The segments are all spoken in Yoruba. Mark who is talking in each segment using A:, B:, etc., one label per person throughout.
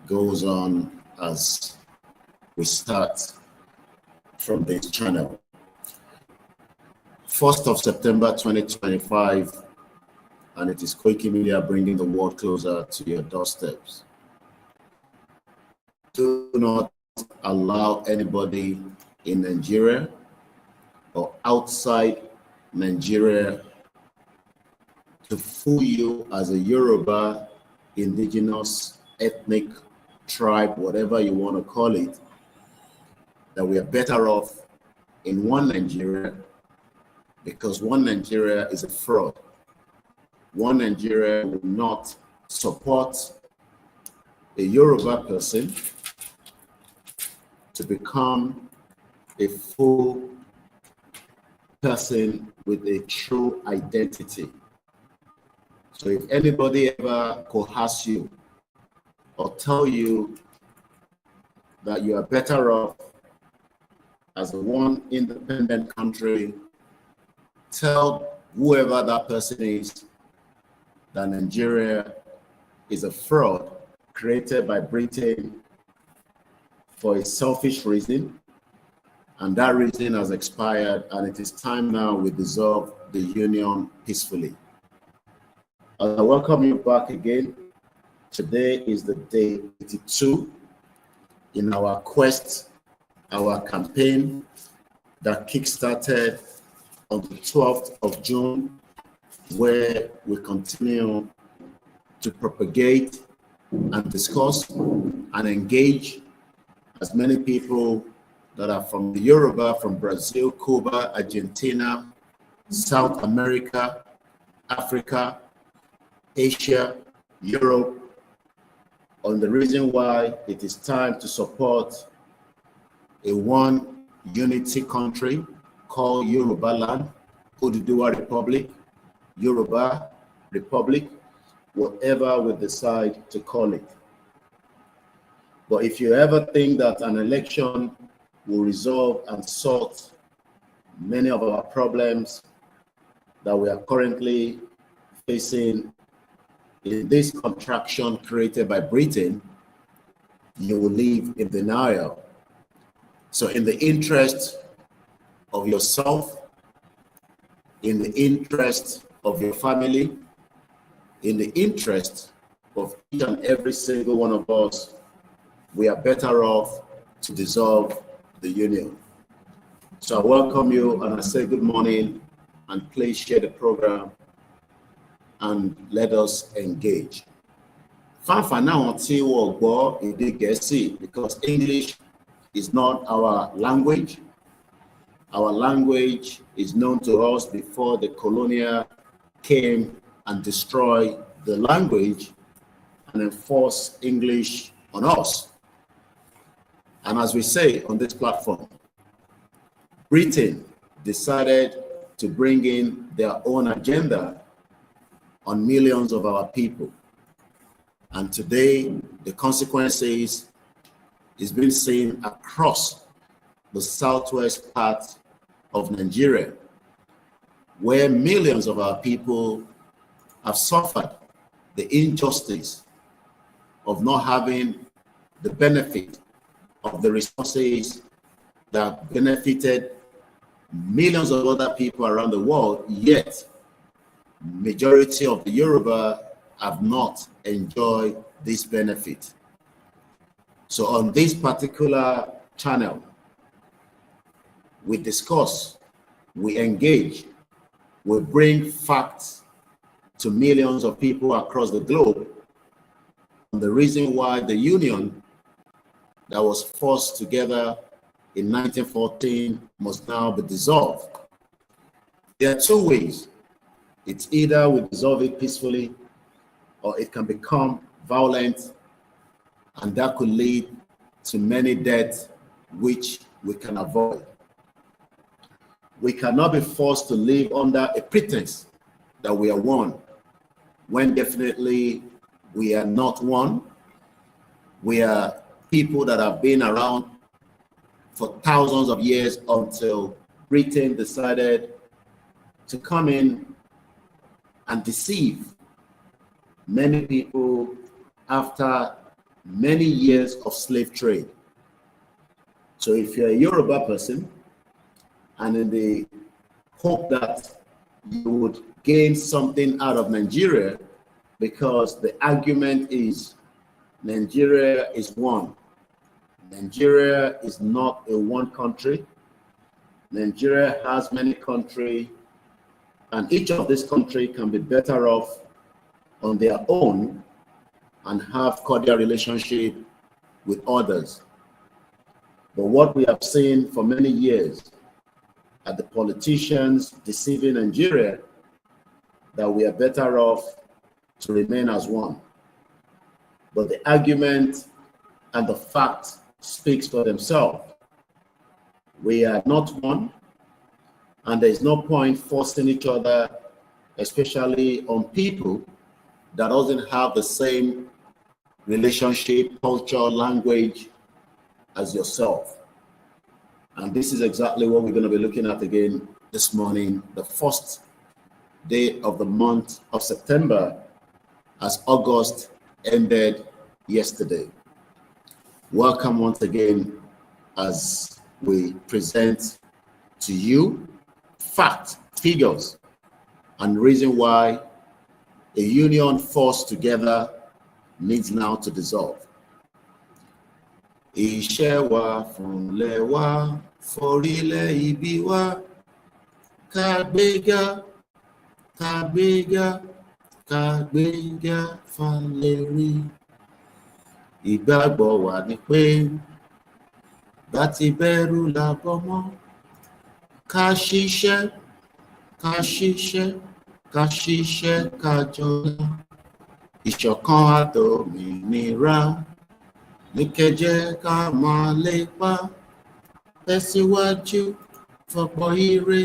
A: goes on as we start from this channel. 1st of September 2025, and it is Koikimedia bringing the world closer to your doorsteps. Do not allow anybody in Nigeria or outside Nigeria to fool you as a Yoruba, indigenous, ethnic, tribe, whatever you want to call it, that we are better off in one Nigeria, because one Nigeria is a fraud. One Nigeria will not support a Yoruba person to become a full person with a true identity. So if anybody ever coerce you or tell you that you are better off as a one independent country, tell whoever that person is that Nigeria is a fraud created by Britain for a selfish reason, and that reason has expired, and it is time now we dissolve the union peacefully. I welcome you back again. Today is the day 82 in our quest, our campaign that kickstarted on the 12th of June, where we continue to propagate and discuss and engage as many people that are from the Yoruba, from Brazil, Cuba, Argentina, South America, Africa, Asia, Europe, on the reason why it is time to support a one unity country called Yoruba land, Oduduwa Republic, Yoruba Republic, whatever we decide to call it. But if you ever think that an election will resolve and sort many of our problems that we are currently facing in this contraction created by Britain, you will live in denial. So in the interest of yourself, in the interest of your family, in the interest of each and every single one of us, we are better off to dissolve the union. So I welcome you and I say good morning, and please share the program and let us engage. Fanfa now tí wọ́n gbọ́ èdè Gẹ̀ẹ́sì, because English is not our language. Our language is known to us before the colonial came and destroyed the language and enforced English on us. And as we say on this platform, Britain decided to bring in their own agenda on millions of our people. And today, the consequences is being seen across the southwest part of Nigeria, where millions of our people have suffered the injustice of not having the benefit of the resources that benefited millions of other people around the world, yet majority of the Yoruba have not enjoyed this benefit. So on this particular channel, we discuss, we engage, we bring facts to millions of people across the globe on the reason why the union that was forced together in 1914 must now be dissolved. There are two ways. It's either we dissolve it peacefully, or it can become violent, and that could lead to many deaths, which we can avoid. We cannot be forced to live under a pretense that we are one, when definitely we are not one. We are people that have been around for thousands of years until Britain decided to come in and deceive many people after many years of slave trade. So if you're a Yoruba person, and in the hope that you would gain something out of Nigeria, because the argument is Nigeria is one. Nigeria is not a one country. Nigeria has many countries, and each of these countries can be better off on their own and have cordial relationship with others. But what we have seen for many years are the politicians deceiving Nigeria that we are better off to remain as one. But the argument and the fact speaks for themselves. We are not one, and there is no point forcing each other, especially on people that doesn't have the same relationship, culture, language as yourself. And this is exactly what we're going to be looking at again this morning, the first day of the month of September, as August ended yesterday. Welcome once again as we present to you facts, figures, and reason why a union forced together needs now to dissolve. Iṣẹ́ wa fúnlẹ̀ wa, forílẹ̀ ibi wa, ká gbéga, ká gbéga, ká gbéga fálérí. Ìgbàgbọ́ wa ni pé bá ti bẹ̀rù làbọ̀ mọ́, ká ṣiṣẹ́, ká ṣiṣẹ́, ká ṣiṣẹ́, ká jọlá. Ìṣọ̀kan àtòmìnira ní kẹ́jẹ́ ká máa lépa, tẹ̀síwájú fọ̀pọ̀ ire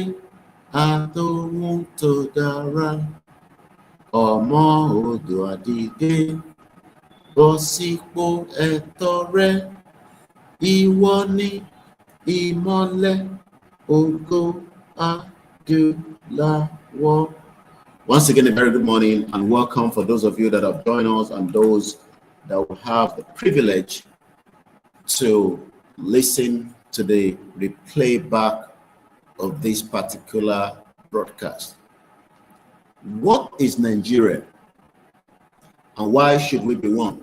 A: àtòhun tó dára. Ọmọ Oòduà dìde, bọ́ sípò ẹ̀tọ́ rẹ, ìwọ ni ìmọ́lẹ̀ ògo adúláwọ̀. Once again, a very good morning and welcome for those of you that have joined us and those that will have the privilege to listen to the replay back of this particular broadcast. What is Nigeria and why should we be one?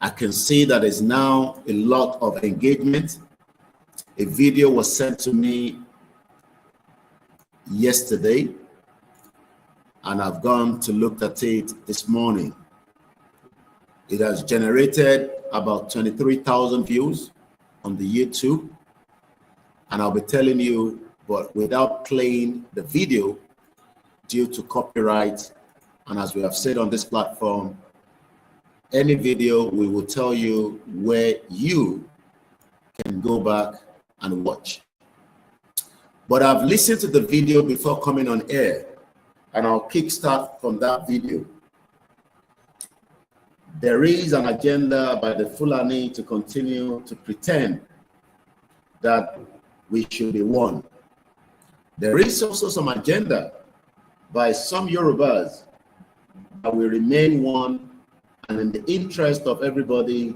A: I can see that there's now a lot of engagement. A video was sent to me yesterday, and I've gone to look at it this morning. It has generated about 23,000 views on the YouTube, and I'll be telling you, but without playing the video due to copyright, and as we have said on this platform, any video we will tell you where you can go back and watch. But I've listened to the video before coming on air, and I'll kickstart from that video. There is an agenda by the Fulani to continue to pretend that we should be one. There is also some agenda by some Yorubas that we remain one, and in the interest of everybody,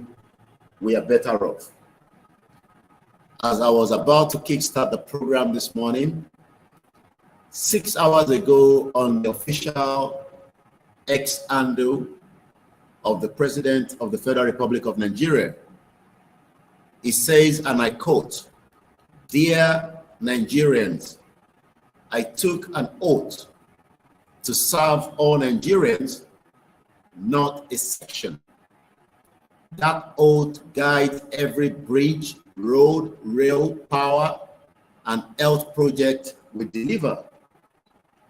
A: we are better off. As I was about to kickstart the program this morning, 6 hours ago on the official X handle of the President of the Federal Republic of Nigeria, he says, and I quote, "Dear Nigerians, I took an oath to serve all Nigerians, not a section. That oath guides every bridge, road, rail, power, and health project we deliver."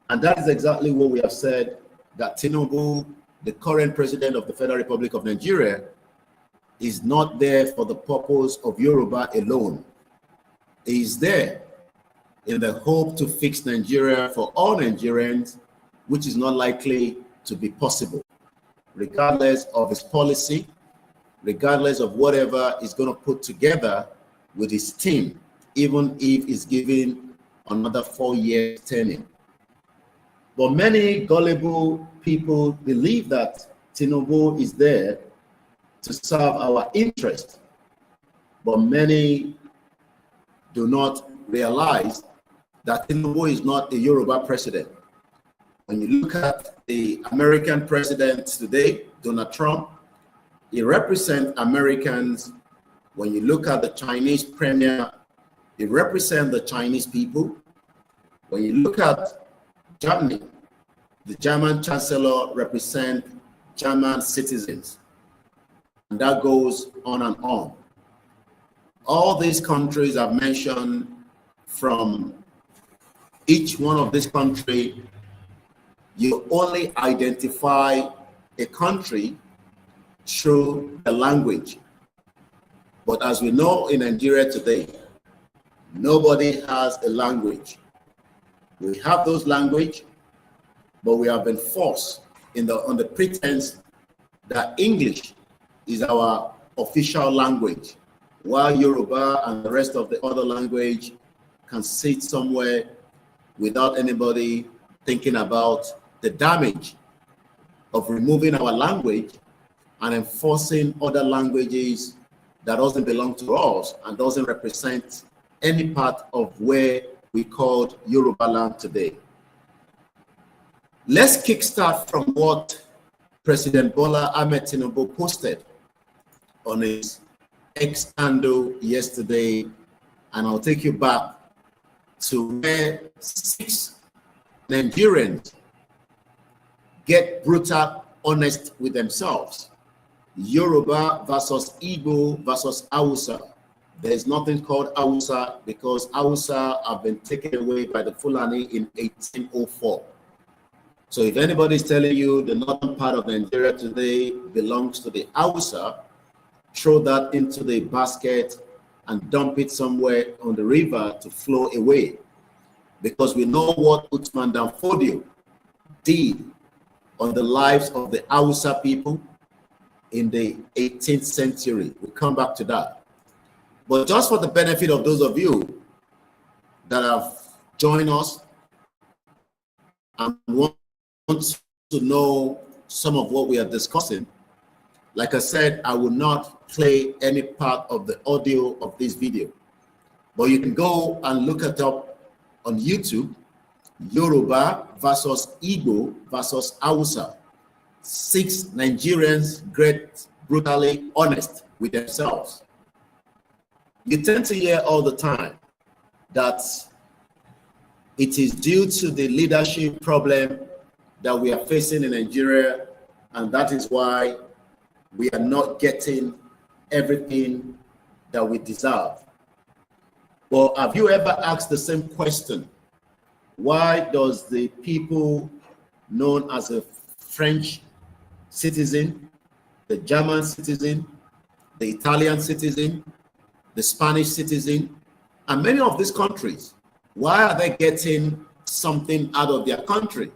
A: And that is exactly what we have said, that Tinubu, the current president of the Federal Republic of Nigeria, is not there for the purpose of Yoruba alone. He is there in the hope to fix Nigeria for all Nigerians, which is not likely to be possible, regardless of his policy, regardless of whatever he's going to put together with his team, even if he's given another 4 years tenure. But many gullible people believe that Tinubu is there to serve our interest. But many do not realize that Tinubu is not a Yoruba president. When you look at the American president today, Donald Trump, he represents Americans. When you look at the Chinese premier, he represents the Chinese people. When you look at Germany, the German chancellor represents German citizens. And that goes on and on. All these countries I've mentioned, from each one of these countries, you only identify a country through the language. But as we know in Nigeria today, nobody has a language. We have those language, but we have been forced on the pretense that English is our official language, while Yoruba and the rest of the other language can sit somewhere without anybody thinking about the damage of removing our language and enforcing other languages that doesn't belong to us and doesn't represent any part of where we called Yoruba land today. Let's kickstart from what President Bola Ahmed Tinubu posted on his X handle yesterday, and I'll take you back to where 6 Nigerians get brutal honest with themselves. Yoruba versus Igbo versus Hausa. There is nothing called Hausa because Hausa have been taken away by the Fulani in 1804. So if anybody is telling you the northern part of Nigeria today belongs to the Hausa, throw that into the basket and dump it somewhere on the river to flow away. Because we know what Uthman Dan Fodio did on the lives of the Hausa people in the 18th century. We'll come back to that. But just for the benefit of those of you that have joined us and want to know some of what we are discussing, like I said, I will not play any part of the audio of this video, but you can go and look it up on YouTube. Yoruba versus Igbo versus Hausa. 6 Nigerians get brutally honest with themselves. You tend to hear all the time that it is due to the leadership problem that we are facing in Nigeria, and that is why we are not getting everything that we deserve. But have you ever asked the same question? Why does the people known as a French citizen, the German citizen, the Italian citizen, the Spanish citizen, and many of these countries, why are they getting something out of their country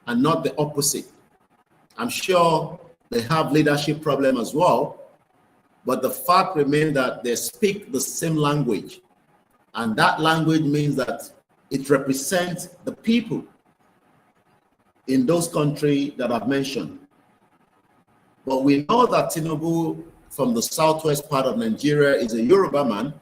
A: and not the opposite? I'm sure they have leadership problem as well, but the fact remains that they speak the same language, and that language means that it represents the people in those countries that I've mentioned. But we know that Tinubu from the southwest part of Nigeria is a Yoruba man,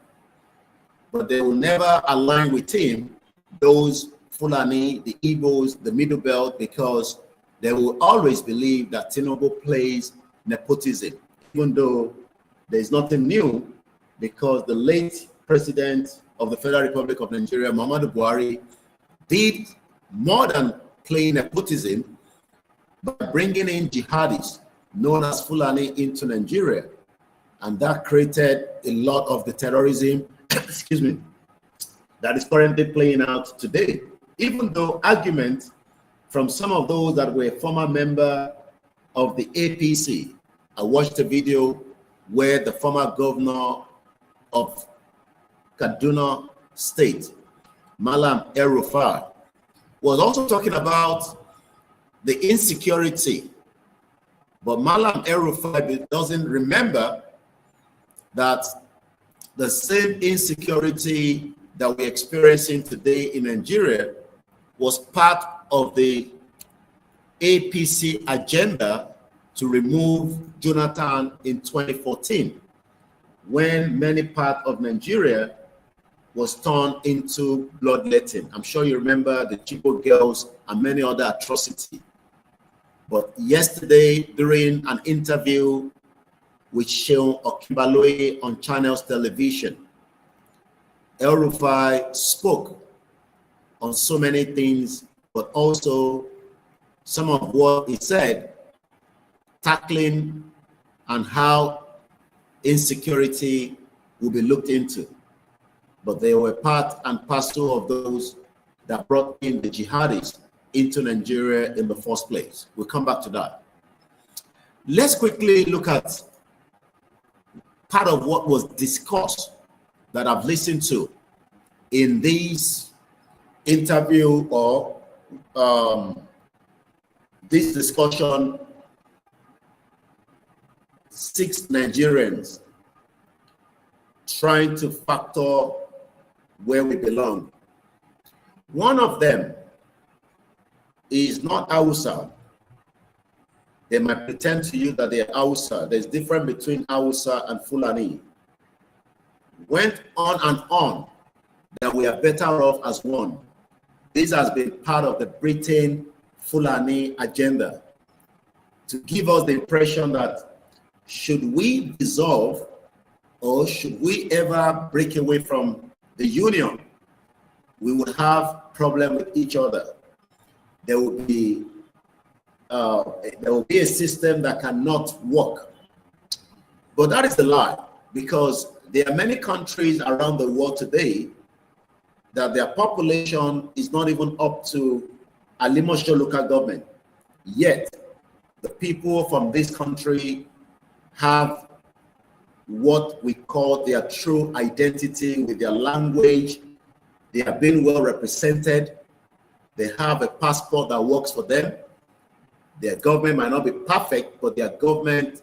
A: but they will never align with him those Fulani, the Igbos, the Middle Belt, because they will always believe that Tinubu plays nepotism, even though there's nothing new, because the late president of the Federal Republic of Nigeria, Muhammadu Buhari, did more than play nepotism by bringing in jihadis known as Fulani into Nigeria. And that created a lot of the terrorism, excuse me, that is currently playing out today. Even though arguments from some of those that were former member of the APC, I watched a video where the former governor of Kaduna State, Malam El-Rufai, was also talking about the insecurity. But Malam El-Rufai doesn't remember that the same insecurity that we're experiencing today in Nigeria was part of the APC agenda to remove Jonathan in 2014, when many parts of Nigeria was turned into bloodletting. I'm sure you remember the Chibok girls and many other atrocities. But yesterday, during an interview with Seun Okibaloye on Channels Television, El Rufai spoke on so many things, but also some of what he said, tackling and how insecurity will be looked into. But they were part and parcel of those that brought in the jihadis into Nigeria in the first place. We'll come back to that. Let's quickly look at part of what was discussed that I've listened to in this interview or this discussion. 6 Nigerians trying to factor where we belong. One of them is not Hausa. They might pretend to you that they are Hausa. There's difference between Hausa and Fulani. Went on and on that we are better off as one. This has been part of the Britain Fulani agenda to give us the impression that should we dissolve or should we ever break away from the union, we would have problem with each other. There will be a system that cannot work. But that is a lie, because there are many countries around the world today that their population is not even up to a Limosho local government. Yet, the people from this country have what we call their true identity with their language. They are being well represented. They have a passport that works for them. Their government might not be perfect, but their government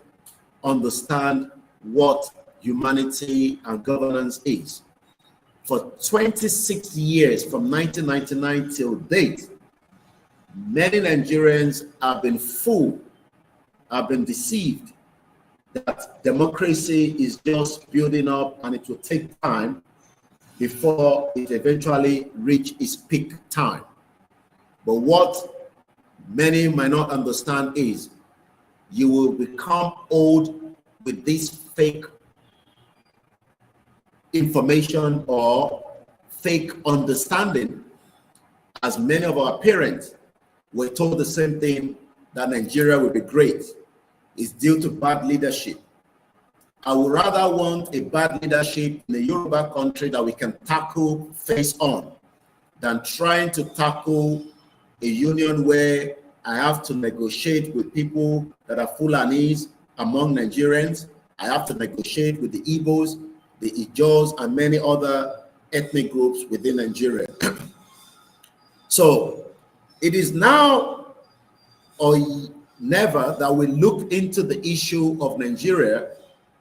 A: understand what humanity and governance is. For 26 years, from 1999 till date, many Nigerians have been fooled, have been deceived that democracy is just building up and it will take time before it eventually reach its peak time. But what many might not understand is you will become old with this fake information or fake understanding, as many of our parents were told the same thing, that Nigeria will be great. Is due to bad leadership. I would rather want a bad leadership in a Yoruba country that we can tackle face on than trying to tackle a union where I have to negotiate with people that are Fulanis among Nigerians. I have to negotiate with the Igbos, the Ijos, and many other ethnic groups within Nigeria. So it is now or never that we look into the issue of Nigeria.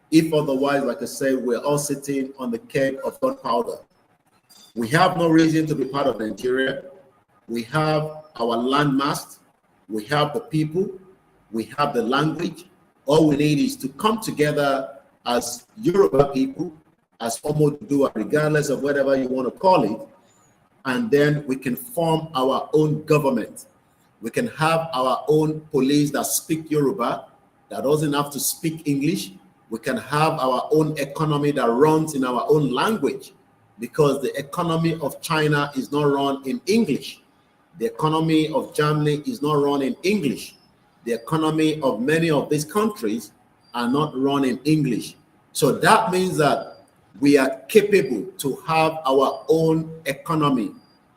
A: If otherwise, like I say, we're all sitting on the keg of gunpowder. We have no reason to be part of Nigeria. We have our landmass, we have the people, we have the language. All we need is to come together as Yoruba people, as Omodua, regardless of whatever you want to call it, and then we can form our own government. We can have our own police that speak Yoruba, that doesn't have to speak English. We can have our own economy that runs in our own language, because the economy of China is not run in English. The economy of Germany is not run in English. The economy of many of these countries are not run in English. So that means that we are capable to have our own economy,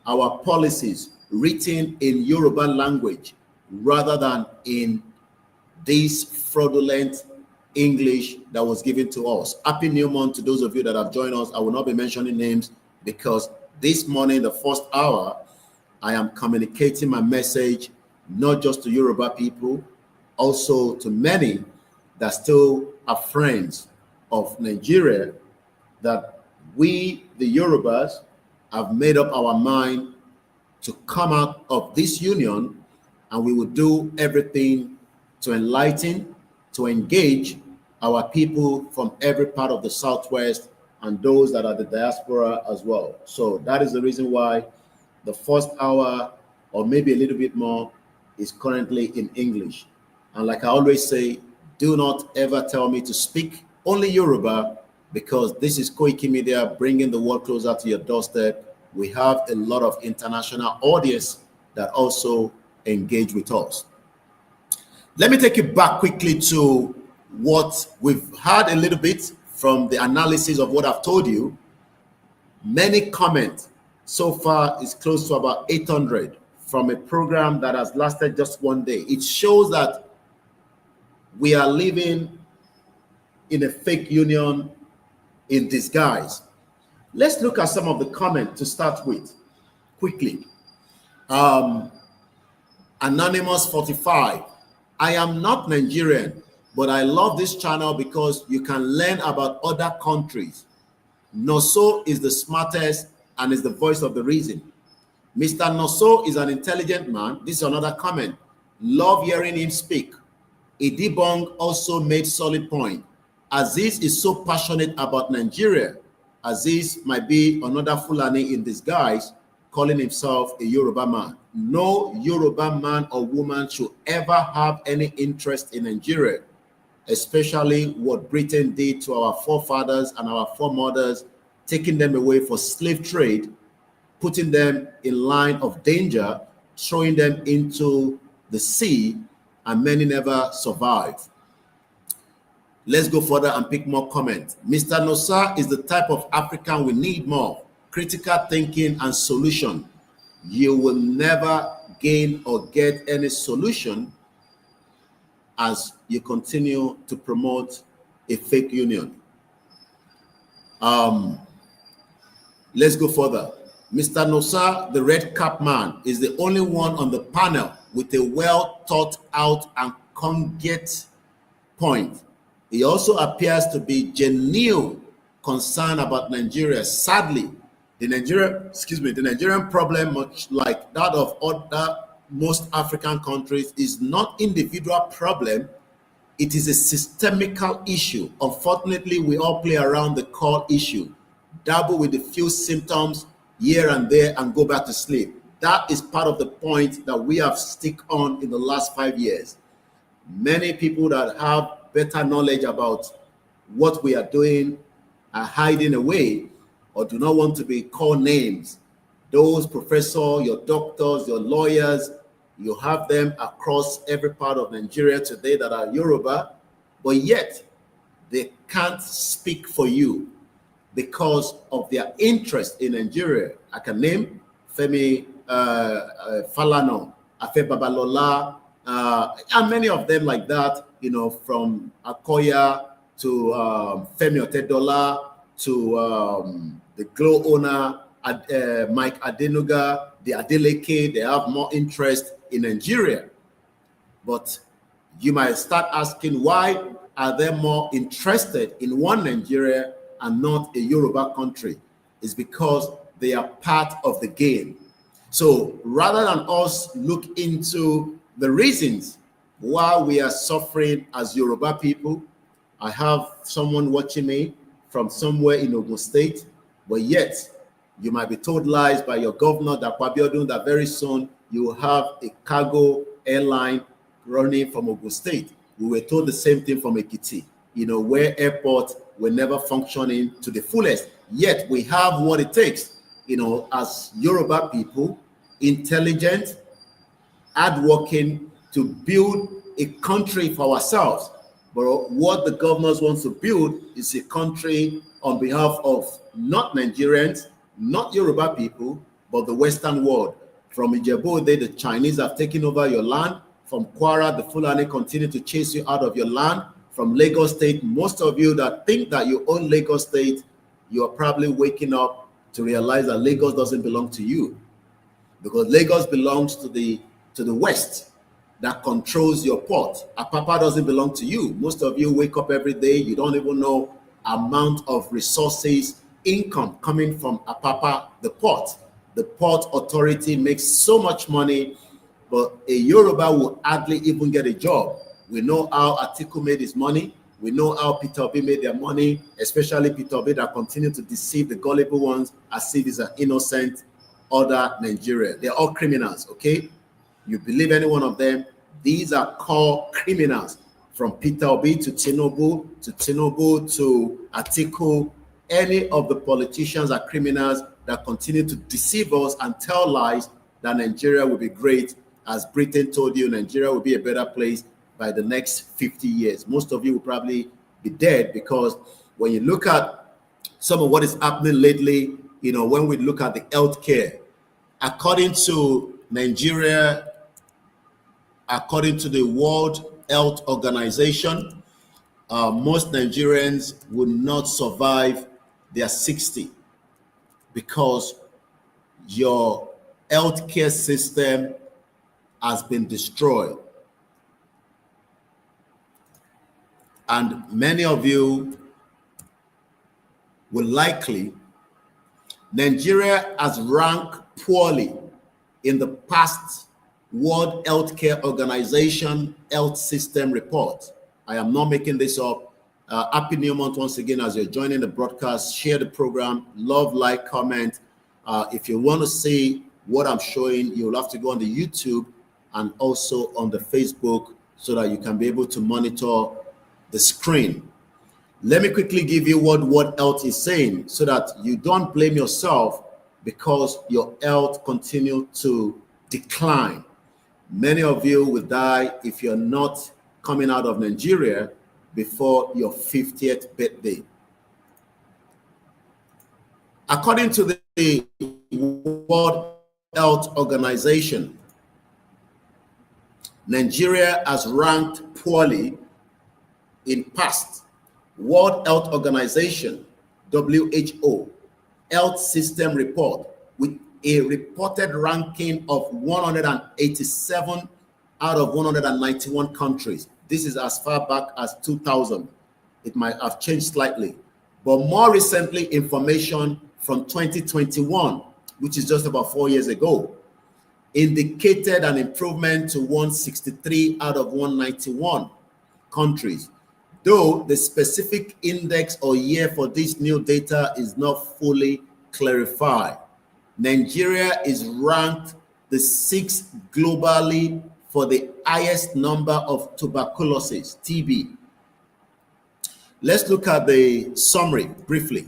A: our policies written in Yoruba language rather than in this fraudulent English that was given to us. Happy New Month to those of you that have joined us. I will not be mentioning names because this morning, the first hour, I am communicating my message not just to Yoruba people, also to many that still are friends of Nigeria, that we, the Yorubas, have made up our mind to come out of this union, and we will do everything to enlighten, to engage our people from every part of the Southwest and those that are the diaspora as well. So that is the reason why the first hour, or maybe a little bit more, is currently in English. And like I always say, do not ever tell me to speak only Yoruba, because this is Koikimedia, bringing the world closer to your doorstep. We have a lot of international audience that also engage with us. Let me take you back quickly to what we've had a little bit from the analysis of what I've told you. Many comments so far is close to about 800 from a program that has lasted just one day. It shows that we are living in a fake union in disguise. Let's look at some of the comments to start with quickly. Anonymous 45. I am not Nigerian, but I love this channel because you can learn about other countries. Noso is the smartest and is the voice of the reason. Mr. Noso is an intelligent man. This is another comment. Love hearing him speak. Idibong also made solid point. Aziz is so passionate about Nigeria. Aziz might be another Fulani in disguise, calling himself a Yoruba man. No Yoruba man or woman should ever have any interest in Nigeria, especially what Britain did to our forefathers and our foremothers, taking them away for slave trade, putting them in line of danger, throwing them into the sea, and many never survived. Let's go further and pick more comments. Mr. Nosa is the type of African we need more. Critical thinking and solution. You will never gain or get any solution as you continue to promote a fake union. Let's go further. Mr. Nosa, the red cap man, is the only one on the panel with a well thought out and congruent point. He also appears to be genuine concern about Nigeria. Sadly, the Nigerian problem, much like that of other most African countries, is not individual problem. It is a systemical issue. Unfortunately, we all play around the core issue, dabble with a few symptoms here and there, and go back to sleep. That is part of the point that we have stick on in the last 5 years. Many people that have better knowledge about what we are doing are hiding away or do not want to be called names. Those professors, your doctors, your lawyers, you have them across every part of Nigeria today that are Yoruba, but yet they can't speak for you because of their interest in Nigeria. I can name Femi Falana, Afe Babalola, and many of them like that, you know, from Akoya to Femi Otedola to the Glow owner, Mike Adenuga, the Adeleke. They have more interest in Nigeria. But you might start asking, why are they more interested in one Nigeria and not a Yoruba country? It's because they are part of the game. So rather than us look into the reasons why we are suffering as Yoruba people, I have someone watching me from somewhere in Ogun State, but yet you might be told lies by your governor, that very soon you will have a cargo airline running from Ogun State. We were told the same thing from Ekiti, you know, where airports were never functioning to the fullest. Yet we have what it takes, you know, as Yoruba people, intelligent, hardworking, to build a country for ourselves. But what the governors want to build is a country on behalf of not Nigerians, not Yoruba people, but the Western world. From Ijebu, the Chinese have taken over your land. From Kwara, the Fulani continue to chase you out of your land. From Lagos State, most of you that think that you own Lagos State, you are probably waking up to realize that Lagos doesn't belong to you, because Lagos belongs to the West that controls your port. Apapa doesn't belong to you. Most of you wake up every day, you don't even know amount of resources, income coming from Apapa, the port. The port authority makes so much money, but a Yoruba will hardly even get a job. We know how Atiku made his money. We know how Peter Obi made their money, especially Peter Obi that continued to deceive the gullible ones as if he's an innocent other Nigeria. They're all criminals, okay? You believe any one of them, these are called criminals. From Peter Obi to Tinubu to Atiku, any of the politicians are criminals that continue to deceive us and tell lies that Nigeria will be great. As Britain told you, Nigeria will be a better place by the next 50 years. Most of you will probably be dead, because when you look at some of what is happening lately, you know, when we look at the healthcare, according to Nigeria, according to the World Health Organization, most Nigerians will not survive their 60 because your healthcare system has been destroyed. And many of you will likely, Nigeria has ranked poorly in the past World Healthcare Organization Health System Report. I am not making this up. Happy New Month once again as you're joining the broadcast. Share the program, love, like, comment. If you want to see what I'm showing, you'll have to go on the YouTube and also on the Facebook so that you can be able to monitor the screen. Let me quickly give you what World Health is saying so that you don't blame yourself because your health continues to decline. Many of you will die if you're not coming out of Nigeria before your 50th birthday. According to the World Health Organization, Nigeria has ranked poorly in past World Health Organization, WHO, Health System Report, with a reported ranking of 187 out of 191 countries. This is as far back as 2000. It might have changed slightly, but more recently, information from 2021, which is just about 4 years ago, indicated an improvement to 163 out of 191 countries. Though the specific index or year for this new data is not fully clarified. Nigeria is ranked the 6th globally for the highest number of tuberculosis, TB. Let's look at the summary briefly.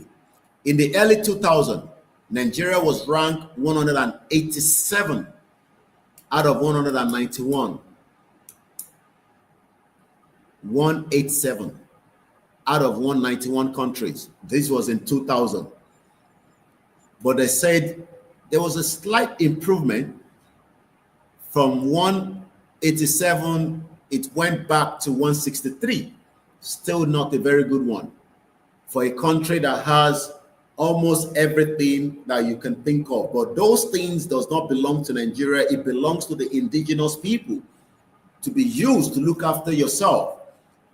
A: In the early 2000s, Nigeria was ranked 187 out of 191. 187 out of 191 countries. This was in 2000. But they said there was a slight improvement from 187, it went back to 163. Still not a very good one for a country that has almost everything that you can think of. But those things does not belong to Nigeria. It belongs to the indigenous people to be used to look after yourself.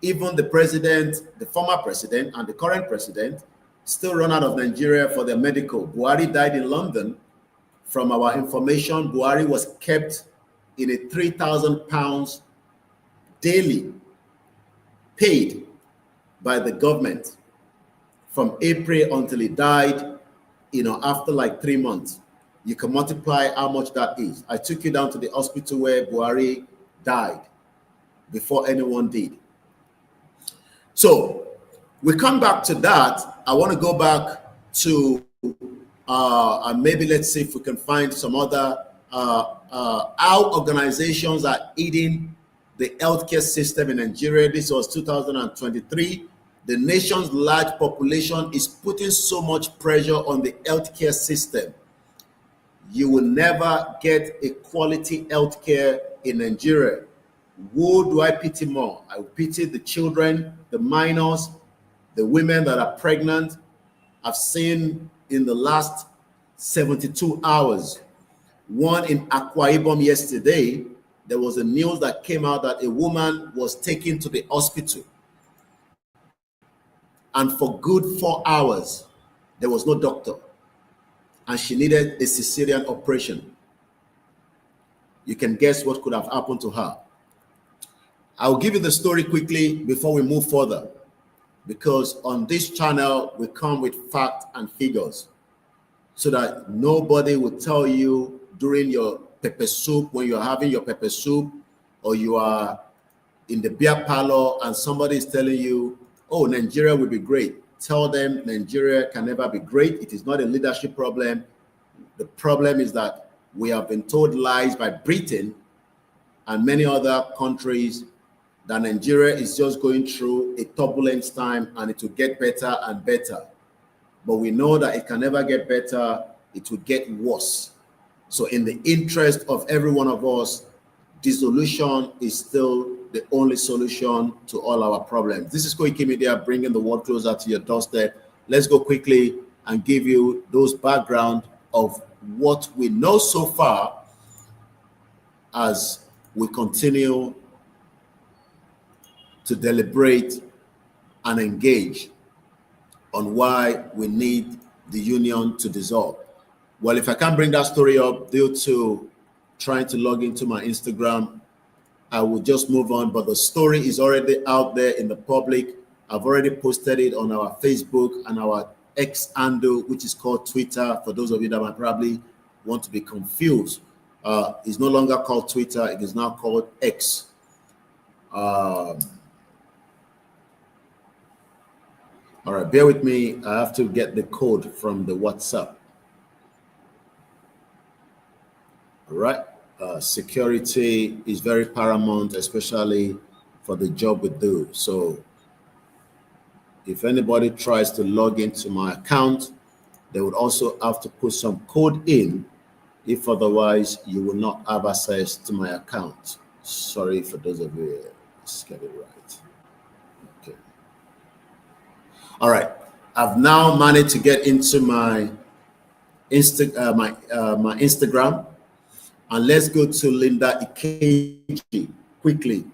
A: Even the president, the former president, and the current president still run out of Nigeria for their medical. Buhari died in London. From our information, Buhari was kept in a £3,000 daily paid by the government from April until he died, you know, after like 3 months. You can multiply how much that is. I took you down to the hospital where Buhari died before anyone did. So we come back to that. I want to go back to and maybe let's see if we can find some other how organizations are eating the healthcare system in Nigeria. This was 2023. The nation's large population is putting so much pressure on the healthcare system. You will never get a quality healthcare in Nigeria. Who do I pity more? I pity the children, the minors, the women that are pregnant. I've seen in the last 72 hours, one in Akwa Ibom yesterday, there was a news that came out that a woman was taken to the hospital. And for good 4 hours, there was no doctor. And she needed a cesarean operation. You can guess what could have happened to her. I'll give you the story quickly before we move further, because on this channel, we come with facts and figures so that nobody will tell you during your pepper soup, when you're having your pepper soup, or you are in the beer parlor and somebody is telling you, oh, Nigeria will be great. Tell them Nigeria can never be great. It is not a leadership problem. The problem is that we have been told lies by Britain and many other countries that Nigeria is just going through a turbulent time and it will get better and better. But we know that it can never get better. It will get worse. So in the interest of every one of us, dissolution is still the only solution to all our problems. This is Koikimedia, bringing the world closer to your doorstep. Let's go quickly and give you those background of what we know so far as we continue to deliberate and engage on why we need the union to dissolve. Well, if I can't bring that story up due to trying to log into my Instagram, I will just move on. But the story is already out there in the public. I've already posted it on our Facebook and our X handle, which is called Twitter. For those of you that might probably want to be confused, it's no longer called Twitter. It is now called X. All right, bear with me. I have to get the code from the WhatsApp. All right. Security is very paramount, especially for the job we do. So if anybody tries to log into my account, they would also have to put some code in. If otherwise, you will not have access to my account. Sorry for those of you. Let's get it right. Okay. All right. I've now managed to get into my Instagram. And let's go to Linda Ikeji quickly.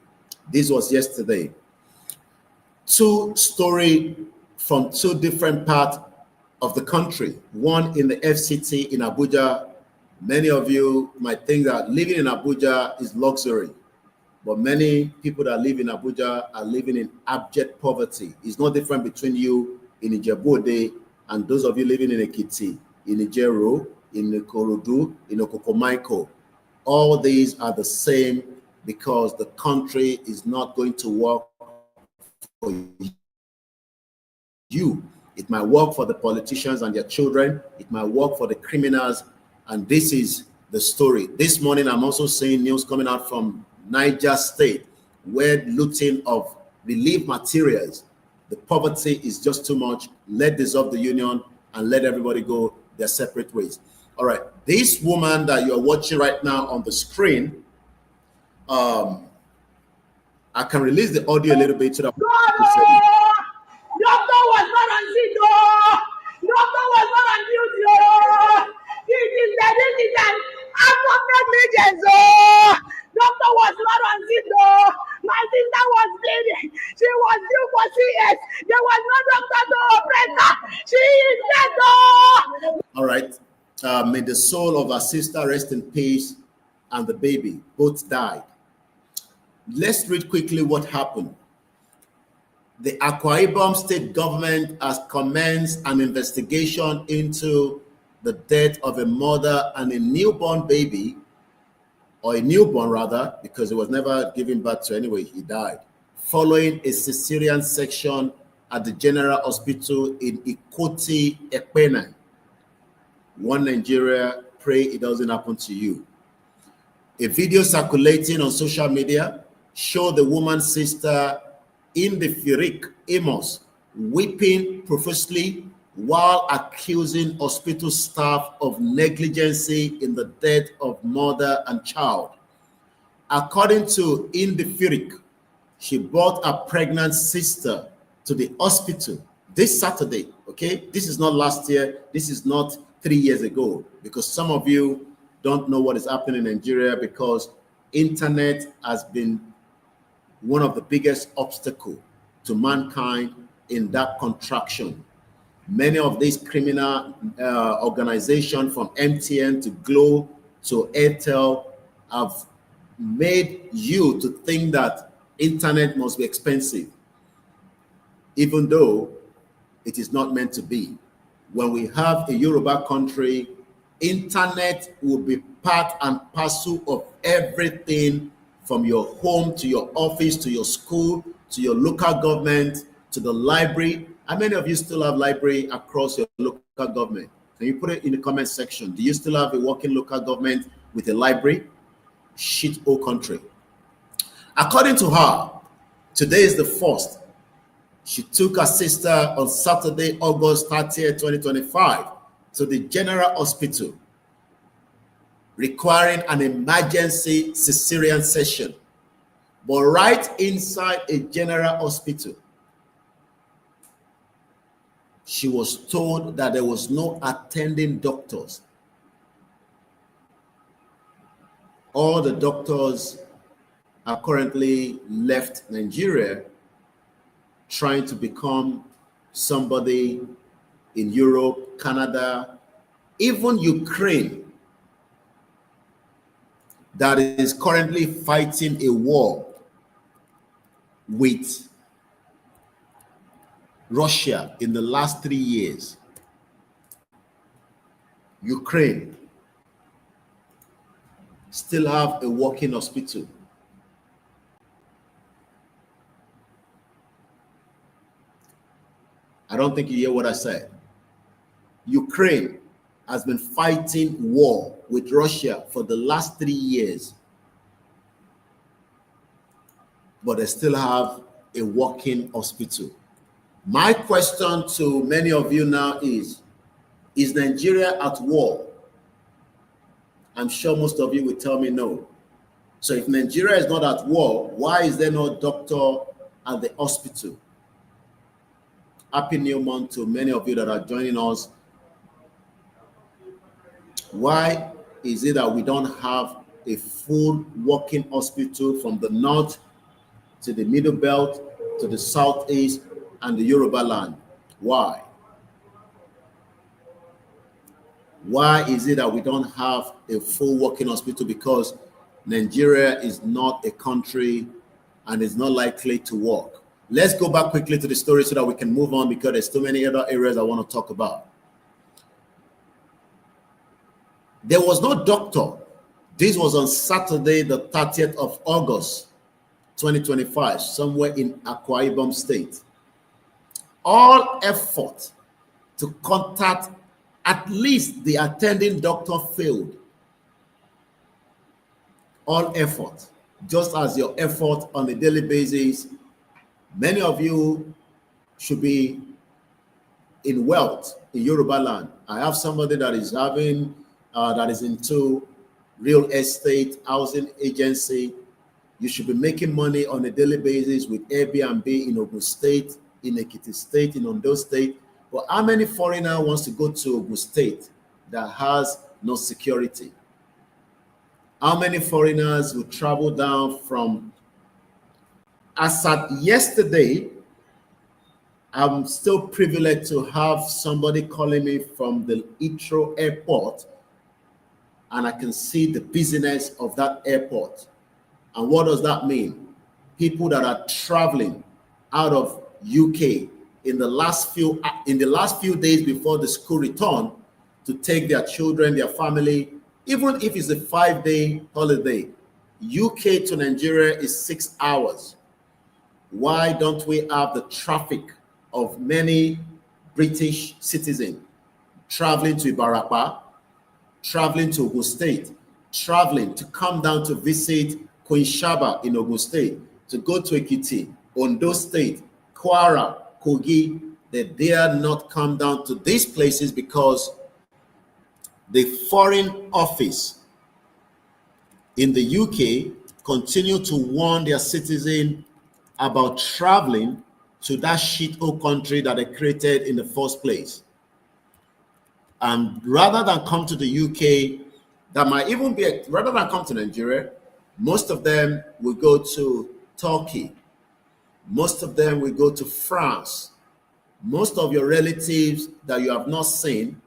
A: This was yesterday. Two stories from two different parts of the country. One in the FCT in Abuja. Many of you might think that living in Abuja is luxury, but many people that live in Abuja are living in abject poverty. It's no different between you in Ijebu-Ode and those of you living in Ekiti, in Ijeru, in Ikorodu, in Okokomaiko. All these are the same because the country is not going to work for you. It might work for the politicians and their children. It might work for the criminals. And this is the story. This morning, I'm also seeing news coming out from Niger State, where looting of relief materials, the poverty is just too much. Let dissolve the union and let everybody go their separate ways. All right, this woman that you're watching right now on the screen, I can release the audio a little bit so that
B: doctor was not on scene. Doctor was not on duty. This is an act of negligence. Doctor was not on scene. My sister was bleeding. She was due for CS. There was no doctor to operate her. She is dead.
A: All right. May the soul of our sister rest in peace, and the baby both died. Let's read quickly what happened. The Akwa Ibom state government has commenced an investigation into the death of a mother and a newborn baby, or a newborn rather, because it was never given birth to anyway, he died, following a cesarean section at the General Hospital in Ikoti, Ekpene. One Nigeria, pray it doesn't happen to you. A video circulating on social media showed the woman's sister in the Firik, Amos, weeping profusely while accusing hospital staff of negligence in the death of mother and child. According to Firik, she brought a pregnant sister to the hospital this Saturday, okay? This is not last year. This is not 3 years ago, because some of you don't know what is happening in Nigeria because internet has been one of the biggest obstacles to mankind in that contraction. Many of these criminal organizations, from MTN to Glo to Airtel, have made you to think that Internet must be expensive, even though it is not meant to be. When we have a Yoruba country, internet will be part and parcel of everything, from your home to your office to your school to your local government to the library. How many of you still have library across your local government? Can you put it in the comment section? Do you still have a working local government with a library? Shit hole country. According to her, today is the first. She took her sister on Saturday, August 30th, 2025, to the General Hospital, requiring an emergency cesarean section. But right inside a general hospital, she was told that there was no attending doctors. All the doctors are currently left Nigeria, trying to become somebody in Europe, Canada, even Ukraine, that is currently fighting a war with Russia in the last 3 years. Ukraine still have a working hospital. I don't think you hear what I said. Ukraine has been fighting war with Russia for the last 3 years, but they still have a working hospital. My question to many of you now is Nigeria at war? I'm sure most of you will tell me no. So if Nigeria is not at war, why is there no doctor at the hospital? Happy New Month to many of you that are joining us. Why is it that we don't have a full working hospital from the north to the middle belt to the southeast and the Yoruba land? Why? Why is it that we don't have a full working hospital? Because Nigeria is not a country and is not likely to work. Let's go back quickly to the story so that we can move on, because there's too many other areas I want to talk about. There was no doctor. This was on Saturday, the 30th of August, 2025, somewhere in Akwa Ibom State. All effort to contact at least the attending doctor failed. All effort, just as your effort on a daily basis. Many of you should be in wealth in Yoruba land. I have somebody that is having, that is into real estate, housing agency. You should be making money on a daily basis with Airbnb in Ogun State, in Ekiti State, in Ondo State. But how many foreigner wants to go to Ogun State that has no security? How many foreigners will travel down from, as at yesterday, I'm still privileged to have somebody calling me from the Heathrow airport, and I can see the busyness of that airport. And what does that mean? People that are traveling out of UK in the last few days before the school return to take their children, their family, even if it's a 5-day holiday. UK to Nigeria is 6 hours. Why don't we have the traffic of many British citizens traveling to Ibarapa, traveling to Ogun State, traveling to come down to visit Queen Shaba in Ogun State, to go to Ekiti, Ondo State, Kwara, Kogi? They dare not come down to these places because the Foreign Office in the UK continue to warn their citizens about traveling to that shithole country that they created in the first place. And rather than come to the UK, that might even be, rather than come to Nigeria, most of them will go to Turkey. Most of them will go to France. Most of your relatives that you have not seen,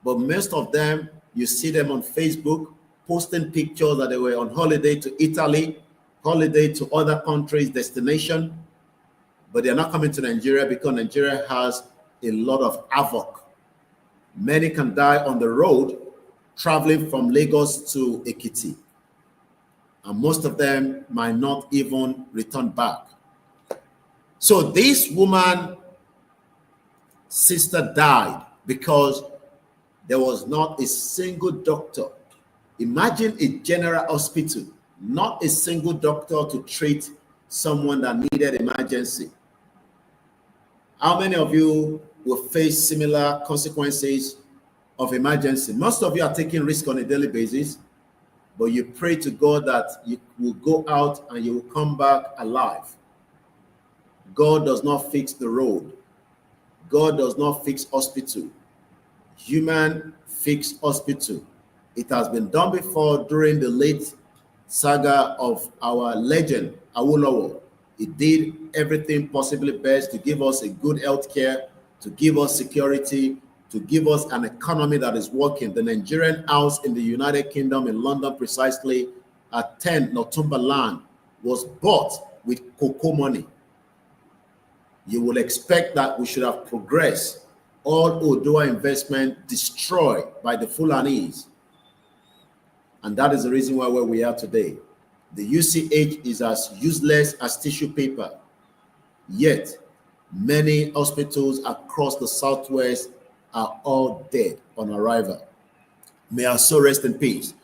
A: but most of them, you see them on Facebook posting pictures that they were on holiday to Italy, holiday to other countries, destination, but they're not coming to Nigeria because Nigeria has a lot of havoc. Many can die on the road traveling from Lagos to Ekiti, and most of them might not even return back. So this woman, sister, died because there was not a single doctor. Imagine a general hospital, not a single doctor to treat someone that needed emergency. How many of you will face similar consequences of emergency? Most of you are taking risk on a daily basis, but you pray to God that you will go out and you will come back alive. God does not fix the road. God does not fix hospital. Human fix hospital. It has been done before during the late saga of our legend, Awolowo. He did everything possibly best to give us a good health care, to give us security, to give us an economy that is working. The Nigerian house in the United Kingdom, in London precisely, at 10 Northumberland, was bought with cocoa money. You will expect that we should have progressed. All Odua investment destroyed by the Fulanis. And that is the reason why where we are today. The UCH is as useless as tissue paper. Yet, many hospitals across the Southwest are all dead on arrival. May our soul rest in peace.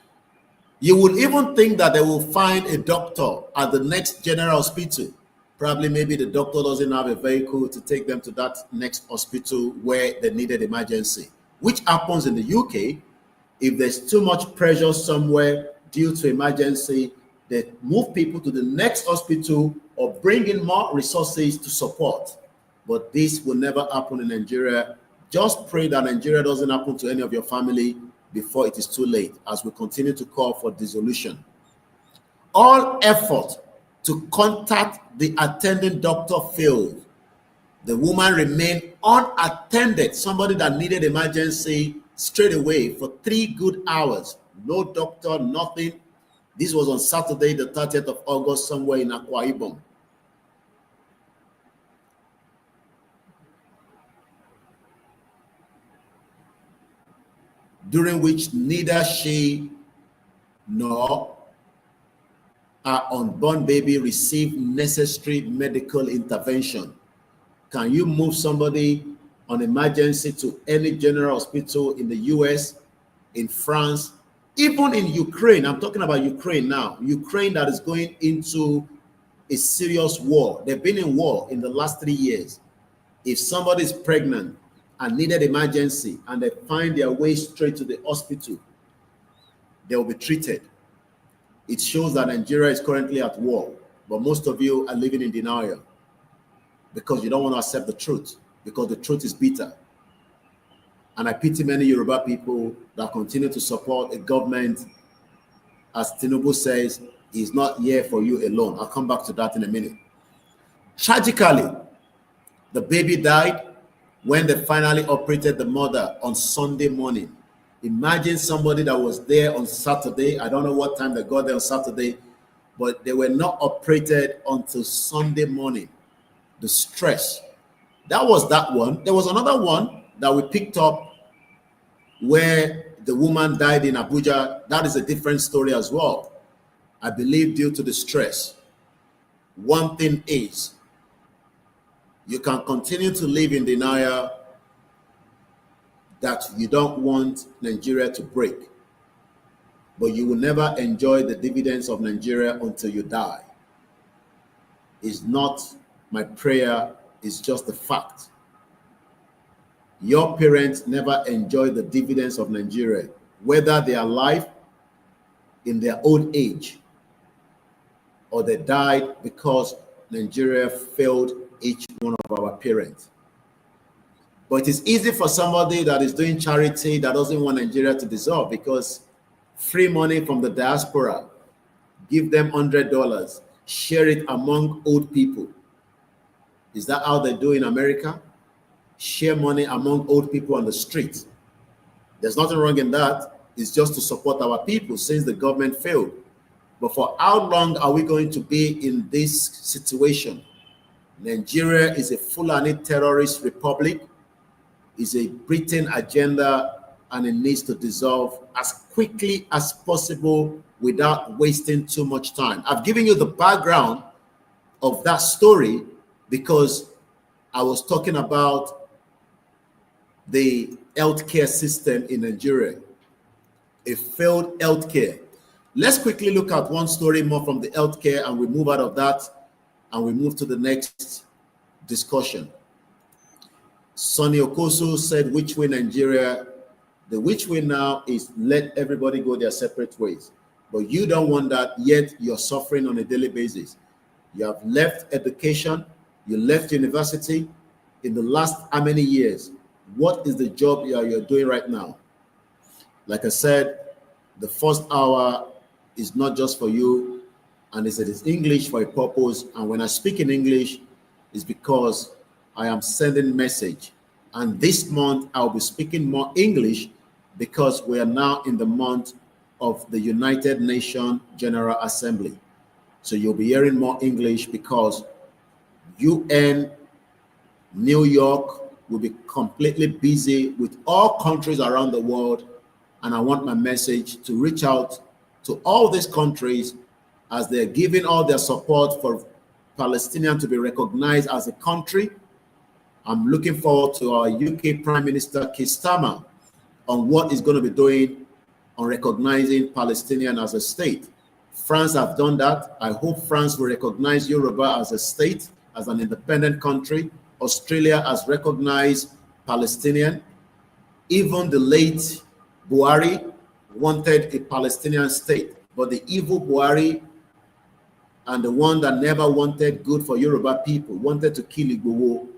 A: You will even think that they will find a doctor at the next general hospital. Probably maybe the doctor doesn't have a vehicle to take them to that next hospital where they needed emergency, which happens in the UK. If there's too much pressure somewhere due to emergency, they move people to the next hospital or bring in more resources to support. But this will never happen in Nigeria. Just pray that Nigeria doesn't happen to any of your family before it is too late, as we continue to call for dissolution. All effort to contact the attending doctor failed. The woman remained unattended, somebody that needed emergency, straight away for 3 good hours. No doctor, nothing. This was on Saturday, the 30th of August, somewhere in Akwa Ibom. During which neither she nor her unborn baby received necessary medical intervention. Can you move somebody on emergency to any general hospital in the US, in France, even in Ukraine? I'm talking about Ukraine now. Ukraine that is going into a serious war. They've been in war in the last 3 years. If somebody is pregnant and needed emergency and they find their way straight to the hospital, they will be treated. It shows that Nigeria is currently at war, but most of you are living in denial because you don't want to accept the truth, because the truth is bitter. And I pity many Yoruba people that continue to support a government, as Tinubu says, is not here for you alone. I'll come back to that in a minute. Tragically, the baby died when they finally operated the mother on Sunday morning. Imagine somebody that was there on Saturday. I don't know what time they got there on Saturday, but they were not operated until Sunday morning. The stress. That was that one. There was another one that we picked up where the woman died in Abuja. That is a different story as well. I believe due to the stress. One thing is, you can continue to live in denial that you don't want Nigeria to break, but you will never enjoy the dividends of Nigeria until you die. It's not my prayer, it's just a fact. Your parents never enjoyed the dividends of Nigeria, whether they are alive in their old age or they died because Nigeria failed each one of our parents. But it's easy for somebody that is doing charity that doesn't want Nigeria to dissolve, because free money from the diaspora, give them $100, share it among old people. Is that how they do in America? Share money among old people on the street. There's nothing wrong in that. It's just to support our people since the government failed. But for how long are we going to be in this situation? Nigeria is a Fulani terrorist republic, is a Britain agenda, and it needs to dissolve as quickly as possible without wasting too much time. I've given you the background of that story because I was talking about the healthcare system in Nigeria, a failed healthcare. Let's quickly look at one story more from the healthcare, and we move out of that and we move to the next discussion. Sonny Okosu said, which way Nigeria? The which way now is let everybody go their separate ways. But you don't want that, yet you're suffering on a daily basis. You have left education, you left university. In the last how many years? What is the job you're doing right now? Like I said, the first hour is not just for you, and it is English for a purpose. And when I speak in English, it's because I am sending message. And this month I'll be speaking more English because we are now in the month of the United Nations General Assembly. So you'll be hearing more English because UN, New York will be completely busy with all countries around the world. And I want my message to reach out to all these countries as they're giving all their support for Palestinian to be recognized as a country. I'm looking forward to our UK Prime Minister Keir Starmer on what he's going to be doing on recognizing Palestinian as a state. France have done that. I hope France will recognize Yoruba as a state, as an independent country. Australia has recognized Palestinian. Even the late Buhari wanted a Palestinian state, but the evil Buhari and the one that never wanted good for Yoruba people, wanted to kill Igboho,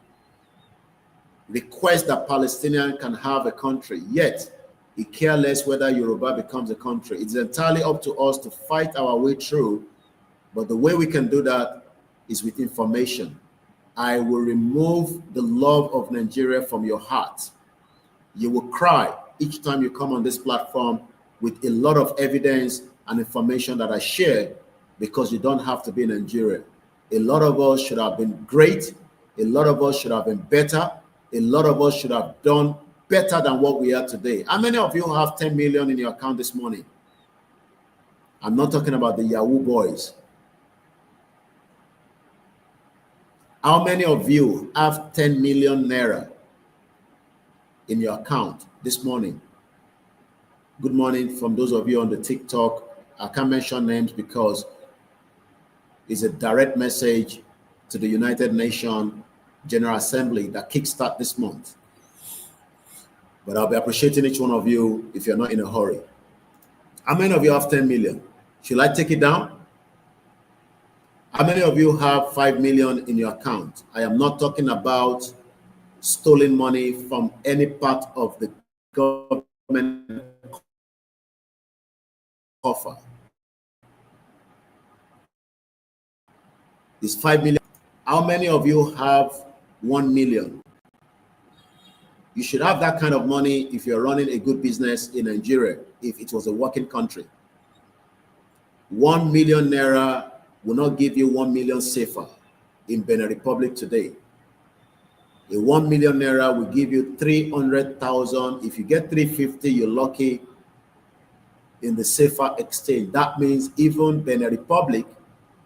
A: request that Palestinian can have a country, yet he cares less whether Yoruba becomes a country. It's entirely up to us to fight our way through, but the way we can do that is with information. I will remove the love of Nigeria from your heart. You will cry each time you come on this platform with a lot of evidence and information that I share, because you don't have to be in Nigeria. A lot of us should have been great. A lot of us should have been better. A lot of us should have done better than what we are today. How many of you have 10 million in your account this morning? I'm not talking about the Yahoo boys. How many of you have 10 million naira in your account this morning? Good morning from those of you on the TikTok. I can't mention names because it's a direct message to the United Nations General Assembly that kickstart this month. But I'll be appreciating each one of you if you're not in a hurry. How many of you have 10 million? Should I take it down? How many of you have 5 million in your account? I am not talking about stolen money from any part of the government offer. It's 5 million. How many of you have 1 million? You should have that kind of money if you're running a good business in Nigeria, if it was a working country. 1 million naira will not give you 1 million safer in Benin Republic today. A 1 million naira will give you 300,000. If you get 350, you're lucky in the safer exchange. That means even Benin Republic,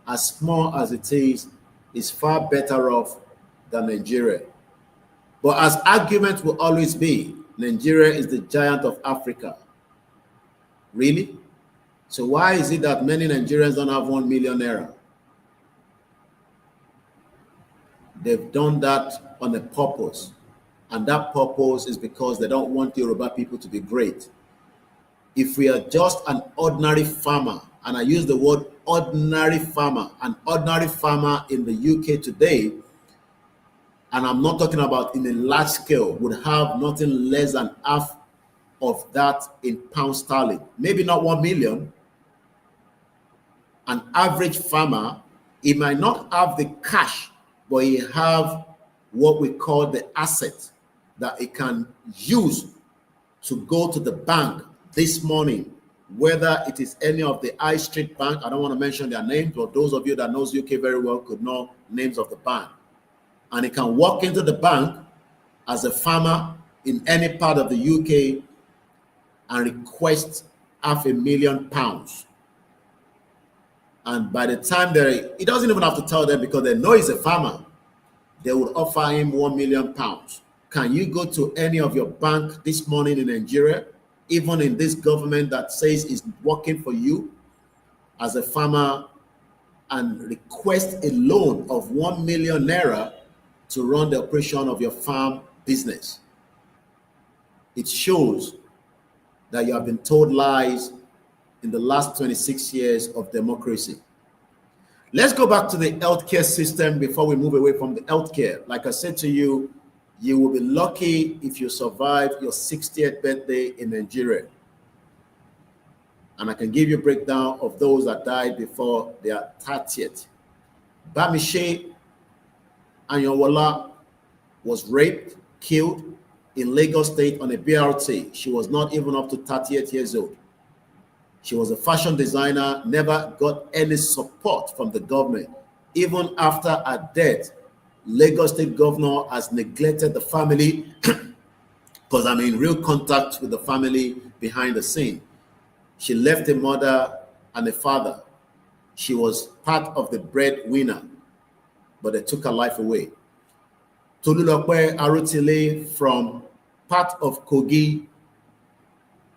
A: as small as it is far better off than Nigeria. But as argument will always be, Nigeria is the giant of Africa. Really? So why is it that many Nigerians don't have 1 million naira? They've done that on a purpose. And that purpose is because they don't want Yoruba people to be great. If we are just an ordinary farmer, and I use the word ordinary farmer, an ordinary farmer in the UK today, and I'm not talking about in a large scale, would have nothing less than half of that in pound sterling. Maybe not 1 million. An average farmer, he might not have the cash, but he have what we call the asset that he can use to go to the bank this morning whether it is any of the high street bank. I don't want to mention their names, but those of you that knows UK very well could know names of the bank. And he can walk into the bank as a farmer in any part of the UK and request £500,000. And by the time he doesn't even have to tell them, because they know he's a farmer, they would offer him £1 million. Can you go to any of your bank this morning in Nigeria, even in this government that says it's working for you as a farmer, and request a loan of 1 million naira to run the operation of your farm business? It shows that you have been told lies in the last 26 years of democracy. Let's go back to the healthcare system before we move away from the healthcare. Like I said to you, you will be lucky if you survive your 60th birthday in Nigeria. And I can give you a breakdown of those that died before their 30th. Bamishe Anyanwola was raped, killed in Lagos State on a BRT. She was not even up to 38 years old. She was a fashion designer, never got any support from the government. Even after her death, Lagos State governor has neglected the family because I'm in real contact with the family behind the scene. She left a mother and a father. She was part of the breadwinner, but they took her life away. Tolulope Arutile from part of Kogi,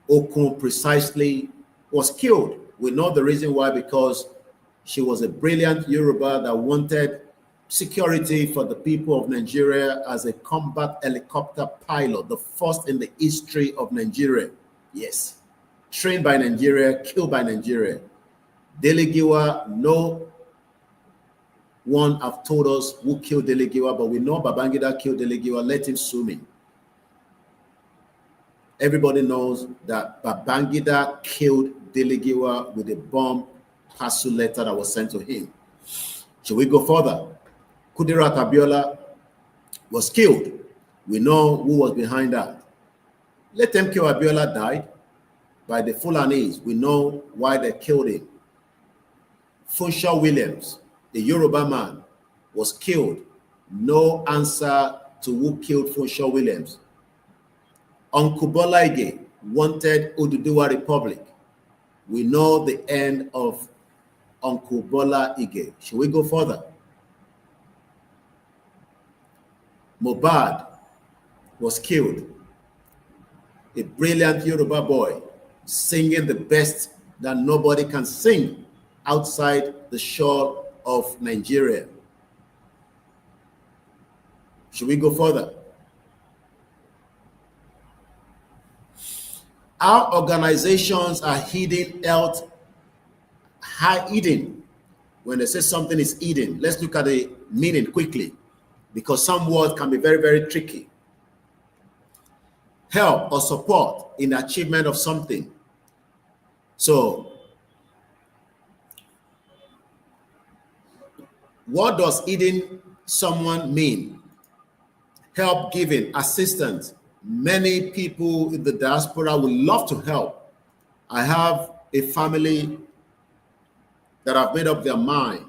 A: Okun precisely, was killed. We know the reason why, because she was a brilliant Yoruba that wanted security for the people of Nigeria as a combat helicopter pilot, the first in the history of Nigeria. Yes, trained by Nigeria, killed by Nigeria. Delegiwa, no one have told us who killed Delegiwa, but we know Babangida killed Delegiwa. Let him sue me. Everybody knows that Babangida killed Delegiwa with a bomb parcel letter that was sent to him. Should we go further? Kudirat Abiola was killed. We know who was behind that. Let them kill Abiola died by the Fulanis. We know why they killed him. Funshaw Williams, the Yoruba man, was killed. No answer to who killed Funshaw Williams. Uncle Bola Ige wanted Oduduwa Republic. We know the end of Uncle Bola Ige. Should we go further? Mohbad was killed. A brilliant Yoruba boy singing the best that nobody can sing outside the shore of Nigeria. Should we go further? Our organizations are hidden health, hidden. When they say something is hidden, let's look at the meaning quickly, because some words can be very, very tricky. Help or support in the achievement of something. So, what does hidden someone mean? Help, giving, assistance. Many people in the diaspora would love to help. I have a family that have made up their mind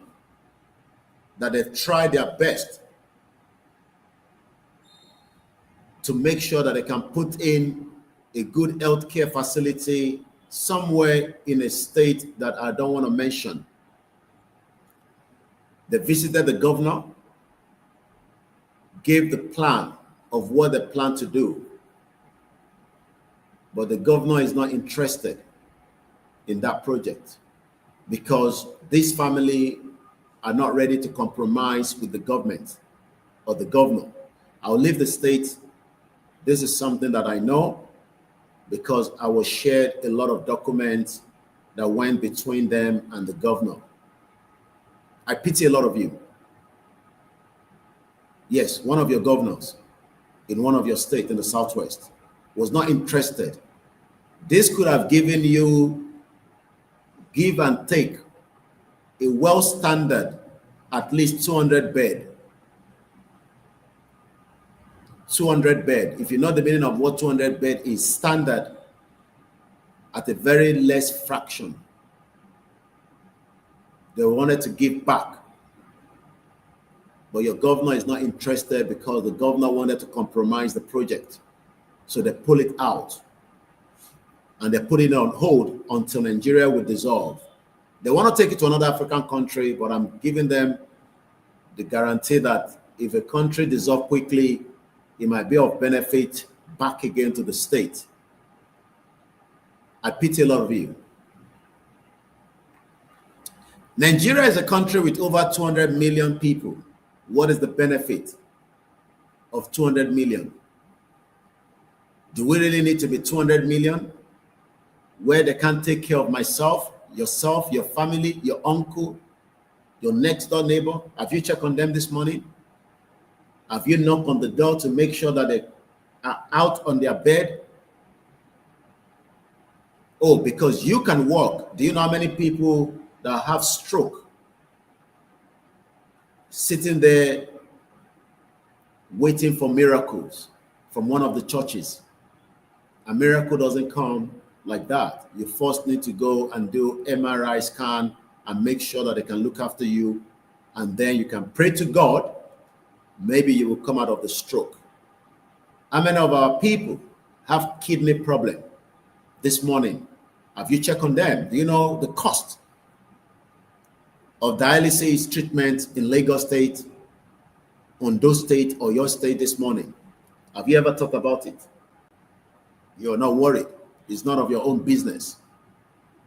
A: that they've tried their best to make sure that they can put in a good healthcare facility somewhere in a state that I don't want to mention. They visited the governor, gave the plan of what they plan to do, but the governor is not interested in that project because this family are not ready to compromise with the government or the governor. I'll leave the state. This is something that I know because I was shared a lot of documents that went between them and the governor. I pity a lot of you. Yes, one of your governors in one of your states in the Southwest was not interested. This could have given you give and take a well-standard, at least 200 bed. 200 bed. If you know the meaning of what 200 bed is, standard at a very less fraction. They wanted to give back. But your governor is not interested because the governor wanted to compromise the project. So they pull it out. And they put it on hold until Nigeria will dissolve. They want to take it to another African country, but I'm giving them the guarantee that if a country dissolves quickly, it might be of benefit back again to the state. I pity a lot of you. Nigeria is a country with over 200 million people. What is the benefit of 200 million? Do we really need to be 200 million where they can't take care of myself, yourself, your family, your uncle, your next door neighbor? Have you checked on them this morning? Have you knocked on the door to make sure that they are out on their bed? Oh, because you can walk. Do you know how many people that have stroke sitting there waiting for miracles from one of the churches? A miracle doesn't come like that. You first need to go and do MRI scan and make sure that they can look after you, and then you can pray to God. Maybe you will come out of the stroke. How many of our people have kidney problem this morning? Have you checked on them? Do you know the cost of dialysis treatment in Lagos State, Ondo State, or your state this morning? Have you ever thought about it? You're not worried. It's none of your own business.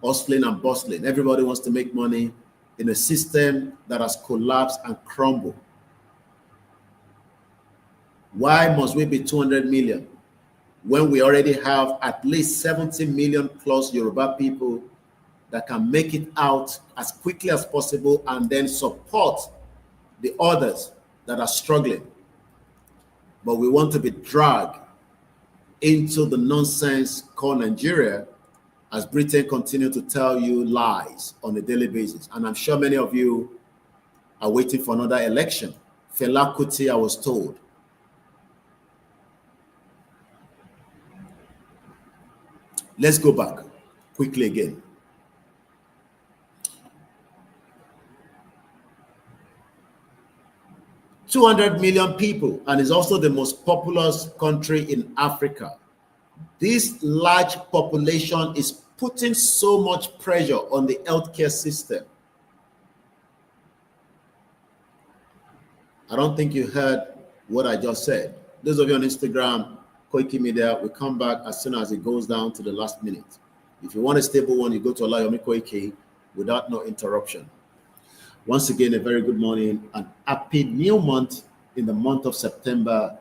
A: Hustling and bustling. Everybody wants to make money in a system that has collapsed and crumbled. Why must we be 200 million when we already have at least 70 million plus Yoruba people that can make it out as quickly as possible and then support the others that are struggling? But we want to be dragged into the nonsense called Nigeria as Britain continue to tell you lies on a daily basis. And I'm sure many of you are waiting for another election. Fela Kuti, I was told. Let's go back quickly again. $200 million people, and is also the most populous country in Africa. This large population is putting so much pressure on the healthcare system. I don't think you heard what I just said. Those of you on Instagram, Koikimedia, will come back as soon as it goes down to the last minute. If you want a stable one, you go to OLAYOMI KOIKI without no interruption. Once again, a very good morning and happy new month in the month of September.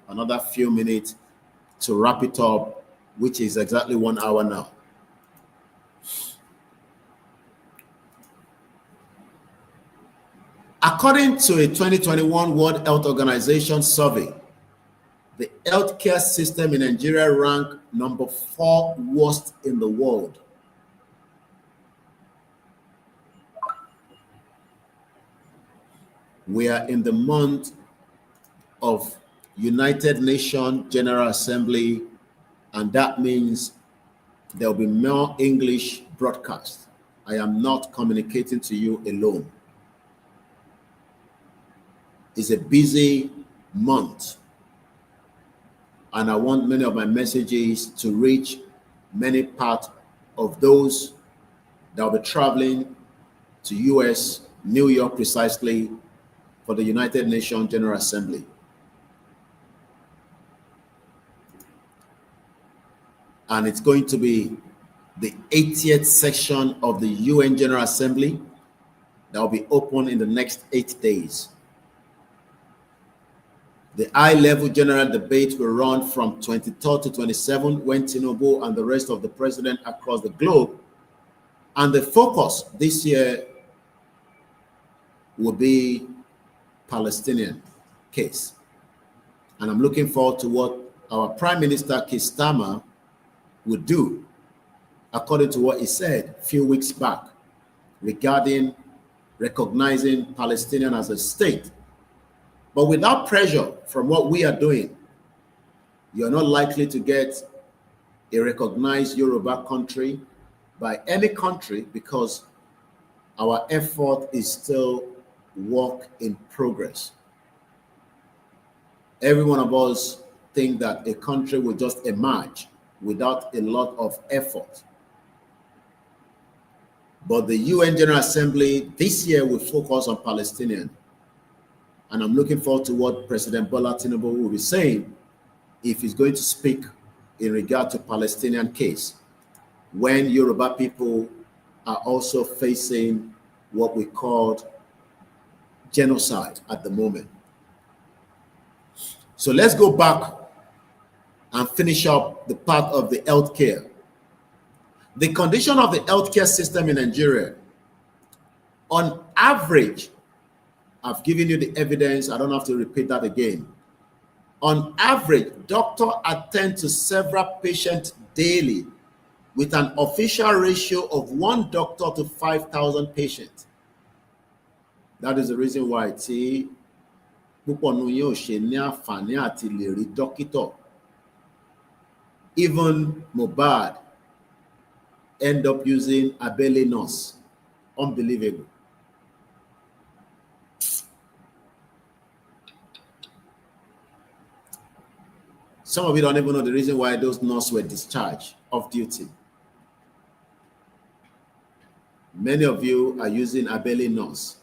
A: Another few minutes to wrap it up, which is exactly 1 hour now. According to a 2021 World Health Organization survey, the healthcare system in Nigeria ranked number 4 worst in the world. We are in the month of United Nations General Assembly, and that means there will be more English broadcast. I am not communicating to you alone. It's a busy month, and I want many of my messages to reach many parts of those that will be traveling to US, New York precisely, for the United Nations General Assembly. And it's going to be the 80th session of the UN General Assembly that will be open in the next 8 days. The high-level general debate will run from 23rd to 27th, when Tinubu and the rest of the president across the globe. And the focus this year will be Palestinian case. And I'm looking forward to what our Prime Minister Keir Starmer would do, according to what he said a few weeks back regarding recognizing Palestinian as a state. But without pressure from what we are doing, you're not likely to get a recognized Yoruba country by any country, because our effort is still work in progress. Every one of us think that a country will just emerge without a lot of effort. But the UN General Assembly this year will focus on Palestinian. And I'm looking forward to what President Bola Tinubu will be saying if he's going to speak in regard to Palestinian case, when Yoruba people are also facing what we call genocide at the moment. So let's go back and finish up the part of the healthcare. The condition of the healthcare system in Nigeria, on average, I've given you the evidence, I don't have to repeat that again. On average, doctor attend to several patients daily with an official ratio of 1 doctor to 5,000 patients. That is the reason why even Mohbad end up using abele nurse. Unbelievable. Some of you don't even know the reason why those nurses were discharged off duty. Many of you are using abele nurse.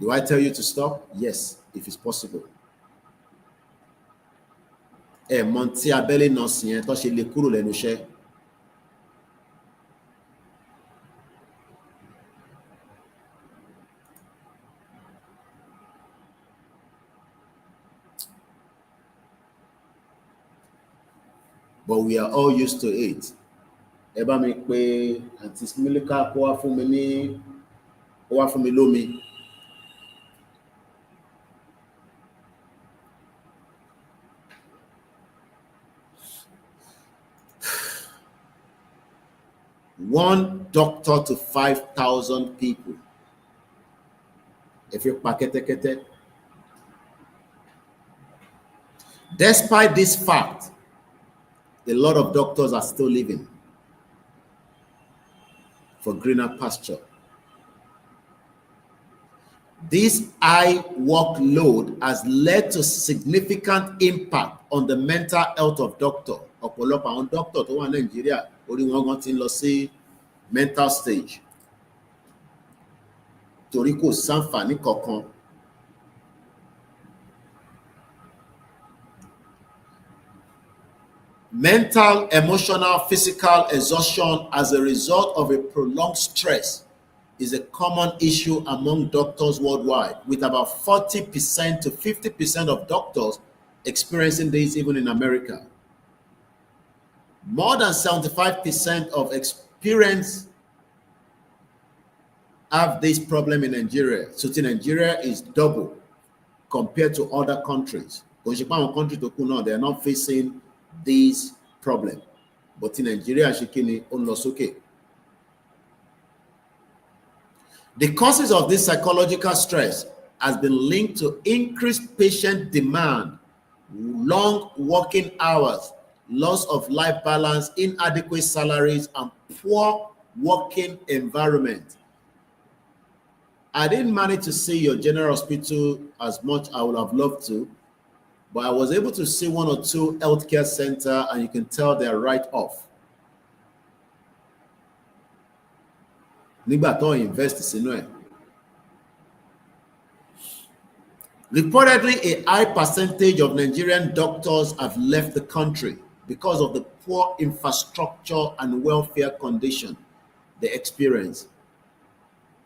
A: Do I tell you to stop? Yes, if it's possible. Monty abele nurse yẹn tó ṣe lè kúrò lẹ́nu iṣẹ́. But we are all used to it. Ẹ bá mi pé àǹtí Mílíkà kó wá fún mi lómi. One doctor to 5,000 people. If you pakete. Despite this fact, a lot of doctors are still living for greener pasture. This high workload has led to significant impact on the mental health of doctor. Ọ̀pọ̀lọpọ̀ àwọn doctor tó wà ní Nàìjíríà, orí wọn gan ti ń lọ sí mental stage. Torí kò ṣàǹfààní kankan. Mental, emotional, physical exhaustion as a result of a prolonged stress is a common issue among doctors worldwide, with about 40% to 50% of doctors experiencing this even in America. More than 75% of experienced have this problem in Nigeria. So Nigeria is double compared to other countries. Because countries they are not facing this problem. But in Nigeria, okay. The causes of this psychological stress has been linked to increased patient demand, long working hours, loss of life balance, inadequate salaries, and poor working environment. I didn't manage to see your general hospital as much I would have loved to, but I was able to see 1 or 2 healthcare centers, and you can tell they're right off. Invest in it. Reportedly, a high percentage of Nigerian doctors have left the country because of the poor infrastructure and welfare condition they experience.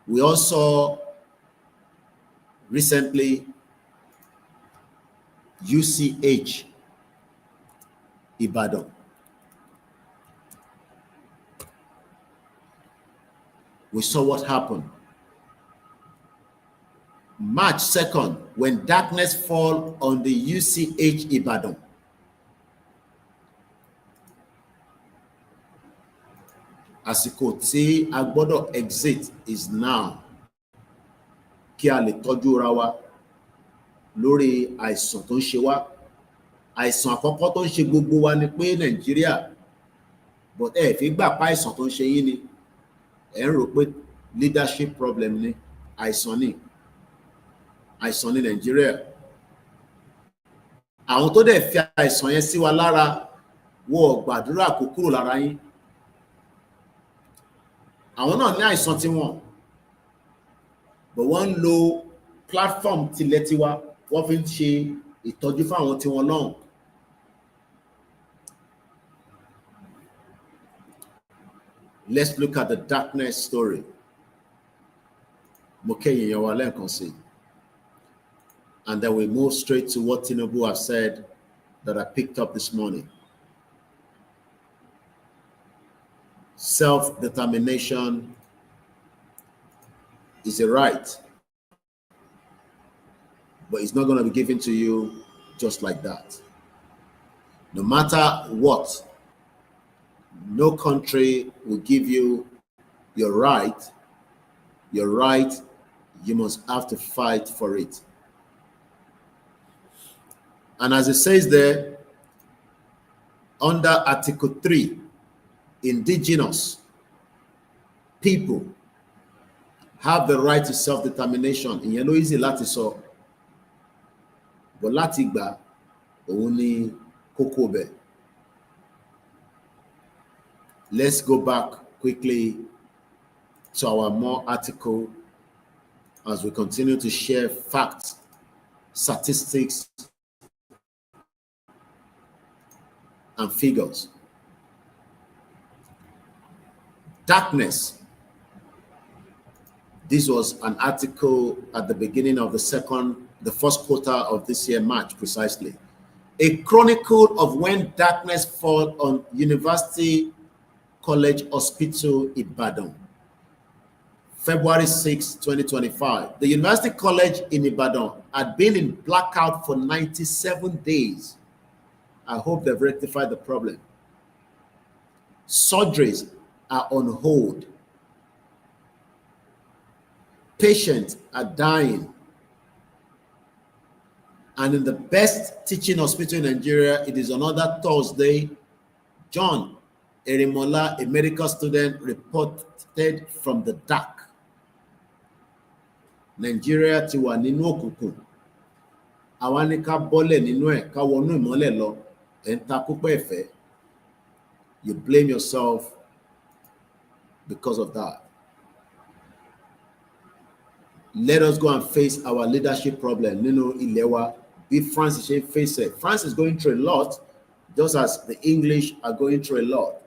A: We also recently UCH Ibadan. We saw what happened. March 2nd, when darkness fall on the UCH Ibadan. Àsìkò tí a gbọ́dọ̀ exit is now. kí a lè tọ́jú ra wa lórí àìsàn tó ń ṣe wá. Àìsàn àkọ́kọ́ tó ń ṣe gbogbo wa ni pé Nàìjíríà, but ẹ fi gbà pa àìsàn tó ń ṣe yín ni. Ẹ ń rò pé leadership problem ni, àìsàn ni Nàìjíríà. Àwọn tó dẹ̀ fi àìsàn yẹn sí wa lára, wọ́n gbàdúrà kó kúrò lára yín. Àwọn náà ní àìsàn tiwọn, but wọ́n ń lo platform tilẹ̀ tiwa, wọ́n fi ń ṣe ìtọ́jú fáwọn tiwọn náà. Let's look at the darkness story. Mo kẹ́yìn yẹn wá lẹ́ẹ̀kan sí. And then we move straight to what Tinubu has said that I picked up this morning. Self-determination is a right, but it's not going to be given to you just like that. No matter what, no country will give you your right. Your right, you must have to fight for it. And as it says there, under Article 3, indigenous people have the right to self-determination. Ìyẹn ló easy láti sọ, but láti gbà òun ni kókó bẹ̀. Let's go back quickly to our more article as we continue to share facts, statistics, and figures. Darkness. This was an article at the beginning of the first quarter of this year, March precisely. A chronicle of when darkness fell on University College Hospital Ibadan. February 6, 2025. The University College in Ibadan had been in blackout for 97 days. I hope they've rectified the problem. Surgeries are on hold. Patients are dying. And in the best teaching hospital in Nigeria, it is another Thursday. John Erimola, a medical student, reported from the dark. Nigeria ti wà nínú òkùnkùn. Àwa ní ká bọ́lẹ̀ nínú ẹ̀, ká wọnú ìmọ́lẹ̀ lọ. Ẹ̀ ń ta púpọ̀ ẹ̀fẹ́. You blame yourself because of that. Let us go and face our leadership problem. Nínú ilé wa, bí France ṣe face it. France is going through a lot, just as the English are going through a lot.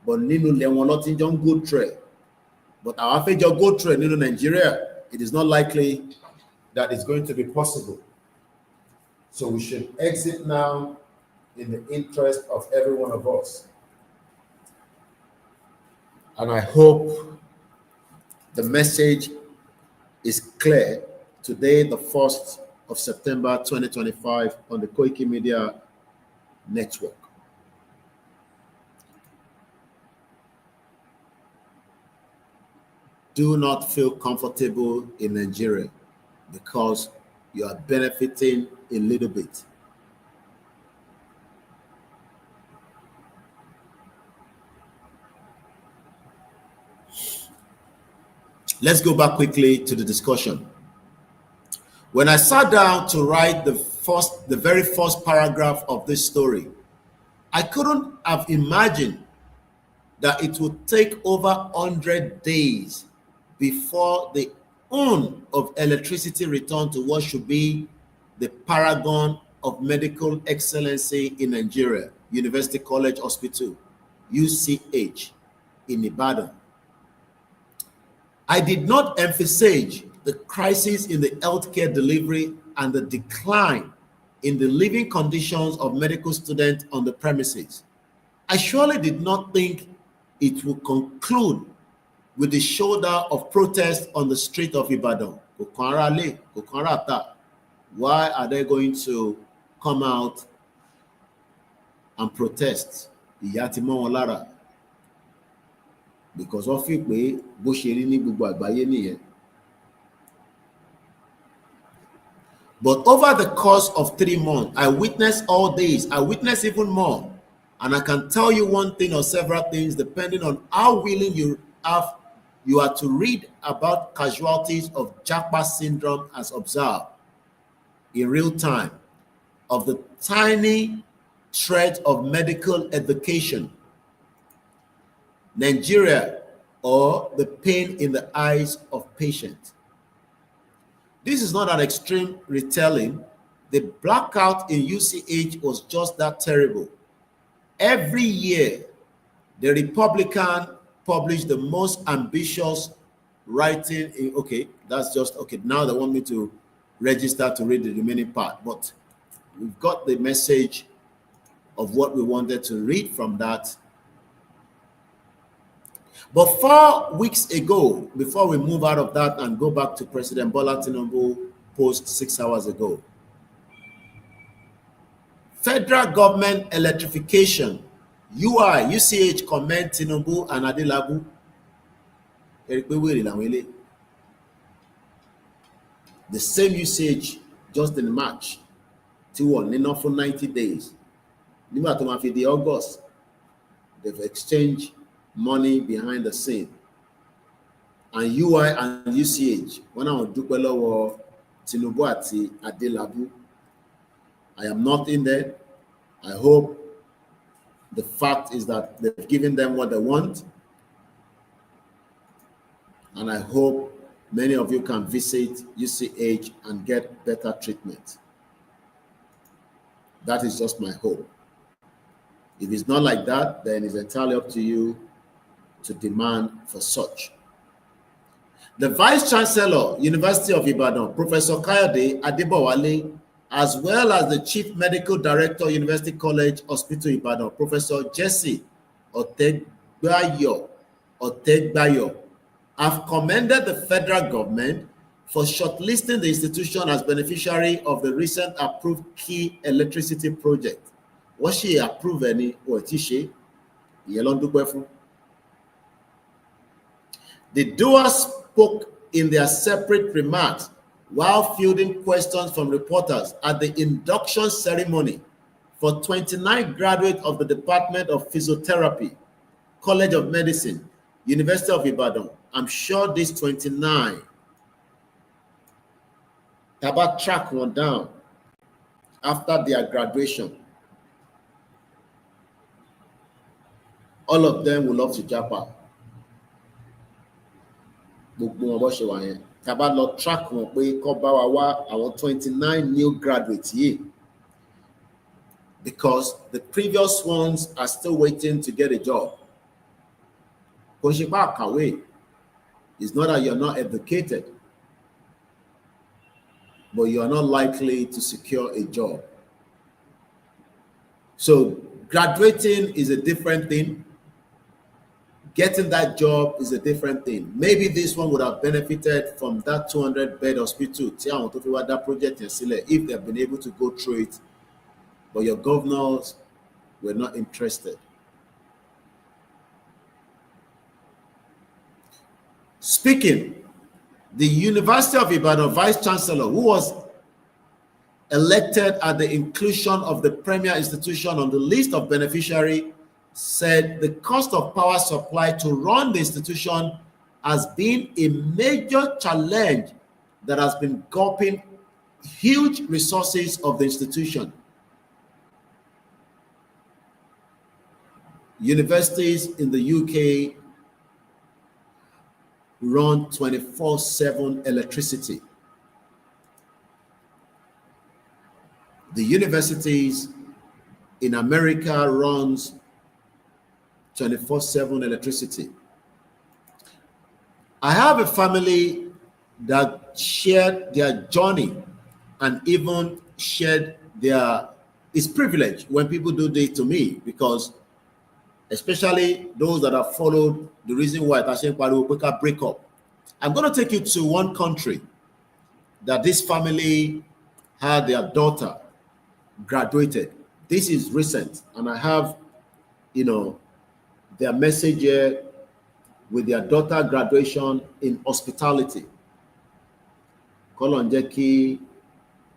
A: But nínú ilé wọn ló ti jọ ń go through. But our fẹ́ jọ go through nínú Nigeria, it is not likely that it's going to be possible. So we should exit now in the interest of every one of us. And I hope the message is clear today, the 1st of September 2025, on the Koikimedia network. Do not feel comfortable in Nigeria because you are benefiting a little bit. Let's go back quickly to the discussion. When I sat down to write the very first paragraph of this story, I couldn't have imagined that it would take over 100 days before the own of electricity returned to what should be the paragon of medical excellency in Nigeria, University College Hospital, UCH, in Ibadan. I did not emphasize the crisis in the healthcare delivery and the decline in the living conditions of medical students on the premises. I surely did not think it would conclude with the shoulder of protest on the street of Ibadan. Why are they going to come out and protest? Because of it, bó ṣe rí ní gbogbo àgbáyé nìyẹn. But over the course of 3 months, I witnessed all days. I witnessed even more. And I can tell you one thing or several things depending on how willing you are to read about casualties of Japa syndrome as observed in real time, of the tiny thread of medical education, Nigeria, or the pain in the eyes of patients. This is not an extreme retelling. The blackout in UCH was just that terrible. Every year, the Republican published the most ambitious writing. Okay, that's just okay. Now they want me to register to read the remaining part, but we've got the message of what we wanted to read from that. But 4 weeks ago, before we move out of that and go back to President Bola Tinubu post 6 hours ago, federal government electrification, UCH comment Tinubu and Adelabu. The same UCH just in March, enough for 90 days. The August, they've exchanged money behind the scene. And UI and UCH, when I want to do Tinubu ati Adelabu, I am not in there. I hope the fact is that they've given them what they want. And I hope many of you can visit UCH and get better treatment. That is just my hope. If it's not like that, then it's entirely up to you to demand for such. The Vice Chancellor, University of Ibadan, Professor Kayode Adebowale, as well as the Chief Medical Director, University College Hospital Ibadan, Professor Jesse Otegbayo, have commended the federal government for shortlisting the institution as beneficiary of the recent approved key electricity project. Was she approved any or tishe? The duo spoke in their separate remarks while fielding questions from reporters at the induction ceremony for 29 graduates of the Department of Physiotherapy, College of Medicine, University of Ibadan. I'm sure these 29 Taba track one down after their graduation. All of them will love to Japa. Taba lọ track wọn pé kó bá wa wá àwọn 29 new graduates here, because the previous ones are still waiting to get a job. Koshipa Kawe is not that you're not educated, but you are not likely to secure a job. So graduating is a different thing. Getting that job is a different thing. Maybe this one would have benefited from that 200-bed hospital that project if they've been able to go through it, but your governors were not interested. Speaking, the University of Ibadan Vice Chancellor, who was elected at the inclusion of the premier institution on the list of beneficiaries, said the cost of power supply to run the institution has been a major challenge that has been gulping huge resources of the institution. Universities in the UK run 24/7 electricity. The universities in America runs 24/7 electricity. I have a family that shared their journey and even shared their, it's privilege when people do this to me, because especially those that have followed the reason why Tashen break up. I'm going to take you to one country that this family had their daughter graduated. This is recent, and I have, their message here with their daughter graduation in hospitality.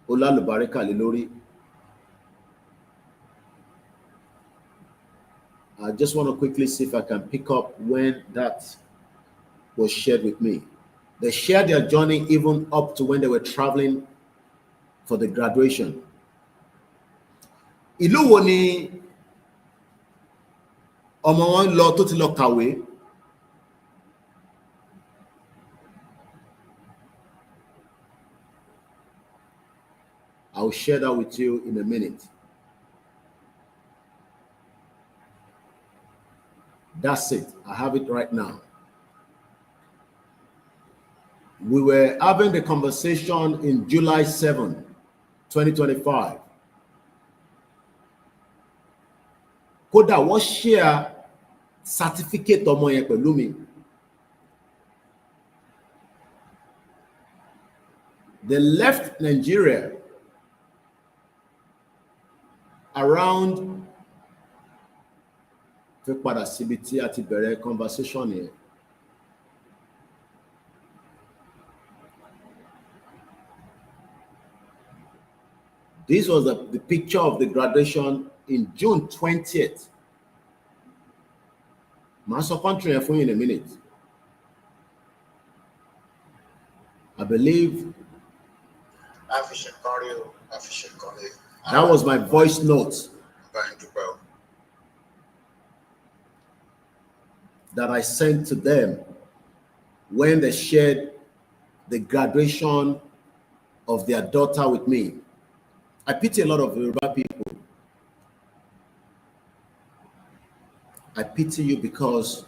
A: Olalubarika Lilori. I just want to quickly see if I can pick up when that was shared with me. They shared their journey even up to when they were traveling for the graduation. Ìlú wo ni ọmọ wọn lọ tó ti lọ kàwé? I'll share that with you in a minute. That's it. I have it right now. We were having the conversation in July 7, 2025. Kódà wọ́n share certificate ọmọ yẹn pẹ̀lú mi. They left Nigeria around fi padà síbi tí a ti bẹ̀rẹ̀ conversation yẹn. This was the picture of the graduation in June 20th. Màá sọ country yẹn fún yín in a minute. I believe that was my voice note that I sent to them when they shared the graduation of their daughter with me. I pity a lot of Yoruba people. I pity you because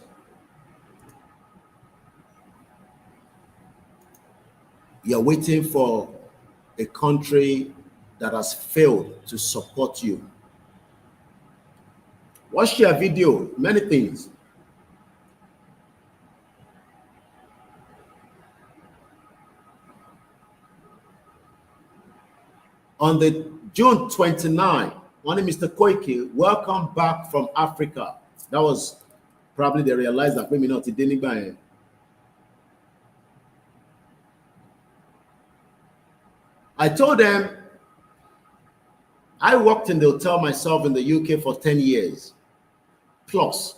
A: you're waiting for a country that has failed to support you. Watch your video, many things. On the June 29, one Mr. Koiki, welcome back from Africa. That was probably they realized that maybe not today. I told them I worked in the hotel myself in the UK for 10 years plus.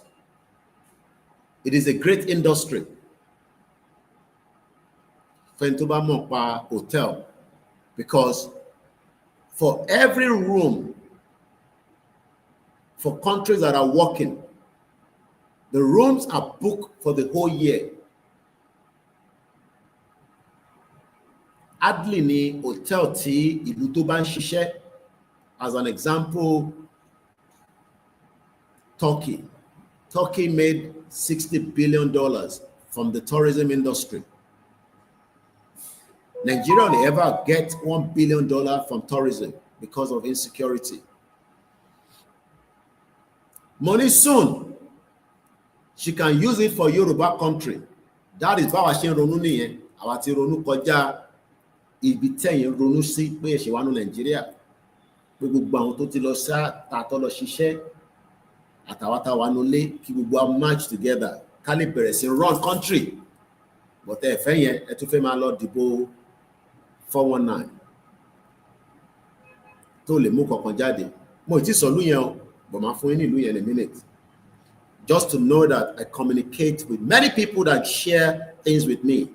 A: It is a great industry. Fentoba Mopa Hotel, because for every room for countries that are working, the rooms are booked for the whole year. Adli ni hotel tí ìlú tó bá ń ṣiṣẹ́, as an example, Turkey. Turkey made $60 billion from the tourism industry. Nigeria only ever get $1 billion from tourism because of insecurity. Money soon, she can use it for Yoruba country. That is why she ronú nìyẹn. Àwa ti ronú kọjá ibi tẹ́yìn ronú sí pé ṣe wà ní Nigeria. Pé gbogbo àwọn tó ti lọ sá tàtọ́ lọ ṣiṣẹ́ àtàwátà wà nílé kí gbogbo a match together ká lè bẹ̀rẹ̀ sí run country. But ẹ fẹ́ yẹn ẹ tún fẹ́ máa lọ dìbò 419 tó lè mú kankan jáde. Mo ti sọ ìlú yẹn o, but máa fún yín ní ìlú yẹn in a minute. Just to know that I communicate with many people that share things with me.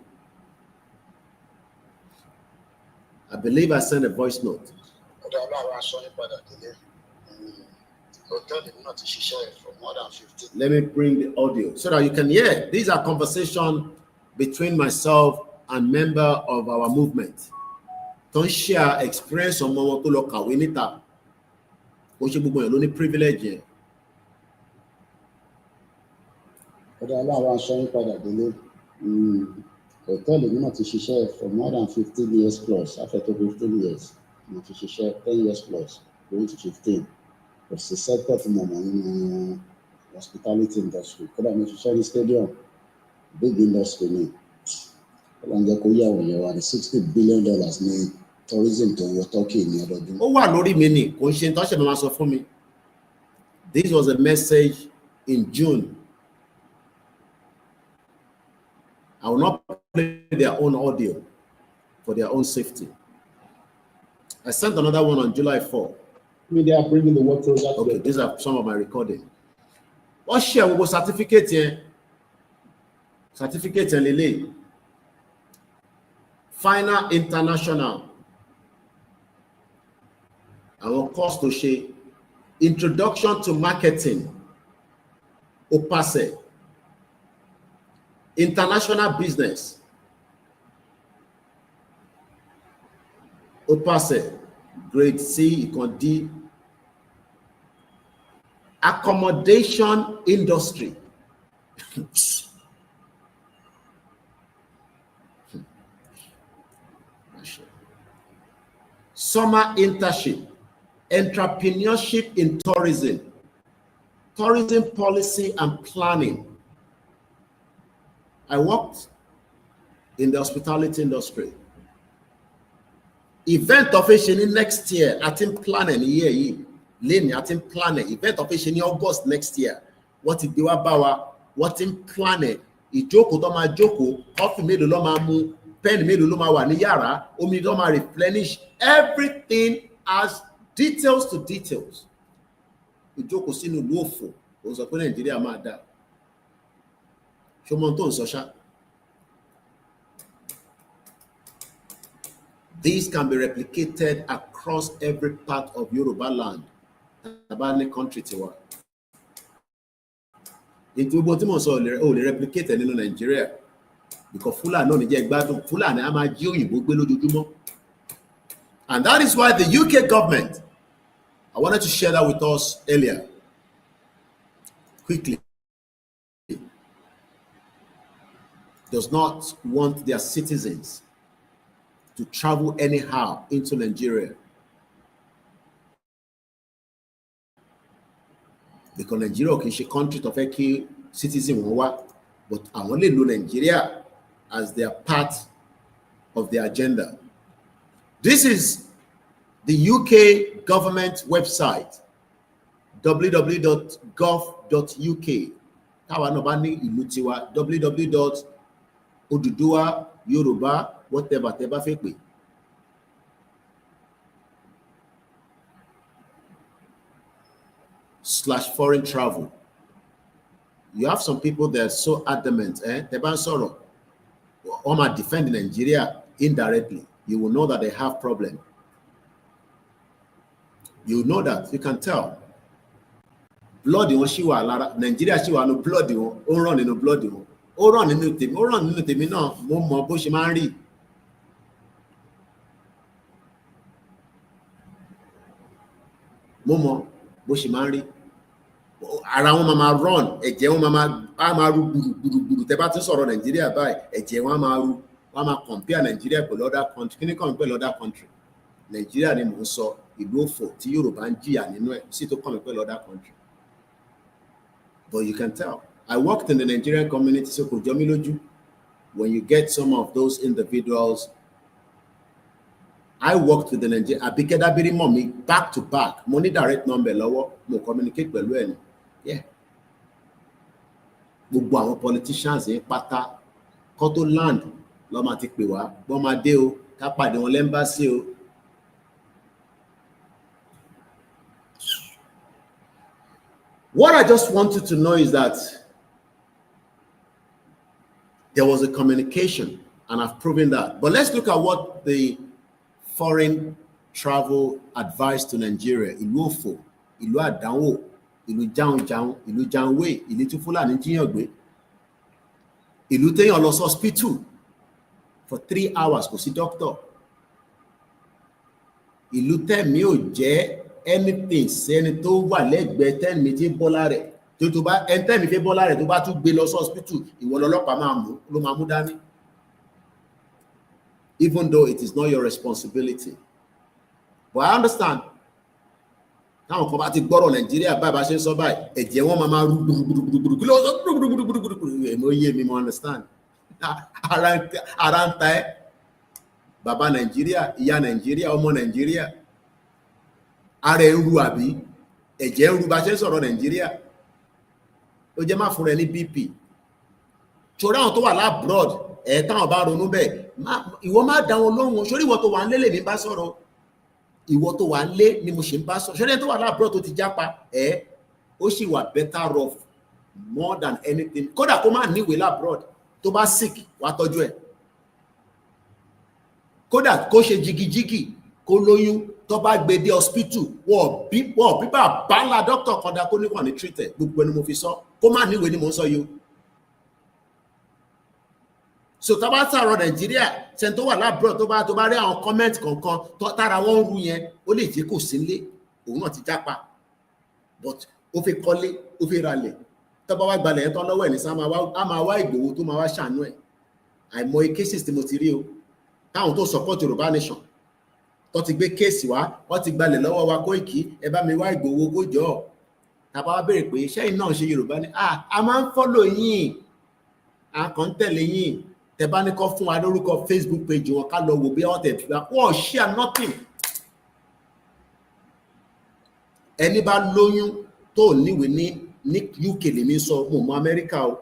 A: I believe I sent a voice note. Let me bring the audio so that you can hear. These are conversations between myself and member of our movement. Don't share experience on wọn tó lọ kàwé níta. Ó ṣe gbogbo yẹn ló ní privilege yẹn.
C: Hotel mi náà ti ṣiṣẹ́ for more than 15 years plus. After 15 years, mo ti ṣiṣẹ́ 10 years plus, going to 15. Kò sí sector tí mo mọ̀ nínú hospitality industry. Kódà mo ṣiṣẹ́ ní stadium, big industry ni. Wọ́n jẹ́ kó yàwó yẹn wá ní $60 billion ní tourism tó ń wọ Turkey ní ọdọọdún.
A: Ó wà lórí mi ni, kò ń ṣe tó ṣe máa sọ fún mi. This was a message in June. I will not play their own audio for their own safety. I sent another one on July 4.
C: They are bringing the work closer.
A: Okay, these are some of my recording. What share we go certificate here? Certificate and Lele. Final International. Our course to share. Introduction to Marketing. Opase. International Business. Opase. Grade C, Econ D. Accommodation Industry. Summer Internship. Entrepreneurship in Tourism. Tourism Policy and Planning. I worked in the hospitality industry. Event of Asian next year, I think planning year. Lane, I think planning. Event of Asian August next year. What is the Wabawa? What in planning? Ijoko to ma joko, coffee made loma mu, pen made loma wa ni yara, omi do ma replenish. Everything as details to details. Ijoko sinu lofo, o so pe Nigeria ma da. Shomo ton so sha. These can be replicated across every part of Yoruba land. Tabani country tiwa. Into what you so replicate in Nigeria because Fulani no nije gbadun Fulani a ma ji oyinbo gbe lójoojúmọ́. And that is why the UK government, I wanted to share that with us earlier, quickly, does not want their citizens to travel anyhow into Nigeria. Because Nigeria is a country of a citizen, but I only know Nigeria as their part of their agenda. This is the UK government website, www.gov.uk. www.Oduduwa Yoruba whatever fake. /foreign travel. You have some people that are so adamant, they ban sorrow. Or defend Nigeria indirectly. You will know that they have problem. You know that, you can tell. Blood in Shiwa, Nigeria Shiwa no blood in run in no blood in. Ó run nínú tèmi náà mo mọ bó ṣe máa ń rí. Mo mọ bó ṣe máa ń rí. Ara wọn máa run, ẹ̀jẹ̀ wọn máa ru gbùrùgbùrù tẹ́ bá ti sọ̀rọ̀ Nàìjíríà báyìí, ẹ̀jẹ̀ wọn máa ru, wọn máa compare Nàìjíríà pẹ̀lú other country. Kí ni kàn pẹ̀lú other country? Nàìjíríà ni mò ń sọ, ìlú òfò tí Yorùbá ń jìyà nínú ẹ̀, sí tó kàn pẹ̀lú other country. But you can tell. I worked in the Nigerian community, so when you get some of those individuals, I worked with the Nigerian, Abikedabiri mommy back to back, money direct number, lower, no communicate well. Yeah. Gbogbo àwọn politicians in pátá, kó tó land, ló máa ti pè wá, bó máa dé o, ká pàdé wọn l'embassy o. What I just want you to know is that there was a communication, and I've proven that. But let's look at what the foreign travel advice to Nigeria. Ìlú òfò, ìlú àdánwò, ìlú jàun, ìlú jànwé, ìlú tí Fúlàní jíyàn gbé, ìlú téèyàn lọ sí hospital for 3 hours kò sí doctor, ìlú tẹ̀mí ò jẹ́ anything sẹ́ni tó wà lẹ́gbẹ̀ẹ́ tẹ́mi tí bọ́lá rẹ̀. Tó bá ẹntẹ́ mi fẹ́ bọ́lá rẹ̀ tó bá tún gbé lọ sí hospital ìwọ lọ́lọ́pàá ló máa mú dání. Even though it is not your responsibility. But I understand. Táwọn kan bá ti gbọ́rọ̀ Nàìjíríà báyìí bá ṣe ń sọ báyìí ẹ̀jẹ̀ wọn máa rú gbùrùgbùrùgbùrù kí ló sọ gbùrùgbùrùgbùrù èmi yé mi mo understand. Ara ń ta ẹ́ bàbá Nàìjíríà ìyá Nàìjíríà ọmọ Nàìjíríà ara ẹ̀ ń ru àbí ẹ̀jẹ̀ ń ru bá ṣe ń sọ̀rọ̀ Nàìjíríà. Ó jẹ́ má fún rẹ ní BP. Ṣòro àwọn tó wà lábroad táwọn bá ronú bẹ́ẹ̀ ìwọ má dá wọn lóhùn. Ṣòro ìwọ tó wà ń lélẹ̀ ní bá sọ̀rọ̀. ìwọ tó wà nílé ni mo ṣe ń bá sọ ṣẹlẹ̀ tó wà láàbúrò tó ti jápa ó sì wà better off more than anything. Kódà kó má níwèé láàbúrò tó bá sick wá tọ́jú ẹ̀, kódà kó ṣe jigijigi kó lóyún tó bá gbé dé hospital wọ́n bíbá bá doctor kan dá kó níwọ̀n ní treated. Gbogbo ẹni mo fi sọ, kó má níwèé ni mo ń sọ yìí. So tá bá sọ̀rọ̀ Nàìjíríà ṣe tó wà láàbúrò tó bá rí àwọn comment kankan tó tára wọn rú yẹn, ó lè jẹ́ kó sí nílé, òun náà ti jápa, but ó fi kọ́lé, ó fi ralẹ̀, tó bá wá gbalẹ̀ yẹn tán lọ́wọ́ ẹ̀ ní sá máa wá Ìgbòho tó máa wá ṣàánú ẹ̀. Àìmọye cases tí mo ti rí o, táwọn tó support Yorùbá nation tó ti gbé kéèsì wá, wọ́n ti gbalẹ̀ lọ́wọ́ wa Koiki, ẹ bá mi wá Ìgbòho kó jọ. Tàbá wá béèrè pé ṣẹ́yìn náà ṣe Yorùbá ni, a máa ń follow yín, a kàn ń tẹ̀lé yín. Tẹ bá ní kọ́ fún wa lórúkọ Facebook page wọn ká lọ wò bí wọ́n tẹ̀ fi wá, wọ́n share nothing. Ẹni bá lóyún tó níwèé ní UK lèmi sọ, mo mọ Amẹ́ríkà o,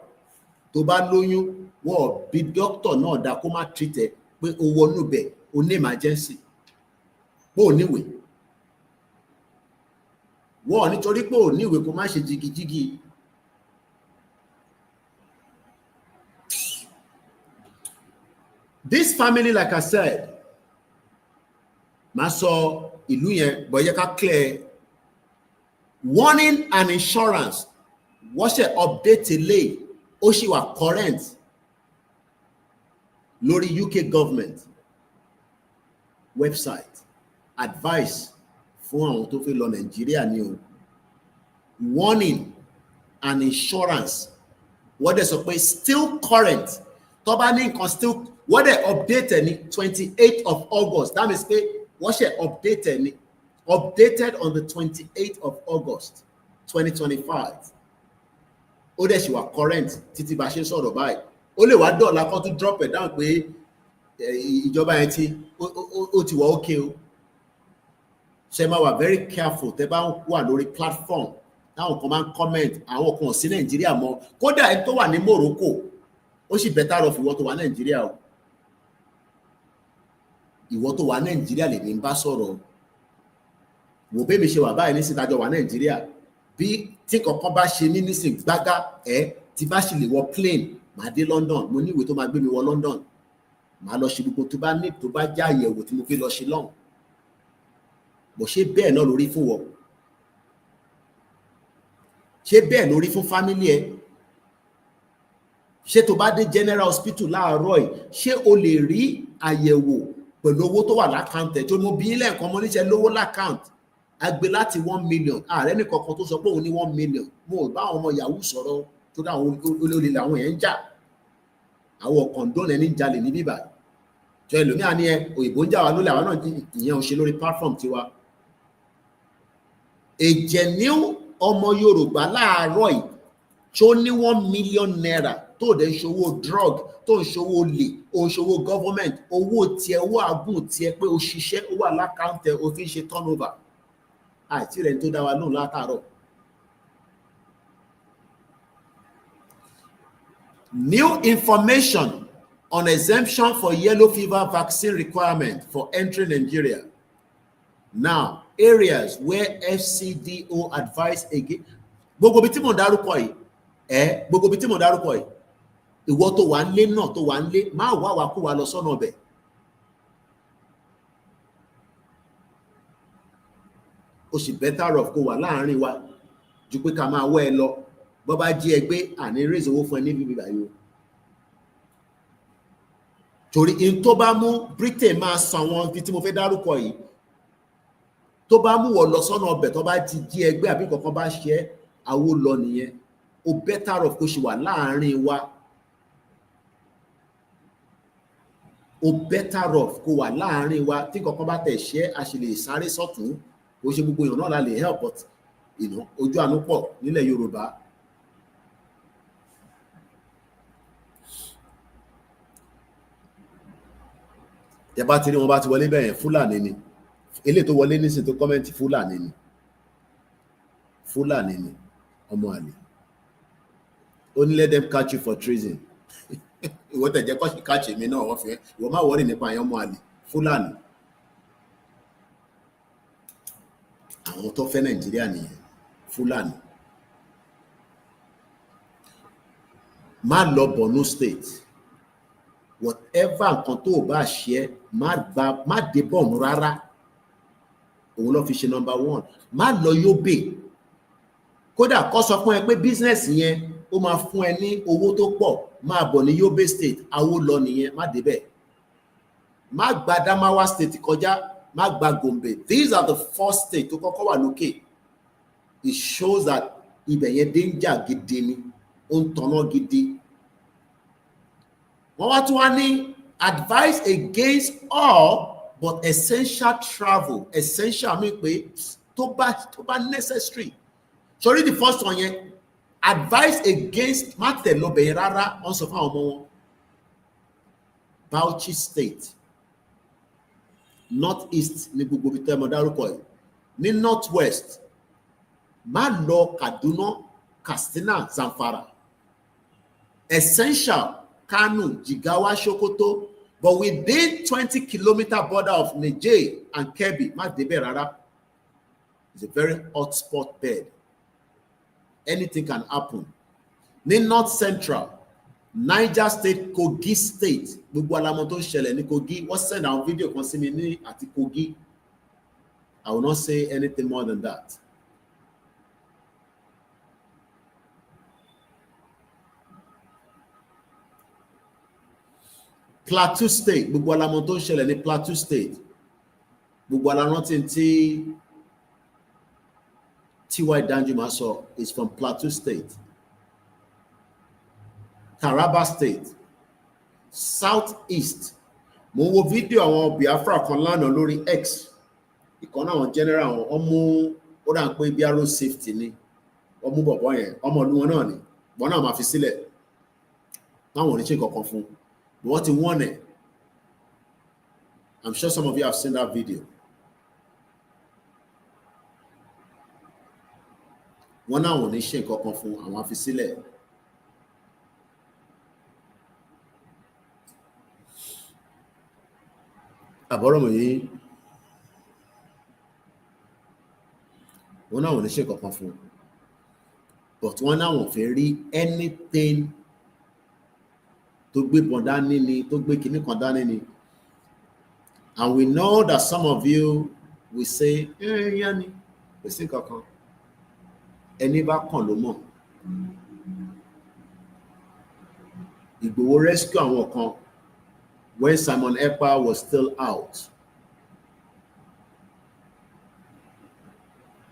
A: tó bá lóyún wọ́n bí dókítà náà dá kó má treat ẹ pé o wọnú bẹ̀ o ní emergency pé o níwèé. Wọ́n nítorí pé o níwèé kó má ṣe jigijigi. This family, like I said, máa sọ ìlú yẹn, but yẹ ká clear. Warning and insurance, wọ́n ṣe update lé, ó ṣì wà current lórí UK government website. Advice fún àwọn tó fẹ́ lọ Nàìjíríà ni o. Warning and insurance, wọ́n dẹ̀ sọ pé still current. Tó bá ní nǹkan still, wọ́n dẹ̀ updated ní 28th of August. That means pé wọ́n ṣe updated ní updated on the 28th of August 2025. Ó dẹ̀ ṣì wà current títí bá ṣe sọ̀rọ̀ báyìí. Ó lè wá dọ̀la kan tún drop it down pé ìjọba yẹn ó ti wà okay o. Ṣé máa wà very careful tẹ́ bá wà lórí platform táwọn kan máa ń comment, àwọn kan sí Nàìjíríà mọ́. Kódà ẹni tó wà ní Morocco ó sì better off ìwọ tó wà Nàìjíríà o. Ìwọ tó wà Nàìjíríà lè ní bá sọ̀rọ̀. Wò bẹ́ẹ̀ mi ṣe wà báyìí nísìnyí tájọ wà Nàìjíríà. Bí tí kankan bá ṣe ní nísìnyí gbágá tí bá ṣe lè wọ plane màá dé London, mo ní ìwé tó máa gbé mi wọ London, màá lọ ṣe gbogbo tó bá ní tó bá já àyẹ̀wò tí mo fi lọ ṣe lọ́hùn. Bó ṣe bẹ́ẹ̀ náà lórí fún wọn, ṣé bẹ́ẹ̀ lórí fún family ẹ? Ṣé tó bá dé General Hospital láàárọ̀ yìí, ṣé o lè rí àyẹ̀wò pẹ̀lú owó tó wà lákàntẹ̀? Tó mo bí ilé nǹkan mo níṣẹ́ lówó lákànt, a gbé láti 1 million, ààrẹ nìkan kan tó sọ pé òun ní 1 million. Mo bá àwọn ọmọ Yahoo sọ̀rọ̀ tó dá àwọn olè làwọn yẹn ń jà, àwọn kọ̀ǹdọ́nù ẹni ń jalè ní bíbà. Jọ ẹlòmíà ní òyìnbó ń jà wá lólè, àwọn náà ìyẹn ò ṣe lórí platform tiwa. Èjẹ̀níú ọmọ Yorùbá láàárọ̀ yìí tó ní 1 million naira tó dẹ̀ ń ṣòwò drug, tó ń ṣòwò olè, ó ń ṣòwò government, owó tiẹ̀, owó àgùn tiẹ̀ pé o ṣiṣẹ́, owó alákàntẹ̀, o fi ń ṣe turnover. Àìtí rẹ̀ tó dá wa lóhùn látàárọ̀. New information on exemption for yellow fever vaccine requirement for entering Nigeria. Now, areas where FCDO advise again. Gbogbo bí tí mo dárúkọ yìí, gbogbo bí tí mo dárúkọ yìí, ìwọ tó wà nílé náà tó wà nílé, máa wá kó wa lọ sọ́nà ọbẹ̀. Ó sì better off kó wà láàárín wa ju pé ká máa wọ́ ẹ lọ. Bọ́ bá jí ẹgbẹ́ àní raise owó fún ẹ níbi báyìí o. Torí in tó bá mú Britain máa san àwọn ibi tí mo fẹ́ dárúkọ yìí, tó bá mú wọ lọ sọ́nà ọbẹ̀ tó bá ti jí ẹgbẹ́ àbí kankan bá ṣe àwo lọ nìyẹn. O better off kó ṣe wà láàárín wa. O better off kó wà láàárín wa, tí kankan bá tẹ̀ ṣe a ṣe lè sáré sọ́tún. Kò ṣe gbogbo èèyàn náà la lè help, but ojú àánú pọ̀ nílẹ̀ Yorùbá. Tẹ́ bá ti rí wọn bá ti wọlé bẹ́ẹ̀ Fúlàní ni. Ilé tó wọlé nísìn tó kọ́mẹ́ǹtì Fúlàní ni. Fúlàní ni ọmọ àlè. Only let them catch you for treason. Ìwọ tẹ̀ jẹ́ kọ́ sí catch mi náà wọ́n fẹ́. Ìwọ má wọrí nípa àyàn ọmọ àlè. Fúlàní. àwọn tó fẹ́ Nàìjíríà nìyẹn, Fúlàní. Má lọ Borno State, whatever nǹkan tó o bá ṣe má dé Borno rárá, òun ló fi ṣe number 1. Má lọ Yobe, kódà kó sọ fún ẹ pé business yẹn ó máa fún ẹ ní owó tó pọ̀, máa bọ̀ ní Yobe State, awó lọ nìyẹn, má débẹ̀. Má gba Adamawa State kọjá, má gba Gombe. These are the 4 states tó kọ́kọ́ wà lókè. It shows that ibẹ̀ yẹn danger gidi ni, ó ń tanná gidi. Wọ́n wá tún wá ní advice against all but essential travel. Essential mean pé tó bá necessary. Sorry, the first one yẹn, advice against má tẹ̀ lọ bẹ̀yẹn rárá, wọ́n sọ fún àwọn ọmọ wọn. Bauchi State, North East ní gbogbo ibi tẹ́ mọ dárúkọ yìí. Ní North West, má lọ Kaduna, Katsina, Zamfara. Essential, Kano, Jigawa, Sokoto, but within 20-kilometer border of Niger and Kebbi, má débẹ̀ rárá. It's a very hot spot bed. Anything can happen. Ní North Central, Niger State, Kogi State, gbogbo alamọ tó ń ṣẹlẹ̀ ní Kogi, wọ́n send àwọn fídíò kan sí mi ní àti Kogi. I will not say anything more than that. Plateau State, gbogbo alamọ tó ń ṣẹlẹ̀ ní Plateau State, gbogbo alamọ tí T.Y. Danjuma sọ is from Plateau State. Taraba State, Southeast. Mo wo fídíò àwọn Biafra kan lánàá lórí X. Ìkan náà general àwọn ọmọ ó dà ń pé bí arrow safety ni. Ọmọ bọ̀bọ̀ yẹn, ọmọ ìlú wọn náà ni. Wọ́n náà máa fi sílẹ̀. Táwọn ò ní ṣe kankan fún. Wọ́n ti wọ́n ẹ̀. I'm sure some of you have seen that video. Wọ́n náà wọ́n ní ṣe kankan fún àwọn afi sílẹ̀. Àbọ̀rọ̀ mọ̀ yìí, wọ́n náà wọ́n ní ṣe kankan fún, but wọ́n náà wọ́n fẹ́ rí anything tó gbé bọ̀n dání ni, tó gbé kinní kan dání ni. And we know that some of you will say, yẹn ni, kò sí kankan. Ẹni bá kàn ló mọ̀. Ìgbòho rescue àwọn kan when Simon Ekpa was still out.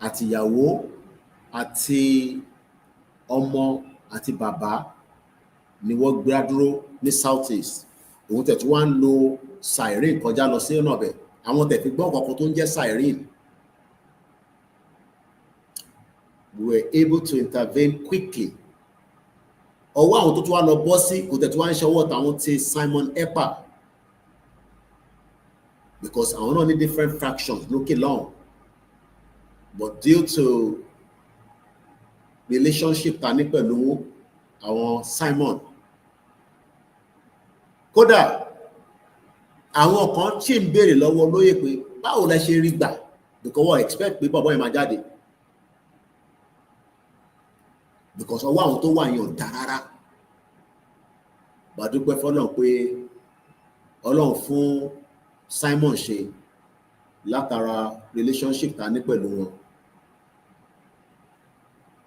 A: Àti ìyàwó, àti ọmọ, àti bàbá ni wọ́n gbé dúró ní Southeast. Òun tẹ̀tí wá ń lo siren kọjá lọ sí ọ̀nà ọ̀bẹ. Àwọn tẹ̀fí gbọ́ ọ̀kọ̀ọ̀kan tó ń jẹ́ siren. We were able to intervene quickly. Ọwọ́ àwọn tó tún wá lọ bọ́ sí kò tẹ̀tí wá ń ṣe ọwọ́ tàwọn ti Simon Ekpa. Because àwọn náà ní different fractions lókè lọ́hùn. But due to relationship ta ní pẹ̀lú àwọn Simon. Kódà àwọn kan ṣì ń béèrè lọ́wọ́ lóyè pé báwo lẹ ṣe rí gbà, because wọ́n expect pé bàbá yẹn máa jáde. Because ọwọ́ àwọn tó wà yẹn ò dá rárá. Bàdúpẹ́ fọ́lọ́run pé Ọlọ́run fún Simon ṣe látara relationship ta ní pẹ̀lú wọn.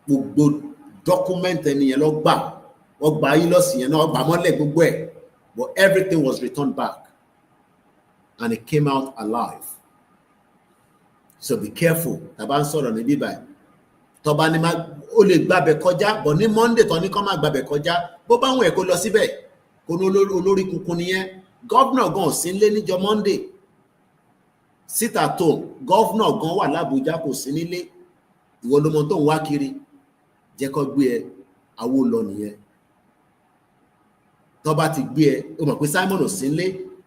A: Gbogbo document ẹni yẹn lọ gbà, wọ́n gba ayílọ́sì yẹn náà, wọ́n gbà mọ́lẹ̀ gbogbo ẹ̀, but everything was returned back and it came out alive. So be careful. Tàbá ń sọ̀rọ̀ ní bíbá tọba ni ó lè gbàbẹ̀ kọjá, but ní Monday tán ní kán má gbàbẹ̀ kọjá, bó bá wọn ẹ̀ kó lọ síbẹ̀, kó ní olórí kunkun nìyẹn. Gọ́vnà gan sí nílé níjọ́ Monday, sit at home. Gọ́vnà gan wà l'Abuja kò sí nílé, ìwọ ló mọ tó ń wá kiri, jẹ́ kó gbé ẹ, awó lọ nìyẹn. Tọ́ba ti gbé ẹ, ó mọ̀ pé Simon ò sí nílé,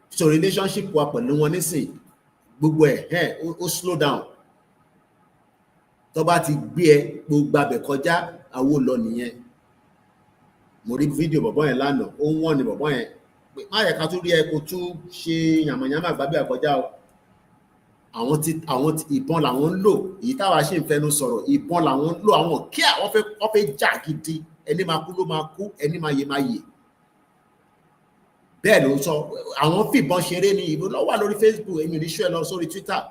A: so relationship wa pẹ̀lú wọn nísìn gbogbo ẹ̀ ó slow down. Tọ́ba ti gbé ẹ gbogbo abẹ kọjá, awó lọ nìyẹn. Mo rí fídíò bọ̀bọ́ yẹn lánàá, ó ń wọ́n ní bọ̀bọ́ yẹn pé má yẹ ká tún rí ẹ kó tún ṣe yàmàyàmà gbàgbé àkọjá o. àwọn tí ìbọn làwọn ń lò, èyí táwa ṣe ń fẹnu sọ̀rọ̀, ìbọn làwọn ń lò, àwọn kí àwọn fẹ́ jà gidi, ẹni máa kú ló máa kú, ẹni máa yè máa yè. Bẹ́ẹ̀ ló ń sọ, àwọn fìbọn ṣeré ní ìbò lọ wà lórí Facebook, èmi ò ní ṣú ẹ lọ sórí Twitter.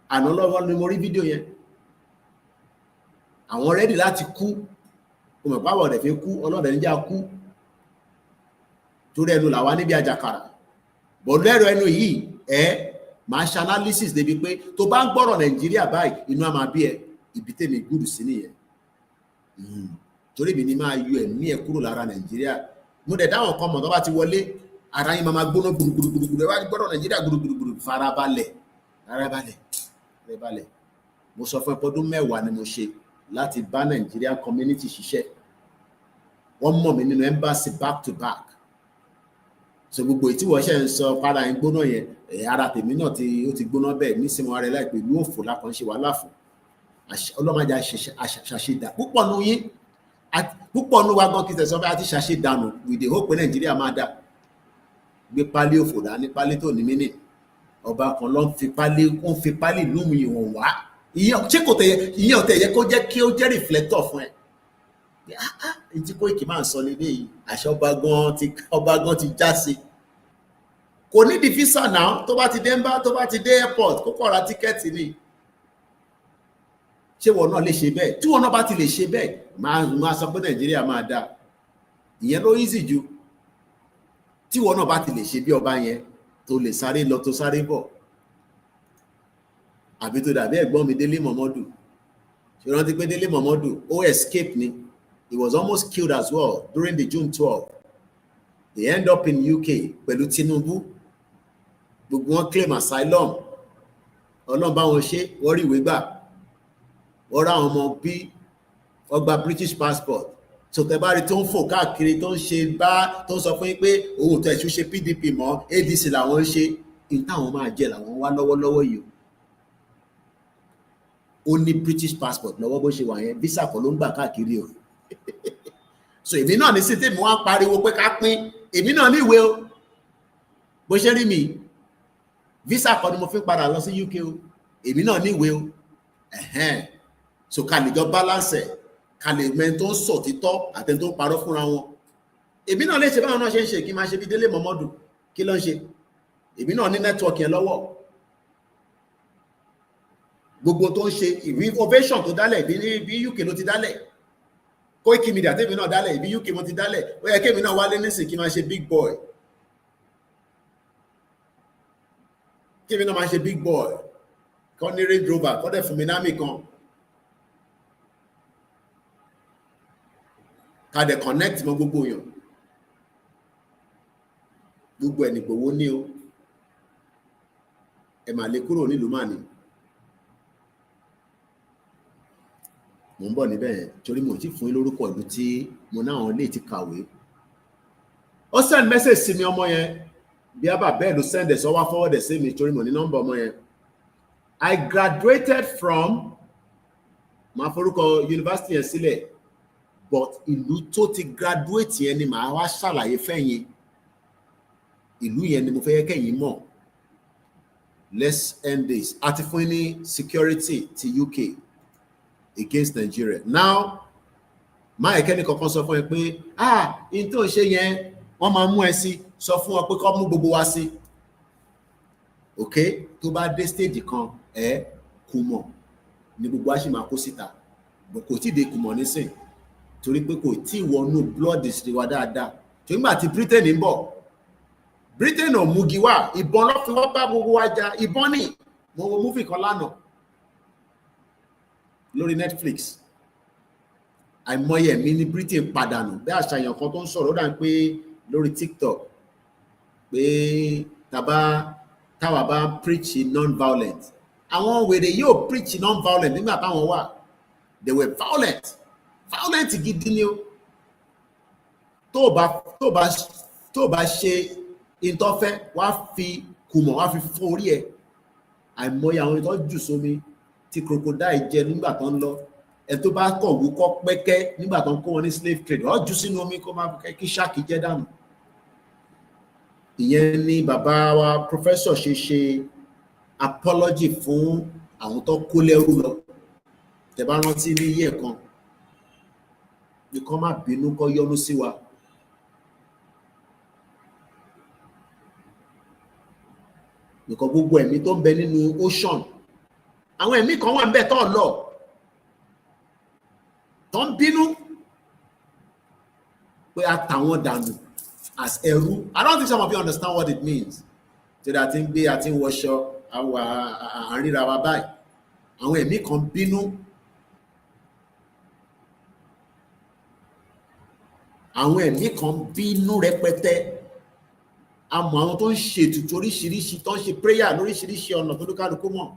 A: Àná lọ́wọ́ ni mo rí fídíò yẹn. Àwọn rẹ́dì láti kú, o mọ̀ páwọ̀ rẹ̀ fẹ́ kú, ọlọ́dẹ̀ ń já kú. Torí ẹnu làwa níbi àjàkàrà. Bọ̀ lẹ́rọ ẹnu yìí, máa ṣe analysis débi pé tó bá ń gbọ́rọ̀ Nàìjíríà báyìí, inú á máa bí ẹ, ibi tèmi gbúdù sí nìyẹn. Torí mi ni máa yọ ẹ̀mí ẹ kúrò lára Nàìjíríà. Mo dẹ̀ dáwọn kan mọ̀ tó bá ti wọlé, ara yín máa gbóná gbùrùgbùrùgbùrù, ẹ wá gbọ́rọ̀ Nàìjíríà gbùrùgbùrùgbùrù, farabalẹ̀. Mo sọ fún ẹ pé ọdún 10 ni mo ṣe láti bá Nàìjíríà community ṣiṣẹ́. Wọ́n mọ̀ mí nínú embassy back to back. So gbogbo ìtí wọ́n ṣe ń sọ para ẹ̀ gbóná yẹn, ara tèmi náà ó ti gbóná bẹ́ẹ̀ ní sinmi ara ẹ̀ láìpẹ́ ìlú òfò lákan ṣe wà láàfọ̀. Ọlọ́mọdé àṣàṣedà púpọ̀ nù yín, púpọ̀ nù wa gan kí tẹ̀sán bá ti ṣàṣedànù with the hope pé Nàìjíríà máa dà. Gbé pálí òfò dání, pálí tó ní mínì. Ọba kan ló ń fi pálí ìlú mi ìwọ̀n wá. Ìyẹn ò tẹ̀ yẹ kó jẹ́ kí ó jẹ́ reflector fún ẹ. Tí Koiki máa ń sọ lédè yìí, àṣà ọba gan ti já sí. Kò ní di visa náà, tó bá ti dé airport kó kọ̀ ra tíkẹ́ẹ̀tì ni. Ṣé wọn náà lè ṣe bẹ́ẹ̀? Tí wọn náà bá ti lè ṣe bẹ́ẹ̀, máa sọ pé Nàìjíríà máa dà. Ìyẹn ló easy jù. Tí wọn náà bá ti lè ṣe bí ọba yẹn, tó lè sáré lọ tó sáré bọ̀. Àbí tó dàbí ẹ̀gbọ́n mi Délé Mọ̀mọ́dù. Ṣé rántí pé Délé Mọ̀mọ́dù ó escape ni? He was almost killed as well during the June 12. They end up in UK pẹ̀lú Tinubu. Gbogbo wọn claim asylum. Ọlọ́run bá wọn ṣe, wọ́n rí ìwé gbà. Wọ́n rá àwọn ọmọ bí wọ́n gba British passport. Sọtẹ́bárí tó ń fò káàkiri tó ń sọ fún yín pé òun tó ẹ̀ṣú ṣe PDP mọ́, ADC làwọn ń ṣe. Ní táwọn máa jẹ làwọn wá lọ́wọ́lọ́wọ́ yìí. Ó ní British passport lọ́wọ́ bó ṣe wà yẹn, visa kan ló ń gbà káàkiri o. So èmi náà ní sí tèmi wá pariwo pé ká pín, èmi náà ní ìwé o. Bó ṣe rí mi, visa kan ni mo fi padà lọ sí UK o. Èmi náà ní ìwé o. So ká lè jọ balance ẹ̀, ká lè mẹ́ni tó ń sọ títọ́ àtẹni tó ń parọ́ fúnra wọn. Èmi náà lè ṣe báwọn náà ṣe ń ṣe, kí n máa ṣe bí Délé Mọ̀mọ́dù, kí ló ń ṣe? Èmi náà ní network yẹn lọ́wọ́. Gbogbo tó ń ṣe ìwé ovation tó dálẹ̀ bí UK ló ti dálẹ̀. Koikimedia tèmi náà dálẹ̀, ibi UK mo ti dálẹ̀, ó yẹ kémi náà wálé nísìn kí máa ṣe big boy. Kémi náà máa ṣe big boy. Kọ́ ní Range Rover, kọ́ dẹ̀ fún mi náàmì kan. Ká dẹ̀ connect mọ́ gbogbo èèyàn. Gbogbo ẹ̀ nìgbòwó ní o. Ẹ mà lè kúrò nílùú mà ní. Mo ń bọ̀ níbẹ̀ yẹn torí mo ti fún yín lórúkọ ìlú tí mo náà lè ti kàwé. Ó send message sí mi ọmọ yẹn bí a bá bẹ́ẹ̀ ló send ẹ̀ sọ́wọ́ forward ẹ̀ sí mi torí mo ní nọ́mbà ọmọ yẹn. I graduated from máa forúkọ yunifásitì yẹn sílẹ̀ but ìlú tó ti graduate yẹn ni màá wá ṣàlàyé fẹ́yìn. Ìlú yẹn ni mo fẹ́ kẹ́yìn mọ̀. Let's end this. A ti fún yín ní security ti UK against Nigeria. Now, máa ẹ̀kẹ́ni kankan sọ fún ẹ pé in tó ń ṣe yẹn wọ́n máa mú ẹ sí, sọ fún ọ pé kọ́ mú gbogbo wa sí. Ok, tó bá dé stage kan kùmọ̀ ní gbogbo wa sì máa kó síta. Kò tí ì dé kùmọ̀ nísìn torí pé kò tí ì wọnú blood district wa dáadáa. Torí nígbà tí Britain ń bọ̀, Britain ò mugi wá, ìbọn lọ́ fi wọ́n bá gbogbo wa jà, ìbọn ní mo wo múfì kan lánàá lórí Netflix. Àìmọye ẹ̀mí ní Britain padànù bí àṣàyàn kan tó ń sọ̀rọ̀ ó dà ń pé lórí TikTok pé táwa bá preach non-violent. Àwọn wèrè yóò preach non-violent nígbà táwọn wà. They were violent gidi ni o. Tó bá ṣe ìtọ́fẹ́ wá fi kùmọ̀ wá fi fún orí ẹ̀. Àìmọye àwọn ìtọ́jú sómi tí crocodile jẹ nígbà tó ń lọ, ẹ tó bá kọ̀wé kọ́ pẹ́kẹ́ nígbà tó ń kó wọn ní slave trade ó jù sínú omi kó máa kí ṣáàkì jẹ́ dànù. Ìyẹn ni bàbá wa professor ṣe apology fún àwọn tó kó lẹ́rú lọ. Tẹ́ bá rántí ní iye kan, ní kó má bínú kó yọ́nú sí wa. Nìkan gbogbo ẹ̀mí tó ń bẹ nínú ocean, àwọn ẹ̀mí kan wà ń bẹ tó lọ, tó ń bínú pé àtàwọn dànù as ẹrú. I don't think some of you understand what it means. Tí a ti ń gbé, a ti ń wọṣọ, àríra wa báyìí. Àwọn ẹ̀mí kan bínú. Àwọn ẹ̀mí kan bínú rẹpẹtẹ. Àmọ́ àwọn tó ń ṣe ètùtù oríṣiríṣi, tó ń ṣe prayer lóríṣiríṣi ọ̀nà tó lúkálùkù mọ̀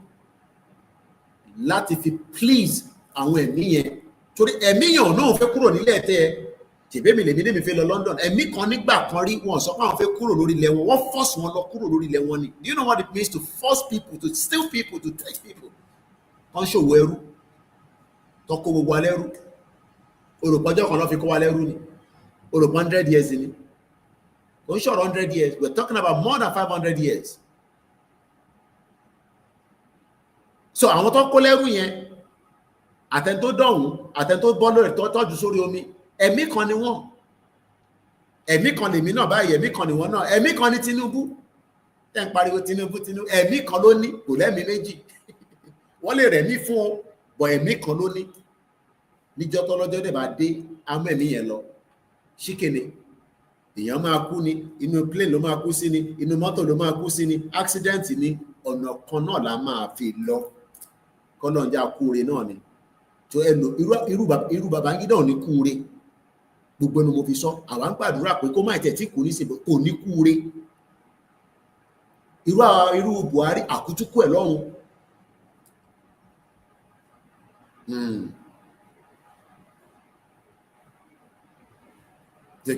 A: láti fi please àwọn ẹ̀mí yẹn. Torí ẹ̀mí yẹn ò náà fẹ́ kúrò nílẹ̀ tẹ́ ẹ. Tèbémi lèmi fẹ́ lọ London. Ẹ̀mí kan nígbà kan rí wọn sọ pé àwọn fẹ́ kúrò lórí ilẹ̀ wọn. Wọ́n force wọn lọ kúrò lórí ilẹ̀ wọn ni. Do you know what it means to force people, to steal people, to take people? Wọ́n ṣòwò ẹrú. Tó kó gbogbo wa lẹ́rú. Olùpọ̀jọ́ kan ló fi kó wa lẹ́rú ni. Olùpọ̀ 100 years ni. Don't show 100 years. We're talking about more than 500 years. So àwọn tó kó lẹ́rú yẹn, àtẹn tó dọ̀hún, àtẹn tó bọ́ lórí tọ́jú sórí omi, ẹ̀mí kan ni wọ́n. Ẹ̀mí kan lèmi náà báyìí, ẹ̀mí kan ni wọ́n náà. Ẹ̀mí kan ni Tinubu. Tẹ́ ń pariwo Tinubu. Ẹ̀mí kan ló ní, kò lẹ́mí méjì. Wọ́n lè rẹ̀mí fún ọ, bọ̀ ẹ̀mí kan ló ní. Níjọ́ tọ́lọ́jọ́ dẹ̀ bá dé, á mú ẹ̀mí yẹn lọ. Ṣíkèlè. Èèyàn máa kú ni, inú plane ló máa kú sí ni, inú mọ́tò ló máa kú sí ni, accident ni, ọ̀nà kan náà la máa fi lọ. Kọ́lọ́njà kúure náà ni. tó ẹnu irú Babangida ò ní kúure, gbogbo ẹnu mo fi sọ. Àwa ń gbàdúrà pé kó má tẹ̀ tí kò ní síbò kò ní kúure. Irú Buhari àkútúkú ẹ̀ lọ́run.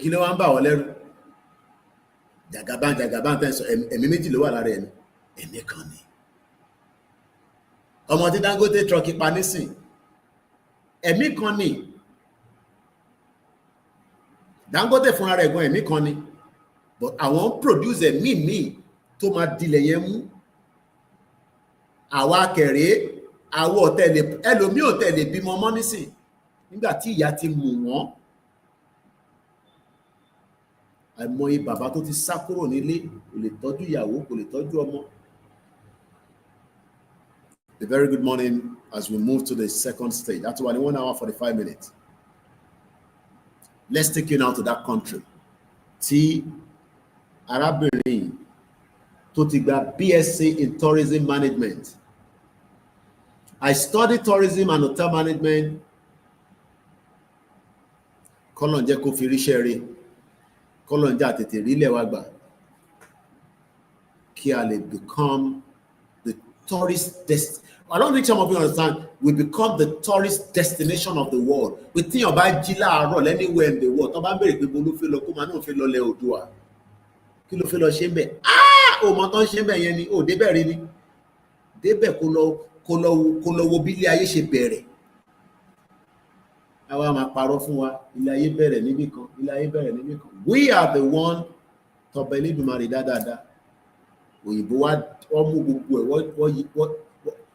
A: Kí ló wá ń bà wọ́n lẹ́rù? Jagaban tẹ́ sọ ẹ̀mí méjì ló wà lára ẹni, ẹ̀mí kan ni. Ọmọ tí Dangote truck pa nísìn, ẹ̀mí kan ni. Dangote fúnra rẹ̀ gan ẹ̀mí kan ni, but àwọn produce ẹ̀mí míì tó máa dilẹ̀ yẹn mú. Àwa kẹ̀rẹ́, àwọ̀ ọ̀tẹ̀lẹ̀ ẹlòmíì ò tẹ̀lé bímọ mọ́ nísìn nígbà tí ìyá ti mú wọn. Àìmọye bàbá tó ti sá kúrò nílé, kò lè tọ́jú ìyàwó, kò lè tọ́jú ọmọ. A very good morning as we move to the second stage. That's why 1 hour 45 minutes. Let's take you now to that country. Tí arábìnrin tó ti gba BSc in tourism management. I studied tourism and hotel management. Kọ́lọ̀ jẹ́ kó fi ríṣẹ́ rí. Kọ́lọ̀ jẹ́ àtètè rílẹ̀ wá gbà. Kí a lè become the tourist destination. I don't think some of you understand. We become the tourist destination of the world. We think about jí láàárọ̀ anywhere in the world. Tó bá ń bèrè pé bolo fẹ́ lọ kó máa náà fẹ́ lọ lẹ Oòduà. Kí ló fẹ́ lọ ṣe ń bẹ̀? O mọ̀ tán ṣe ń bẹ̀ yẹn ni. O débẹ̀ rí ni. Débẹ̀ kó lọ wo bí ilé ayé ṣe bẹ̀rẹ̀. Àwa máa parọ́ fún wa. Ilé ayé bẹ̀rẹ̀ níbì kan. Ilé ayé bẹ̀rẹ̀ níbì kan. We are the one tọba Elédùmarè dáadáa. Òyìnbó wọ́n mú gbogbo ẹ̀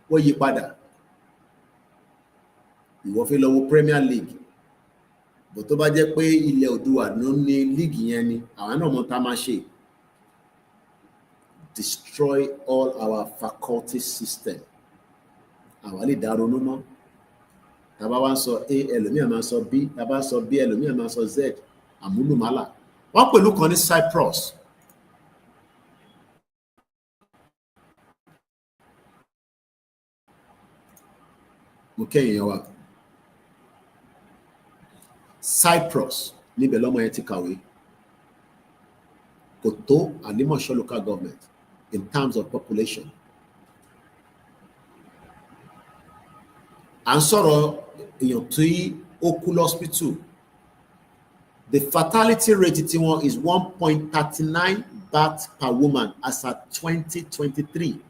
A: wọ́n yí padà. Ìwọ fẹ́ lọ wo Premier League. Bó tó bá jẹ́ pé ilẹ̀ Oòduà ló ní league yẹn ni, àwọn náà mọ̀ tá máa ṣe. Destroy all our faculty system. Àwa lè dá ronú mọ́. Tàbá wá ń sọ A, ẹlòmíà máa sọ B. Tàbá sọ B, ẹlòmíà máa sọ Z. Àmúlùmálà. Wọ́n pẹ̀lú kan ní Cyprus. Mo kẹ́yìn yẹn wá. Cyprus níbẹ̀ lọ́mọ yẹn ti kàwé. Kò tó Àlímọ̀ṣọ́ local government in terms of population. À ń sọ̀rọ̀ èèyàn tí ó kú lọ́spítù. The fatality rate tí wọ́n is 1.39 births per woman as at 2023.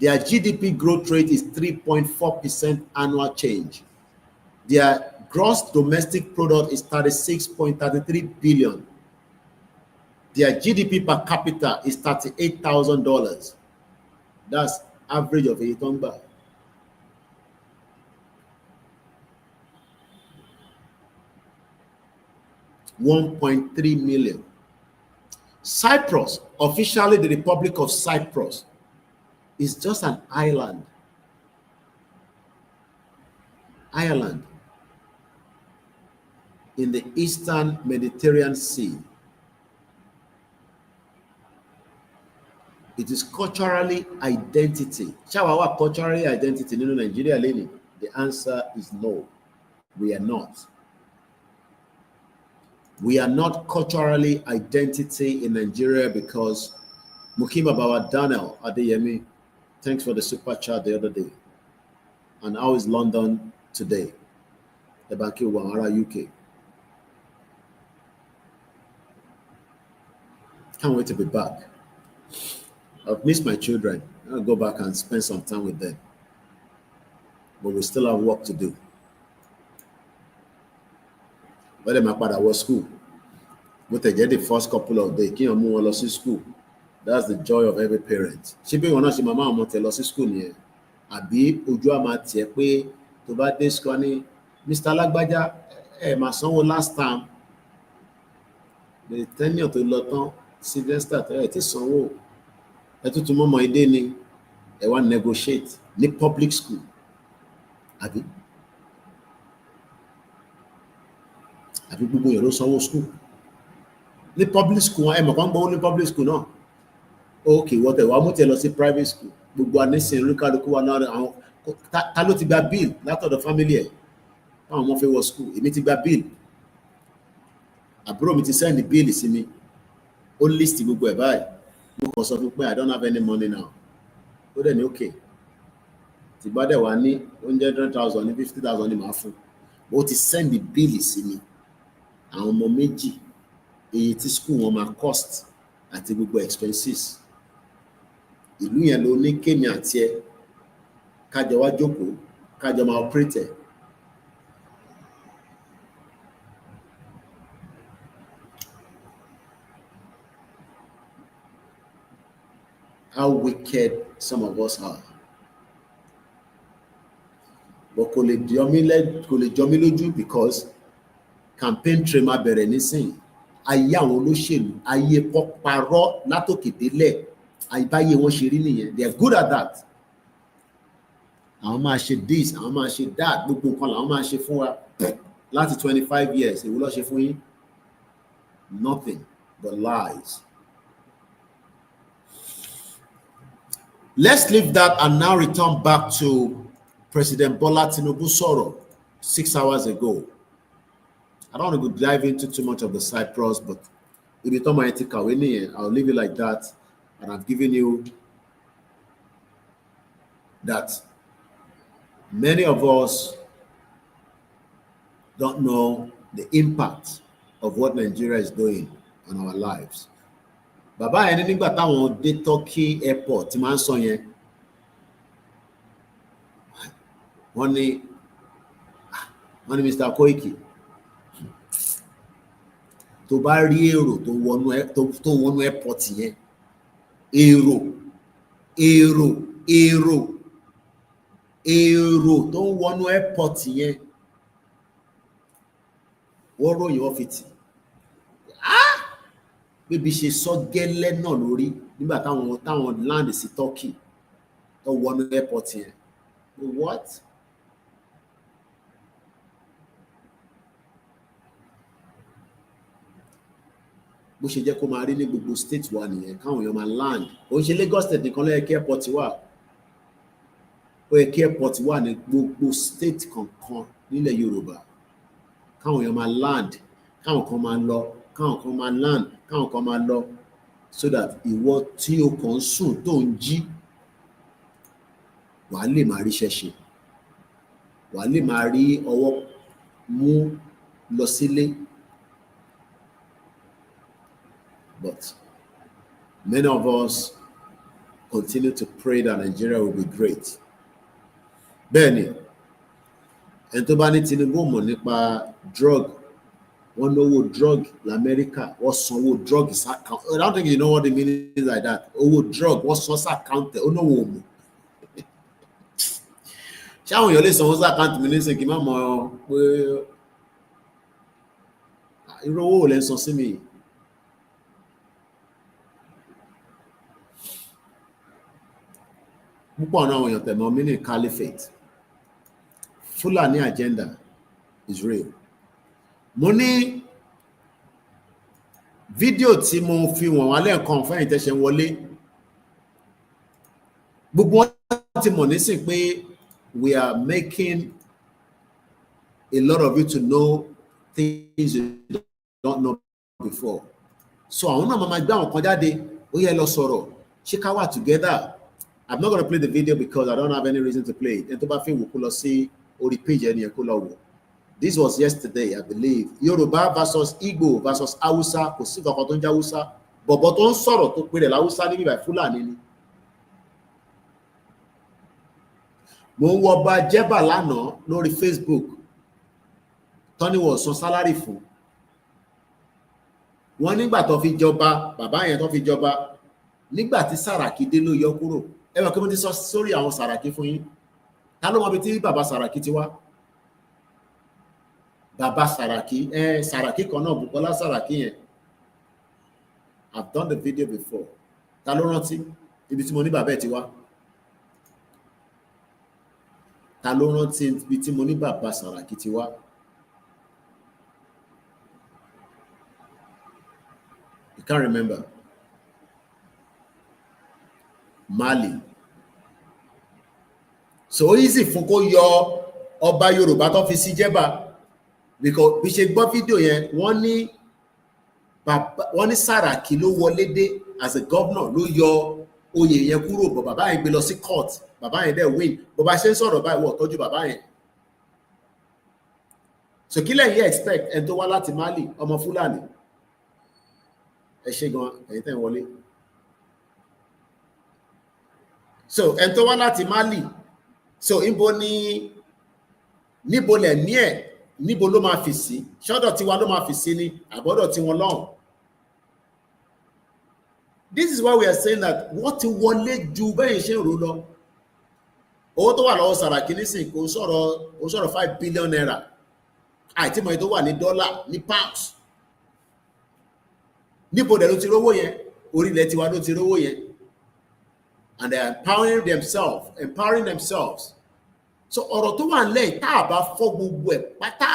A: Their GDP growth rate is 3.4% annual change. Their gross domestic product is 36.33 billion. Their GDP per capita is $38,000. That's average of a tonba. $1.3 million. Cyprus, officially the Republic of Cyprus, is just an island. Ireland in the Eastern Mediterranean Sea. It is culturally identity. Shall our culturally identity in Nigeria, Lenny? The answer is no. We are not. We are not culturally identity in Nigeria because Mukima Bawa Daniel Adeyemi, thanks for the super chat the other day. And how is London today? The Banki Wangara UK. Can't wait to be back. I've missed my children. I'll go back and spend some time with them. But we still have work to do. But my father was school. But the first couple of days, came and moved to school. That's the joy of every parent. She be one of my mama want to lost school here. Abi ojú àmà tiẹ̀ pé tó bá dé school ni Mr. Lágbájá mà sanwó last time. The tenure tó lọ tán Sylvester tó ti sanwó. Ẹ tún tún mọ́mọ́ ìdé ni ẹ wá negotiate ní public school. Àbí gbogbo yẹn ló sanwó school. Ní public school ẹ mọ̀ kán gbowó ní public school náà. Okay, what the one tell us private school. Gbogbo anísìn oríkàlùkù wa náà àwọn ta ló ti gba bill látọ̀dọ̀ family ẹ̀. Táwọn ọmọ fẹ́ wọ school. Èmi ti gba bill. Àbúrò mi ti send the bill sí mi. Ó list gbogbo ẹ̀ báyìí. Mo kàn sọ fún pé I don't have any money now. Ó dẹ̀ ní okay. Tí bá dẹ̀ wá ní oúnjẹ 100,000 ní 50,000 ní màá fún. Ó ti send the bill sí mi. Àwọn ọmọ méjì èyí tí school wọn máa cost àti gbogbo expenses. Ìlú yẹn ló ní kémi àti ẹ kájọ wá jókòó kájọ máa operate ẹ. How wicked some of us are. But kò lè jọ mí lójú because campaign trail máa bẹ̀rẹ̀ nísìnyí. Ayé àwọn olóṣèlú ayé pọ́parọ́ látòkè délẹ̀ àìbáyé wọn ṣe rí nìyẹn. They are good at that. Àwọn máa ṣe this, àwọn máa ṣe that, gbogbo nǹkan làwọn máa ṣe fún wa láti 25 years. Èwo ló ṣe fún yín? Nothing but lies. Let's leave that and now return back to President Bola Tinubu sọ̀rọ̀ 6 hours ago. I don't want to dive into too much of the Cyprus, but if you talk my ethical, I'll leave it like that. And I've given you that many of us don't know the impact of what Nigeria is doing on our lives. Bàbá yẹn nígbà táwọn dé Turkey airport tí máa ń sọ yẹn, wọ́n ní Mr. Koiki. Tó bá rí èrò tó wọnú airport yẹn, èrò tó wọnú airport yẹn, wọ́n ròyìn ọ́fìtì. Bíbi ṣe sọ gẹ́lẹ́ náà lórí nígbà táwọn land sí Turkey tó wọnú airport yẹn. What? Bó ṣe jẹ́ kó máa rí ní gbogbo state wa nìyẹn káwọn èèyàn máa land. Ó ń ṣe Lagos state nìkan ló yẹ kí airport wà. Ó yẹ kí airport wà ní gbogbo state kankan nílẹ̀ Yorùbá. Káwọn èèyàn máa land, káwọn kan máa lọ, káwọn kan máa land, káwọn kan máa lọ, so that ìwọ tí o kàn ń sùn tó ń jí wàá lè máa ríṣẹ́ ṣe. Wàá lè máa rí ọwọ́ mú lọ sílé. But many of us continue to pray that Nigeria will be great. Bẹ́ẹ̀ni, ẹni tó bá ní Tinubu mọ̀ nípa drug One know drug in America, what some drug is account. I don't think you know what the meaning is like that. Oh, drug, what source account? Oh no, woman. Ṣáwọn èèyàn lè sanwó sí àkáǹtì mi nísìnyí kí n má mọ pé irú owó ò lè san sí mi. Púpọ̀ náà àwọn èèyàn tẹ̀mọ́ mi ní caliphate. Fulani agenda is real. Mo ní fídíò tí mo fi wọ̀n wá lẹ́ẹ̀kan fẹ́yìn tẹ́ṣẹ̀ wọlé. Gbogbo wọn ti mọ̀ nísìn pé we are making a lot of you to know things you don't know before. So àwọn náà máa gbé àwọn kan jáde, ó yẹ lọ sọ̀rọ̀, ṣé ká wà together. I'm not going to play the video because I don't have any reason to play it. Ẹni tó bá fẹ́ wò kó lọ sí orí page ẹni yẹn kó lọ wò. This was yesterday, I believe. Yoruba versus Igbo versus Hausa, kò sí kankan tó ń jẹ́ Hausa. Bọ̀bọ̀ tó ń sọ̀rọ̀ tó pé rẹ̀ láwùsá níbi ìbàí Fúlàní ni. Mo ń wọ ọba Jẹ́bà lánàá lórí Facebook. Tọ́ni wọ̀ san sálárì fún. Wọ́n nígbà tó fi jọba, bàbá yẹn tó fi jọba, nígbà tí Sàràkí dé ló yọ kúrò. Ẹ mọ̀ kí mo ti sọ sórí àwọn Sàràkí fún yín. Ta ló mọ̀ bí tí bàbá Sàràkí ti wá? Bàbá Sàràkí, Sàràkí kan náà, Bùkọ́lá Sàràkí yẹn. I've done the video before. Ta ló rántí ibi tí mo ní bàbá ẹ̀ ti wá? Ta ló rántí ibi tí mo ní bàbá Sàràkí ti wá? You can't remember. Mali. So easy fún kó yọ ọba Yorùbá tó fi sí Jẹ́bà. Because bí ṣe gbọ́ fídíò yẹn, wọ́n ní Sàràkí ló wọlé dé as a governor ló yọ oyè yẹn kúrò, bọ̀ bàbá yẹn gbé lọ sí court, bàbá yẹn dẹ̀ win. Bó bá ṣe ń sọ̀rọ̀ báyìí wọ́n tọ́jú bàbá yẹn. So kí lẹ́yìn expect ẹni tó wá láti Mali, ọmọ Fúlàní? Ẹ ṣe gan ẹ̀yin tẹ́ ń wọlé. So ẹni tó wá láti Mali, so níbo lẹ̀ ní ẹ̀, níbo ló máa fi sí? Ṣọ́dọ̀ tiwa ló máa fi sí ni àbọ́dọ̀ tí wọ́n lọ́hùn? This is why we are saying that wọ́n ti wọlé ju bẹ́yìn ṣe ń rò lọ. Owó tó wà lọ́wọ́ Sàràkí nísìnyí kò sọ̀rọ̀ 5 billion naira. Àìtí mọ̀ èyí tó wà ní dọ́là, ní pounds. Níbo dẹ̀ ló ti rówó yẹn? Orílẹ̀ tiwa ló ti rówó yẹn. And they are empowering themselves. So ọ̀rọ̀ tó wà nílẹ̀ tá a bá fọ́ gbogbo ẹ̀ pátá,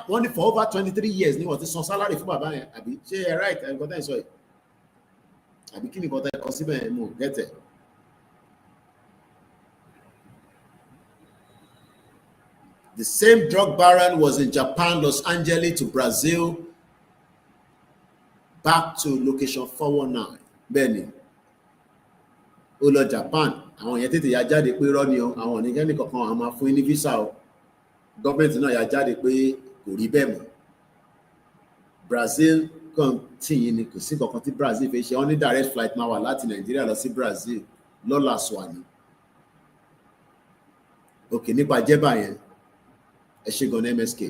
A: wọ́n ní for over 23 years ni wọ́n ti san salary fún bàbá yẹn, àbí ṣé ẹ right nǹkan tẹ́ ẹ sọ yìí? Àbí kí ni nǹkan tẹ́ ẹ kọ síbẹ̀ yẹn mú gẹ́tẹ̀? The same drug baron was in Japan, Los Angeles to Brazil, back to location 419. Bẹ́ẹ̀ni, ó lọ Japan, àwọn yẹn tètè ya jáde pé rọ́ ni o, àwọn oníkẹ́ni kankan àwọn máa fún ní visa o. Gọ́ọ̀mẹ̀ntì náà ya jáde pé kò rí bẹ́ẹ̀ mọ́. Brazil kan tìyín ni, kò sí kankan tí Brazil fẹ́ ṣe. Wọ́n ní direct flight máa wà láti Nàìjíríà lọ sí Brazil lọ́la Swani. Okay, nípa Jẹ́bà yẹn, ẹ ṣe gan ní MSK.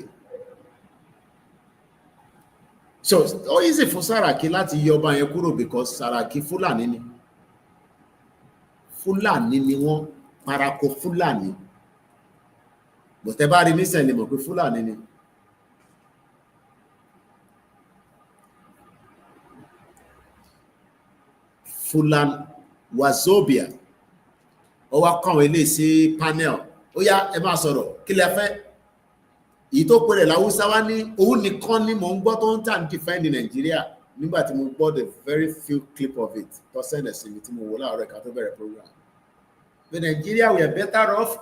A: So ó easy fún Sàràkí láti yọ ọba yẹn kúrò because Sàràkí Fúlàní ni. Fúlàní ni wọ́n, parako Fúlàní. Bọ̀tẹ́ bá rí nísìnyí mọ̀ pé Fúlàní ni. Fulan Wazobia. Ó wá kàn ilé sí panel. Ó yá ẹ máa sọ̀rọ̀, kí lẹ fẹ́? Èyí tó pèrè láwùsá wá ní òun nìkan ni mò ń gbọ́ tó ń tà ní defend Nàìjíríà nígbà tí mo gbọ́ the very few clip of it tó sẹ́ndẹ̀ sí mi tí mo wò láàárọ̀ ẹ̀ka tó bẹ̀rẹ̀ program. But Nigeria we are better off.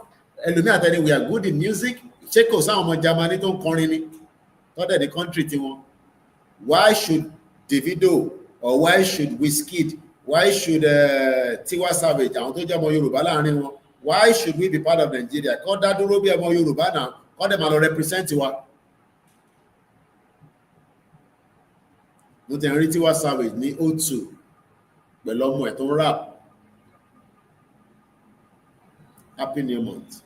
A: Ẹlòmí àtẹni we are good in music. Ṣé kò sáwọn ọmọ Germany tó ń kọrin ni? Tọ́dẹ̀ the country tiwọn. Why should Davido or why should Wizkid, why should Tiwa Savage, àwọn tó jẹ́ ọmọ Yorùbá láàrin wọn, why should we be part of Nigeria? Kọ́ dá dúró bí ọmọ Yorùbá náà, kọ́ dẹ̀ máa lọ represent wa. Mo ti rí Tiwa Savage ní O2 pẹ̀lú ọmọ ẹ̀ tó ń rap. Happy New Month.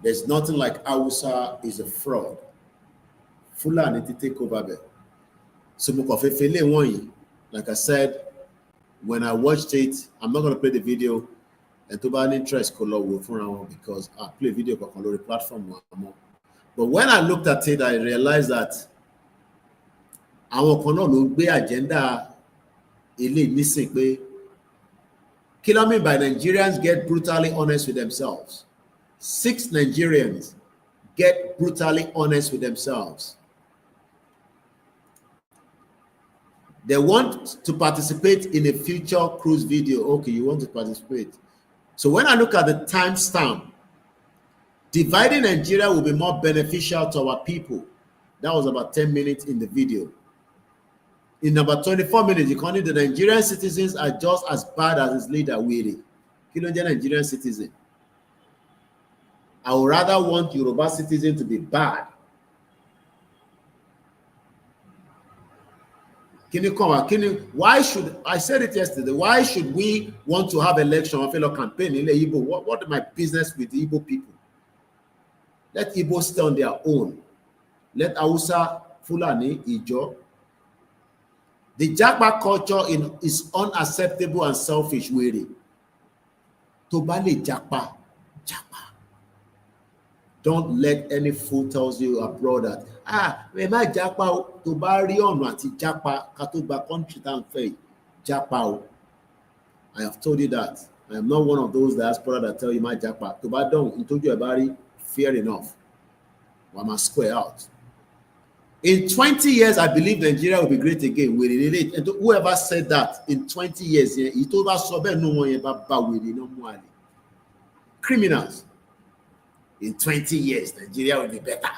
A: There's nothing like Hausa is a fraud. Fulani to take over there. So like I said, when I watched it, I'm not going to play the video and to buy interest because I play video on the platform. But when I looked at it, I realized that our economy be agenda missing. Kill me by Nigerians get brutally honest with themselves. 6 Nigerians get brutally honest with themselves. They want to participate in a future cruise video. Okay, you want to participate. So when I look at the timestamp, dividing Nigeria will be more beneficial to our people. That was about 10 minutes in the video. In about 24 minutes, economy, the Nigerian citizens are just as bad as his leader, Wiri. Kilonja Nigerian citizen. I would rather want Yoruba citizen to be bad. Can you come out? Why should I said it yesterday? Why should we want to have election or fellow campaign in Igbo? What is my business with the Igbo people? Let Igbo stay on their own. Let Hausa, Fulani, Ijo. The Japa culture is unacceptable and selfish, really. Tobale Japa. Don't let any fool tells you abroad that we might Japa to bury on ati Japa Katuba country down faith. Japa. I have told you that. I am not one of those diaspora that tell you my Japa. To buy down, told you about it, fair enough. I must square out. In 20 years, I believe Nigeria will be great again. We relate. And whoever said that in 20 years, he told us no one about no more. Criminals. In 20 years, Nigeria will be better.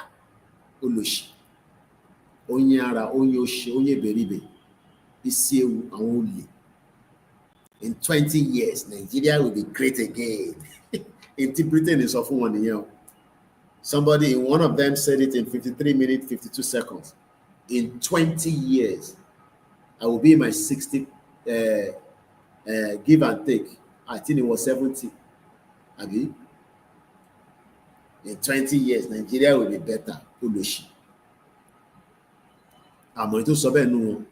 A: Oloshi. Onyara, Onyoshi, Onyeberibe. Isiewu, Anwuli. In 20 years, Nigeria will be great again. In Britain is often 1 year. Somebody, one of them said it in 53 minutes, 52 seconds. In 20 years, I will be in my 60, give and take. I think it was 70. Abi? In 20 years, Nigeria will be better. Oloshi. I'm going to sobe no.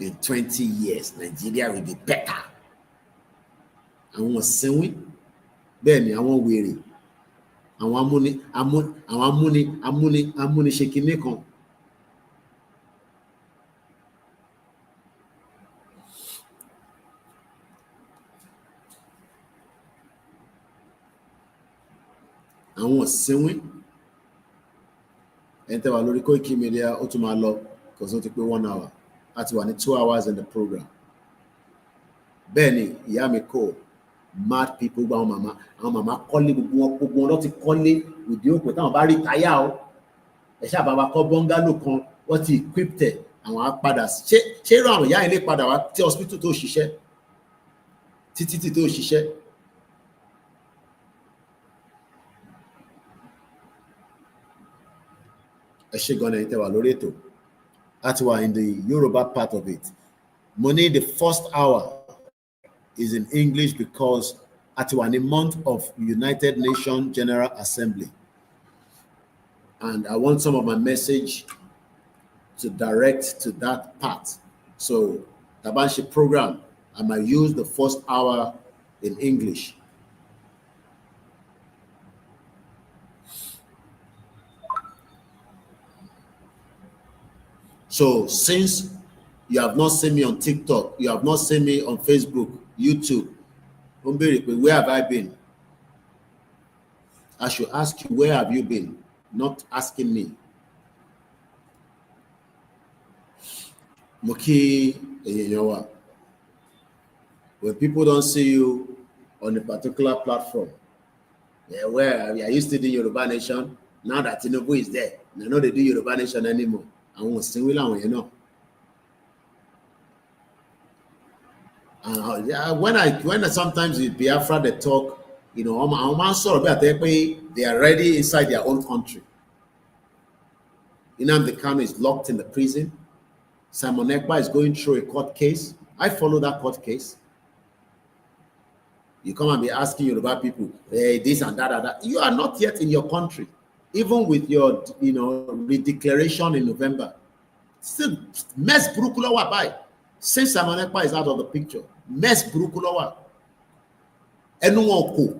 A: In 20 years, Nigeria will be better. Àwọn sẹ́wìn bẹ́ẹ̀ ni àwọn wèrè àwọn amúniṣe kan. Àwọn sẹ́wìn ẹ̀ ń tẹ́wà lórí Koikimedia ó tún máa lọ kò sí ó ti pé 1 hour àti wà ní 2 hours in the program. Bẹ́ẹ̀ ni ìyá mi kò mad people gba àwọn màmá kọ́lé gbogbo wọn ló ti kọ́lé òde òpè táwọn bá rí táyà o ẹ̀ṣẹ́ àbábá kọ́ bọ́ngálò kan wọ́n ti equip tẹ̀ àwọn á padà ṣé irú àwọn ìyá ilé padà wá tí hospital tó ṣiṣẹ́ títí tó ṣiṣẹ́. Ẹ ṣé gan-an ẹ̀yin tẹ́ wà lórí ètò láti wà in the Yoruba part of it. Mo ní the first hour is in English because at one month of United Nations General Assembly. And I want some of my message to direct to that part. So Tabanshi program, I might use the first hour in English. So since you have not seen me on TikTok, you have not seen me on Facebook, YouTube, where have I been? I should ask you, where have you been? Not asking me. Moki, when people don't see you on a particular platform, where I used to do Yoruba Nation, now that Tinubu is there, they know they do Yoruba Nation anymore. I won't sing with them, you know. When sometimes with Biafra they talk, you know, I'm sorry about they are ready inside their own country. Nnamdi Kanu is locked in the prison. Simon Ekpa is going through a court case. I follow that court case. You come and be asking Yoruba people, hey, this and that and that. You are not yet in your country, even with your, redeclaration in November. Still, mess Brukulawa by. Since Simon Ekpa is out of the picture, mess Brukulawa. Enuwoko.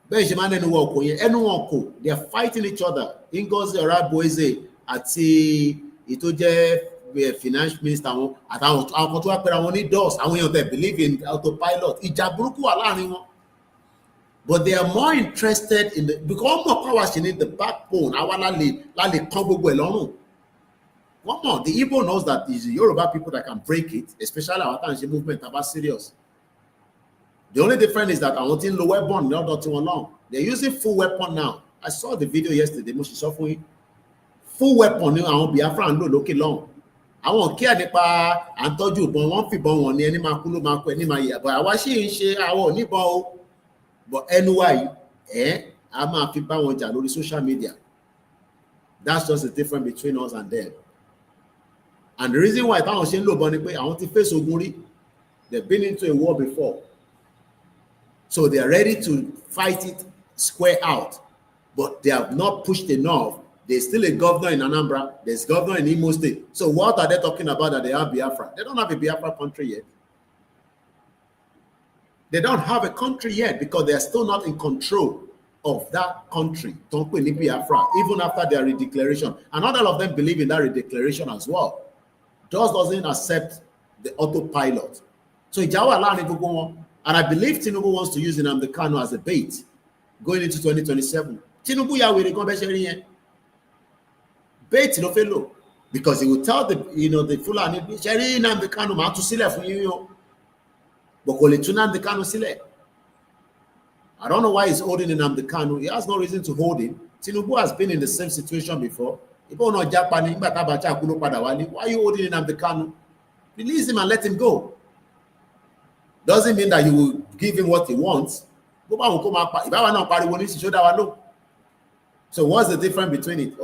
A: They are fighting each other. Ngozi Oraboeze àti ìtọ́jẹ́ finance minister àwọn àtàwọn tó wá pẹ́ra wọn ní DOS, àwọn èèyàn tẹ̀ believe in autopilot. Ìjà burúkú wà láàrin wọn. But they are more interested in because more power she need the backbone. Àwa la lè kán gbogbo ẹ̀ lọ́rùn. One more, the Igbo knows that it's the Yoruba people that can break it, especially our Tanshi movement about serious. The only difference is that I want in low weapon, not too long. They're using full weapon now. I saw the video yesterday. Full weapon now. I won't be afraid and look long. I won't care nípa àǹtọ́jú ìbọn wọn fìbọn wọn ní ẹni máa kú ló máa kú ẹni máa yẹ. But àwa sì ń ṣe àwọn oníbọn o. But anyway, a máa fi bá wọn jà lórí social media. That's just the difference between us and them. And the reason why táwọn ṣe ń lò bọ́ ni pé àwọn ti face ogun rí. They've been into a war before. So they are ready to fight it square out. But they have not pushed enough. There's still a governor in Anambra. There's a governor in Imo State. So what are they talking about that they have Biafra? They don't have a Biafra country yet. They don't have a country yet because they are still not in control of that country. Don't put Biafra, even after their redeclaration. And not all of them believe in that redeclaration as well. DOS doesn't accept the autopilot. So Ijawa Lani go on. And I believe Tinubu wants to use Nnamdi Kanu as a bait going into 2027. Tinubu ya will come bait no fellow because he will tell the the Fulani Sheri Nnamdi Kanu ma to sile fun yin but ko le tun Nnamdi Kanu sile. I don't know why he's holding Nnamdi Kanu. He has no reason to hold him. Tinubu has been in the same situation before. Why are you holding Nnamdi Kanu? Release him and let him go. Doesn't mean that you will give him what he wants. So what's the difference between it?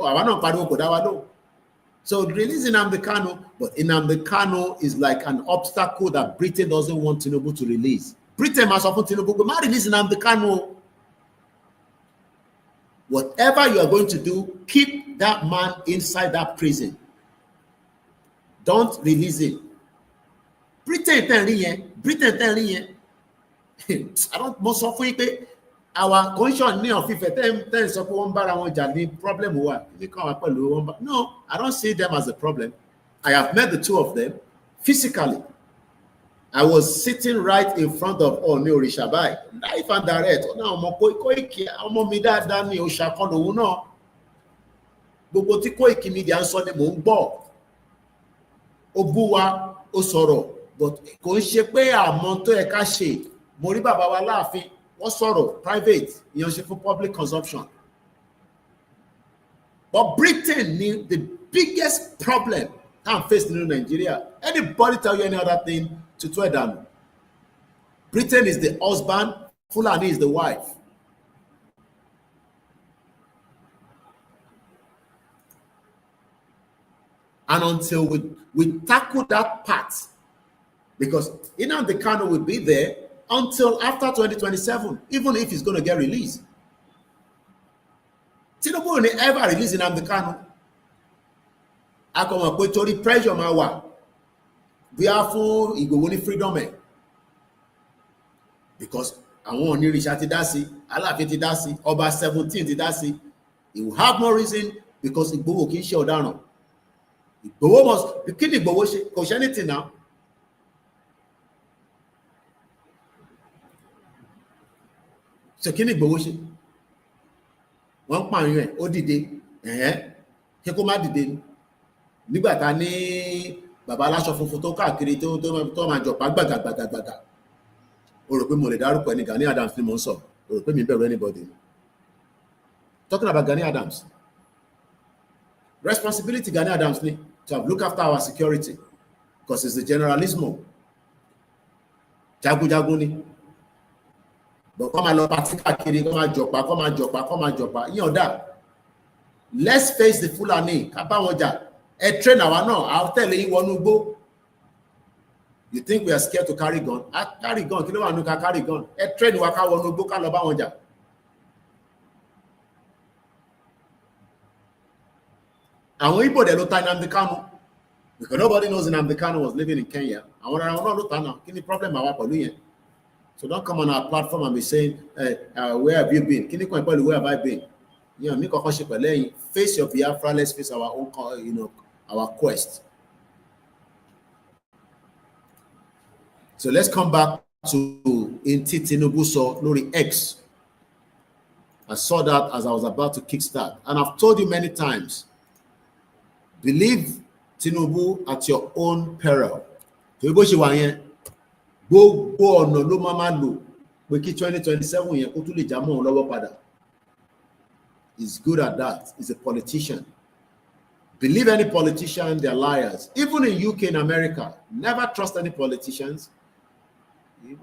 A: So releasing Nnamdi Kanu, but Nnamdi Kanu is like an obstacle that Britain doesn't want Tinubu to release. Britain must offer Tinubu, but not releasing Nnamdi Kanu. Whatever you are going to do, keep that man inside that prison. Don't release him. Britain I don't most of it. Our conscience near of if so problem. No, I don't see them as a problem. I have met the two of them physically. I was sitting right in front of Oni Orishabai, live and direct. Now, Koiki, mi dáadáa ni Oṣakon òun náà. Gbogbo tí Koikimedia ń sọ ni mò ń gbọ́. Ó bú wa, ó sọ̀rọ̀, but kò ń ṣe pé àmọ́ tó yẹ ká ṣe. Mo rí bàbá wa láàfin, wọ́n sọ̀rọ̀ private, ìyẹn ṣe fún public consumption. But Britain ni the biggest problem I'm facing in Nigeria. Anybody tell you any other thing to throw down? Britain is the husband, Fulani is the wife. And until we tackle that part, because Nnamdi Kanu will be there until after 2027, even if he's going to get released. Tinubu will never release Nnamdi Kanu. I come up with torí pressure máa wà. We are for Igboho ní freedom ẹ̀. Because àwọn onírìṣà ti dá sí, Aláàfin ti dá sí, Ọba 17 ti dá sí. He will have more reason because Igboho kì í ṣe ọ̀daràn. Igboho must, kí ni Igboho ṣe? Kò ṣe anything now. So kí ni Igboho ṣe? Wọ́n pààyàn ẹ̀, ó dìde, ṣé kó má dìde ni? Nígbà tá ní bàbá aláṣọ funfun tó káàkiri tó máa jọ̀pá gbàgàgbàgàgbàgà. O rò pé mo lè dárúkọ ẹni Gani Adams ni mo ń sọ. O rò pé mi bẹ̀rù anybody. Talking about Gani Adams. Responsibility Gani Adams ni to have look after our security because it's the generalismo. Jagunjagun ni. But come lọ pàtí káàkiri kó máa jọ̀pá. Ìyẹn ọ̀dà. Let's face the Fulani. Ká bá wọn jà. Train àwa náà, I'll tell you wọnú gbó. You think we are scared to carry gun? I carry gun. Kí ló wà nínú ká carry gun? Ẹ train wa ká wọnú igbó ká lọ bá wọn jà. Àwọn Igbo dẹ̀ ló ta Nnamdi Kanu. Because nobody knows Nnamdi Kanu was living in Kenya. Àwọn ará wọn náà ló ta náà. Kí ni problem àwa pẹ̀lú yẹn? So don't come on our platform and be saying, where have you been? Kí ni kàn pẹ̀lú where have I been? You know, ní kọ́kọ́ ṣe pẹ̀lú ẹ̀yin. Face your Biafra, let's face our own, our quest. So let's come back to Inti Tinubu sọ lórí X. I saw that as I was about to kickstart. And I've told you many times, believe Tinubu at your own peril. Tó bó ṣe wà yẹn, gbogbo ọ̀nà ló máa lò pé kí 2027 yẹn kó tún lè já mọ́ òun lọ́wọ́ padà. He's good at that. He's a politician. Believe any politician, they're liars. Even in UK and America, never trust any politicians.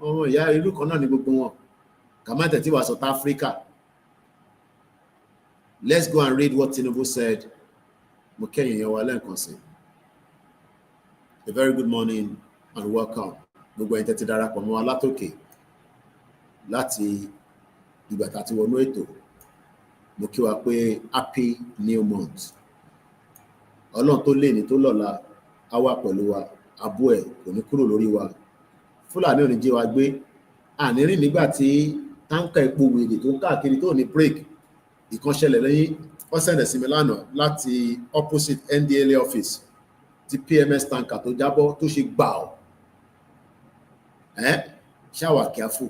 A: Oh, yeah, you look on the South Africa. Let's go and read what Tinubu said. A very good morning and welcome. Gbogbo ẹ̀yin tẹ́tí darapọ̀ mọ́ wa látòkè láti ìgbà tá a ti wọnú ètò. Mo kí wa pé happy new month. Ọlọ́run tó lé ní tó lọ́la á wà pẹ̀lú wa, àbọ̀ ẹ̀ kò ní kúrò lórí wa. Fúlàní ò ní jí wa gbé. Àní rìn nígbà tí táǹkà epo wèrè tó ń káàkiri tó ní break. Ìkan ṣẹlẹ̀ lẹ́yìn wọ́n sẹ̀dẹ̀ sí mi lánàá láti opposite NDLA office tí PMS tanker tó jábọ́ tó ṣe gbà ọ́. Ṣáwà careful.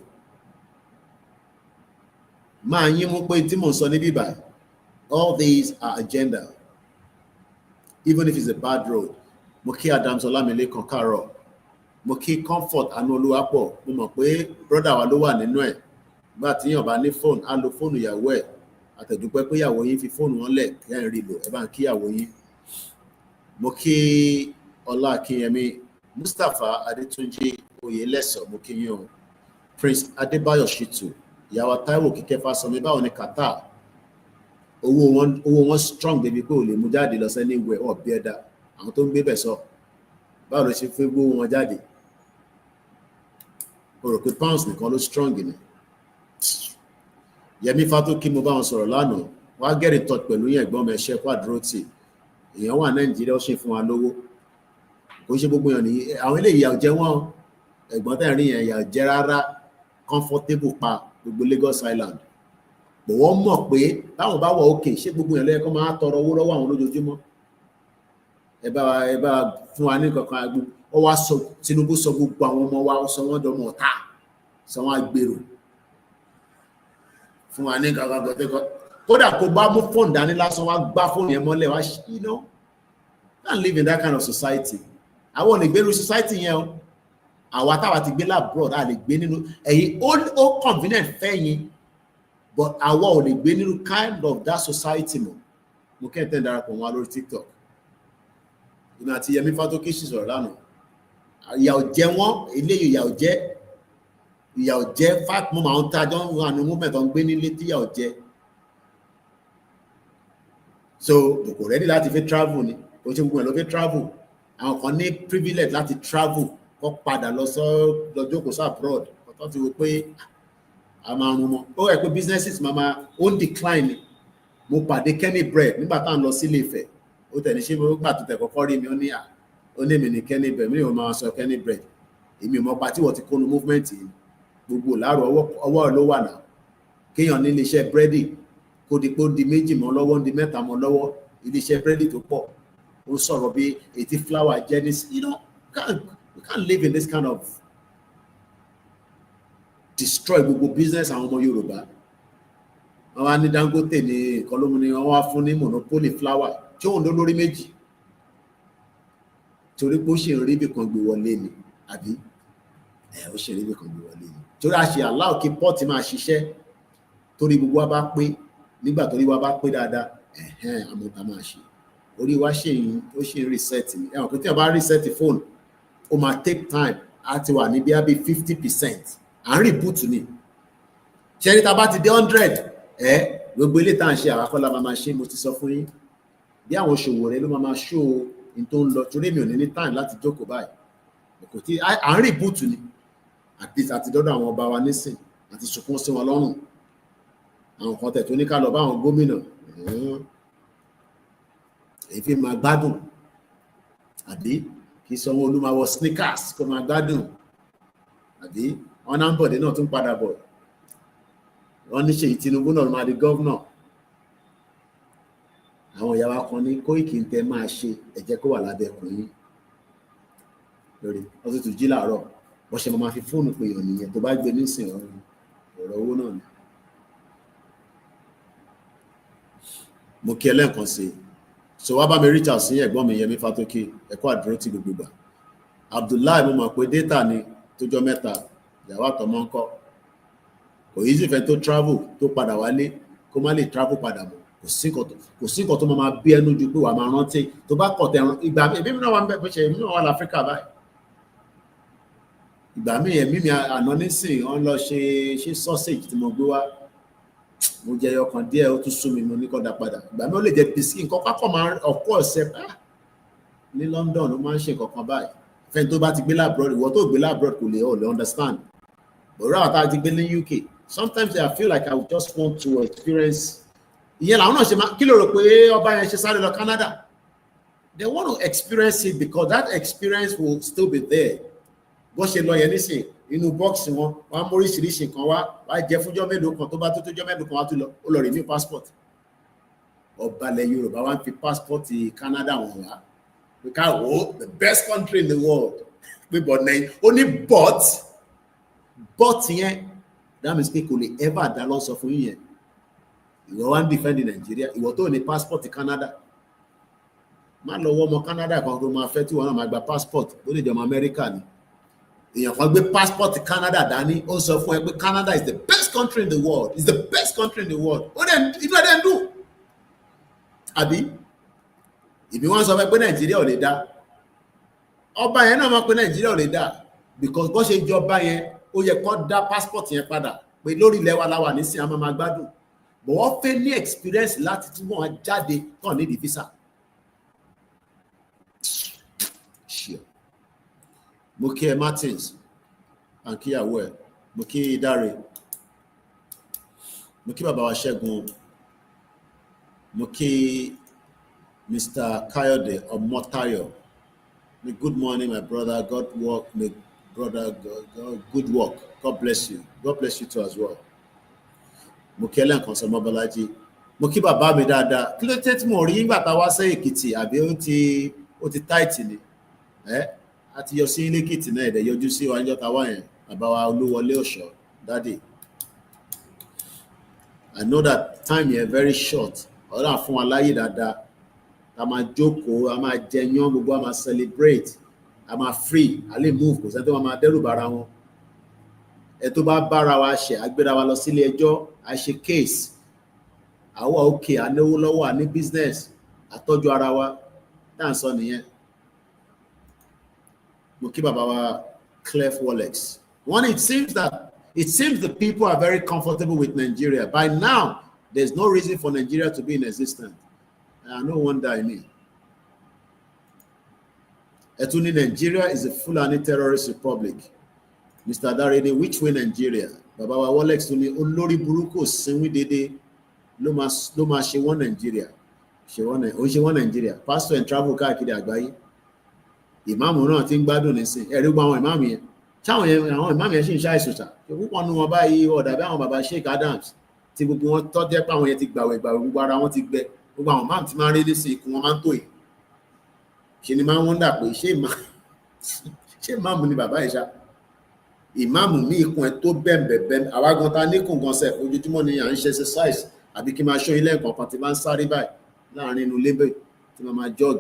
A: Máa yín mú pé tí mò ń sọ ní bíbá, all these are agenda. Even if it's a bad road. Mo kí Adams Ọlámilékan káàárọ̀. Mo kí Comfort Anúolúwapọ̀. Mo mọ̀ pé brother wa ló wà nínú ẹ̀. Nígbà tí yàn bá ní fóònù, á lo fóònù ìyàwó ẹ̀. Àtẹ̀dúpẹ́ pé ìyàwó yín fi fóònù wọn lẹ̀ kí ẹ̀ ń rí lò. Ẹ bá ń kí ìyàwó yín. Mo kí Ọlá Akínyẹmí, Mustapha Adétúnjí Oyèlẹ́sọ̀, mo kí yín o. Prince Adébáyọ̀ Ṣítù, ìyàwó Táíwò Kíkẹ́fà sọ mi báwo ni Qatar. Owó wọn strong débi pé ò lè mú jáde lọ sẹ́ni ìwẹ̀ ọ̀bí ẹ̀dá. Àwọn tó ń gbé bẹ̀ sọ. Báwo ló ṣe fẹ́ gbówó wọn jáde? O rò pé pounds nìkan ló strong ni. Yẹmí Fátókí mo bá wọn sọ̀rọ̀ lánàá. Wá get in touch pẹ̀lú yẹn ẹ̀gbọ́n mi ẹ̀ṣẹ́ kó àdúró tì. Èèyàn wà Nàìjíríà ó ṣe fún wa lówó. Kò ṣe gbogbo èèyàn nìyí. Àwọn eléyìí ìyà ò jẹ wọ́n. Ẹ̀gbọ́n tẹ̀ rí yẹn ìyà ò jẹ rárá. Comfortable pa gbogbo Lagos Island. Bò wọ́n mọ̀ pé táwọn bá wọ̀ òkè ṣé gbogbo èèyàn lẹ́yìn kan máa tọrọ owó lọ́wọ́ àwọn lójoojúmọ́. Ẹ bá fún wa ní kankan agbó. Ó wá sọ Tinubu sọ gbogbo àwọn ọmọ wa sọ wọ́n dọmọ ọ̀tá. Sọ wọ́n agbèrò. Fún wa ní kankan gbọ̀dẹ́kọ̀. Kódà kó bá mú fóònù dání lásán wá gbá fóònù yẹn mọ́lẹ̀ wá can't live in that kind of society. Àwọn ò lè gbé society yẹn o. Àwa táwa ti gbé labroad a lè gbé nínú ẹ̀yin ó convenient fẹ́yìn but àwa ò lè gbé nínú kind of that society mọ́. Mo kẹ́ ẹ̀ tẹ́ ń darapọ̀ wọn lórí TikTok. Ìnà àti Yẹmí Fátókí sì sọ̀rọ̀ lánàá. Ìyà ò jẹ wọ́n eléyìí ìyà ò jẹ fact mo máa ń tajọ́ àwọn movement tó ń gbé nílé tí ìyà ò jẹ. So kò ready láti fi travel ni. Kò ṣe gbogbo ẹ̀ ló fi travel. Àwọn kan ní privilege láti travel kọ́ padà lọ jókòó sí abroad. Ọ̀tọ́ ti wò pé a máa rún mọ́. Ó yẹ pé businesses máa ó ń decline. Mo pàdé Kenny Bread nígbà tá à ń lọ sí Ilé-Ifẹ̀. Ó tẹ̀lé ṣé mo gbà tó tẹ̀ kọ́kọ́ rí mi ó ní èmi ní Kenny Bread. Mi ò máa sọ Kenny Bread. Èmi ò mọ̀ pa tí wọ́n ti kónu movement yìí. Gbogbo láàárọ̀ ọwọ́ ló wà náà. Kéèyàn ní iléeṣẹ́ búrẹ́dì kó di pé ó di méjì mọ́ lọ́wọ́ ó di mẹ́ta mọ́ lọ́wọ́. Iléeṣẹ́ búrẹ́dì tó pọ̀. Ó sọ̀rọ̀ bí ètí flower jẹ́ ní we can't live in this kind of destroy gbogbo business àwọn ọmọ Yorùbá. Wọ́n wá ní Dangote ní ìkọlómù ni wọ́n wá fún ní monopoly flower tí òun ló lórí méjì. Torí pé ó ṣe ń rí ibì kan gbé wọlé ni àbí ó ṣe ń rí ibì kan gbé wọlé ni. Torí a ṣe allow kí pọ́ọ̀tì máa ṣiṣẹ́ torí gbogbo wa bá pé nígbà torí wa bá pé dáadáa àmọ́ ta máa ṣe. Orí wa ṣe ń reset ni. Ẹ̀wọ̀n pé tí wọ́n bá reset phone ó máa take time àti wà ní bí i 50%. À ń reboot ni. Ṣé ní ta bá ti dé 100 gbogbo ilé tá à ń ṣe àwákọ́lá máa ṣe mo ti sọ fún yín. Bí àwọn òṣòwò rẹ ló máa show in tó ń lọ torí mi ò ní time láti jókòó báyìí. kò tí à ń rìbùtù ni àti dọ́dọ̀ àwọn ọba wa nísìn àti sunkún sí wọn lọ́rùn àwọn kan tẹ̀ tó ní ká lọ bá àwọn gómìnà èyí fi máa gbádùn àbí kí Sanwó-Olú máa wọ sneakers kó máa gbádùn àbí wọn náà ń bọ̀dé náà tún padà bọ̀ wọn ní Ṣèyí Tinubu náà máa di gọ́vnà àwọn ìyá wa kan ní Kóìkì ń tẹ máa ṣe ẹ jẹ́ kó wà lábẹ́ ẹkùn yín lórí wọ́n sì tún jí làárọ̀ bó ṣe máa fi fóònù pè yàn nìyẹn tó bá gbé nísìnyí ọ̀rọ̀ owó náà ni. mo kí ẹ lẹ́ẹ̀kan sí i so wá bá mi reach out sí ẹ̀gbọ́n mi Yẹmí Fátókè ẹ̀kọ́ àdúró tí gbogbo gbà Abdullahi mo mọ̀ pé data ni tójọ́ mẹ́ta ìyàwó àtọmọ́ ń kọ́ kò yí sì fẹ́ tó travel tó padà wálé kó má lè travel padà mọ́ kò sí nǹkan tó máa bí ẹnu ju pé wàá máa rántí tó bá kọ̀ tẹ̀ ìgbà mi náà wà ń bẹ̀ pé ṣe èmi náà wà láfíríkà báyìí ìgbà mi ẹ̀mí mi àná nísìnyí wọ́n lọ ṣe sausage tí mo gbé wá mo jẹ ọkàn díẹ̀ ó tún sún mi mo ní kó dá padà ìgbà mi ó lè jẹ bisikì nǹkan pápọ̀ máa ọkọ̀ ọ̀sẹ̀ ní London ó máa ń ṣe nǹkan kan báyìí fẹ́ni tó bá ti gbé labroad ìwọ tó gbé labroad kò lè understand but ráwọ̀ tá a ti gbé ní UK sometimes I feel like I just want to experience ìyẹn làwọn náà ṣe máa kí ló rò pé ọba yẹn ṣe sáré lọ Canada they want to experience it because that experience will still be there bó ṣe lọ yẹn nísìn inú bọ́ọ̀sì wọn wọ́n á mú oríṣiríṣi nǹkan wá jẹ fúnjọ́ mélòó kan tó bá tó tójọ́ mélòó kan wá tún lọ ó lọ renew passport ọba ilẹ̀ Yorùbá wá ń fi passport Canada wọn wá we can wo the best country in the world pé bọ̀ náà ó ní but yẹn that means pé kò lè ever dá lọ sọ fún yín yẹn ìwọ wá ń defend Nàìjíríà ìwọ tó ní passport Canada má lọ wọ ọmọ Canada kan tó máa fẹ́ tí wọn náà máa gba passport ó lè jẹ́ ọmọ Amẹ́ríkà ni èèyàn kan gbé passport Canada dání ó sọ fún ẹ pé Canada is the best country in the world is the best country in the world ó dẹ̀ inú ẹ̀ dẹ̀ ń dùn àbí ìbí wọ́n sọ fún ẹ pé Nàìjíríà ò lè dá ọba yẹn náà mọ̀ pé Nàìjíríà ò lè dá because bó ṣe jọba yẹn ó yẹ kó dá passport yẹn padà pé lórí ilẹ̀ wa láwà nísìnyí a máa gbádùn but wọ́n fẹ́ ní experience láti tún wọn jáde kàn ní di visa. mo kí ẹ Martins àkíyàwó ẹ mo kí Dáre mo kí bàbá wa Ṣẹ́gun mo kí Mr. Kayode Omotayo good morning my brother God bless you too as well mo kí ẹlẹ́nkan sọ Mọ́bọ́lájí mo kí bàbá mi dáadáa kí ló tẹ́ tí mo rí nígbà tá a wá sí Èkìtì àbí ó ti táìtì ni àti yọ sí lẹ́kìtì náà ẹ̀dẹ̀ yọjú sí wa níjọ́ ta wá yẹn bàbá wa Olúwọlé Ọ̀ṣọ́ dáàdì I know that time yẹn very short ọ̀rọ̀ fún wa láyé dáadáa a máa jókòó a máa jẹyán gbogbo a máa celebrate a máa free a lè move kò sẹ́ni tó máa dẹ́rù bara wọn ẹ tó bá bára wa ṣe agbéra wa lọ sílé ẹjọ́ a ṣe case àwa òkè anáwó lọ́wọ́ a ní business àtọ́jú ara wa tá à ń sọ nìyẹn. mo kí bàbá wa Clef Wallex one it seems the people are very comfortable with Nigeria by now there's no reason for Nigeria to be in existence and no wonder in it. Etuni Nigeria is a Fulani terrorist republic. Mr. Darede, which way Nigeria? Baba wa Wallex tuni olórí burúkú sinwi dédé ló máa ṣe wọ́n Nigeria. Ṣe wọ́n Nigeria. Pastor and travel káàkiri àgbáyé. Ìmáàmù náà ti ń gbádùn nísìn. Ẹ̀rí gbọ́ àwọn ìmáàmù yẹn. Táwọn ìmáàmù yẹn sì ń ṣàìsùn ṣá. Púpọ̀ nínú wọn báyìí ọ̀dà bí àwọn baba Sheikh Adams tí gbogbo wọn tọ́ jẹ́ pé àwọn yẹn ti gbàwẹ̀ gbogbo ara wọn ti gbẹ. Gbogbo àwọn máàmù ti máa ń rí nísìn ikú wọn máa ń tò yìí. Ṣé ni máa ń wọ́ndà pé ṣé ìmáàmù ni bàbá ìṣá? Ìmáàmù ní ikùn ẹ̀ tó bẹ́ẹ̀ àwa gan ta ní ikùn gan sẹ̀ ojoojúmọ́ ni à ń ṣe exercise àbí kí n máa ṣọ́ ilé nǹkan kan tí máa ń sáré báyìí láàrin inú lébè tí máa máa jog.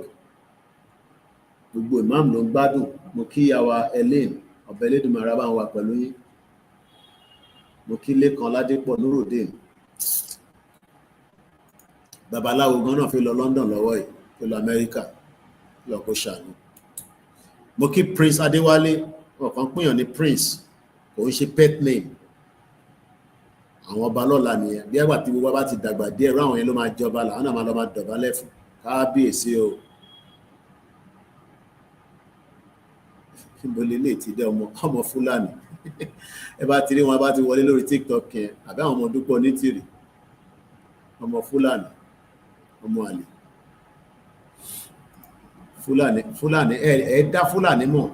A: Gbogbo ìmáàmù ló ń gbádùn. Mo kí ìyàwó Elaine Ọ̀bẹ̀lẹ́dùmarè bá wà pẹ̀lú yín. Mo kí Lékan Ládépọ̀ Nurudeen. Babaláwo gan náà fi lọ London lọ́wọ́ yìí fi lọ Amẹ́ríkà lọ kó ṣàánú. Mo kí Prince Adéwálé ọ̀kan pèèyàn ní Prince kò ń ṣe pet name. Àwọn ọba lọ́la nìyẹn bí ẹgbà tí gbogbo bá ti dàgbà díẹ̀ rú àwọn yẹn ló máa jọba làwọn náà máa lọ máa dọ̀bálẹ̀ fún kábíyèsí o. Níbo lélẹ̀ ti dé ọmọ Fúlàní ẹ bá ti rí wọn bá ti wọlé lórí TikTok yẹn àbí àwọn ọmọ Dúpọ̀ Onítìrì ọmọ Fúlàní ọmọ àlè Fúlàní ẹ dá Fúlàní mọ̀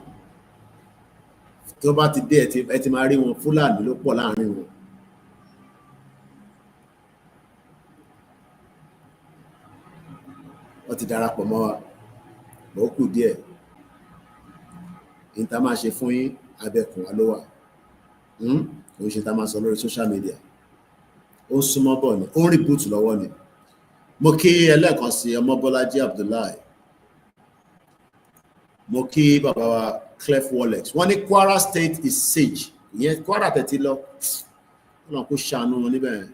A: tó bá ti dé ẹ ti máa rí wọn Fúlàní ló pọ̀ láàrin wọn. Wọ́n ti darapọ̀ mọ́ wa ló kù díẹ̀ ní ta máa ṣe fún yín abẹ́kùn wa ló wà kò ń ṣe ta máa sọ lórí social media ó ń súnmọ́ bọ̀ ni ó ń rìpúùtù lọ́wọ́ ni. Mo kí ẹlẹ́ẹ̀kan sí Ọmọbọ́lájí Abdullahi, mo kí bàbá wa Clef Wallet. Wọ́n ní Kwara State is siege, ìyẹn Kwara tẹ̀tí lọ wọ́n kó ṣàánú wọn níbẹ̀.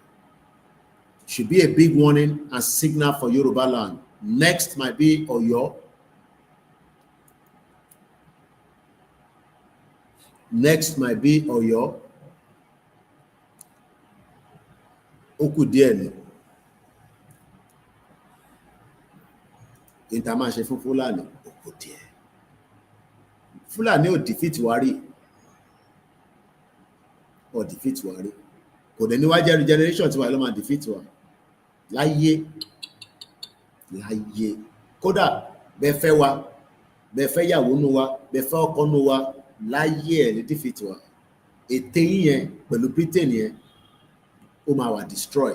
A: Should be a big warning and signal for Yoruba land. Next might be Oyo. Next might be Oyo. Ó kù díẹ̀ ni. Ìta máa ṣe fún Fúlàní ó kù díẹ̀. Fúlàní ò defeat wa rí. Ò defeat wa rí. Kò dẹ̀ níwájú regeneration tiwa ló máa defeat wa. Láyé kódà bẹ́ẹ̀ fẹ́ wa bẹ́ẹ̀ fẹ́ yàwó nú wa bẹ́ẹ̀ fẹ́ ọkọ nú wa láyé ẹ̀ ní defeat wa. Ète yẹn pẹ̀lú Britain yẹn ó máa wà destroy.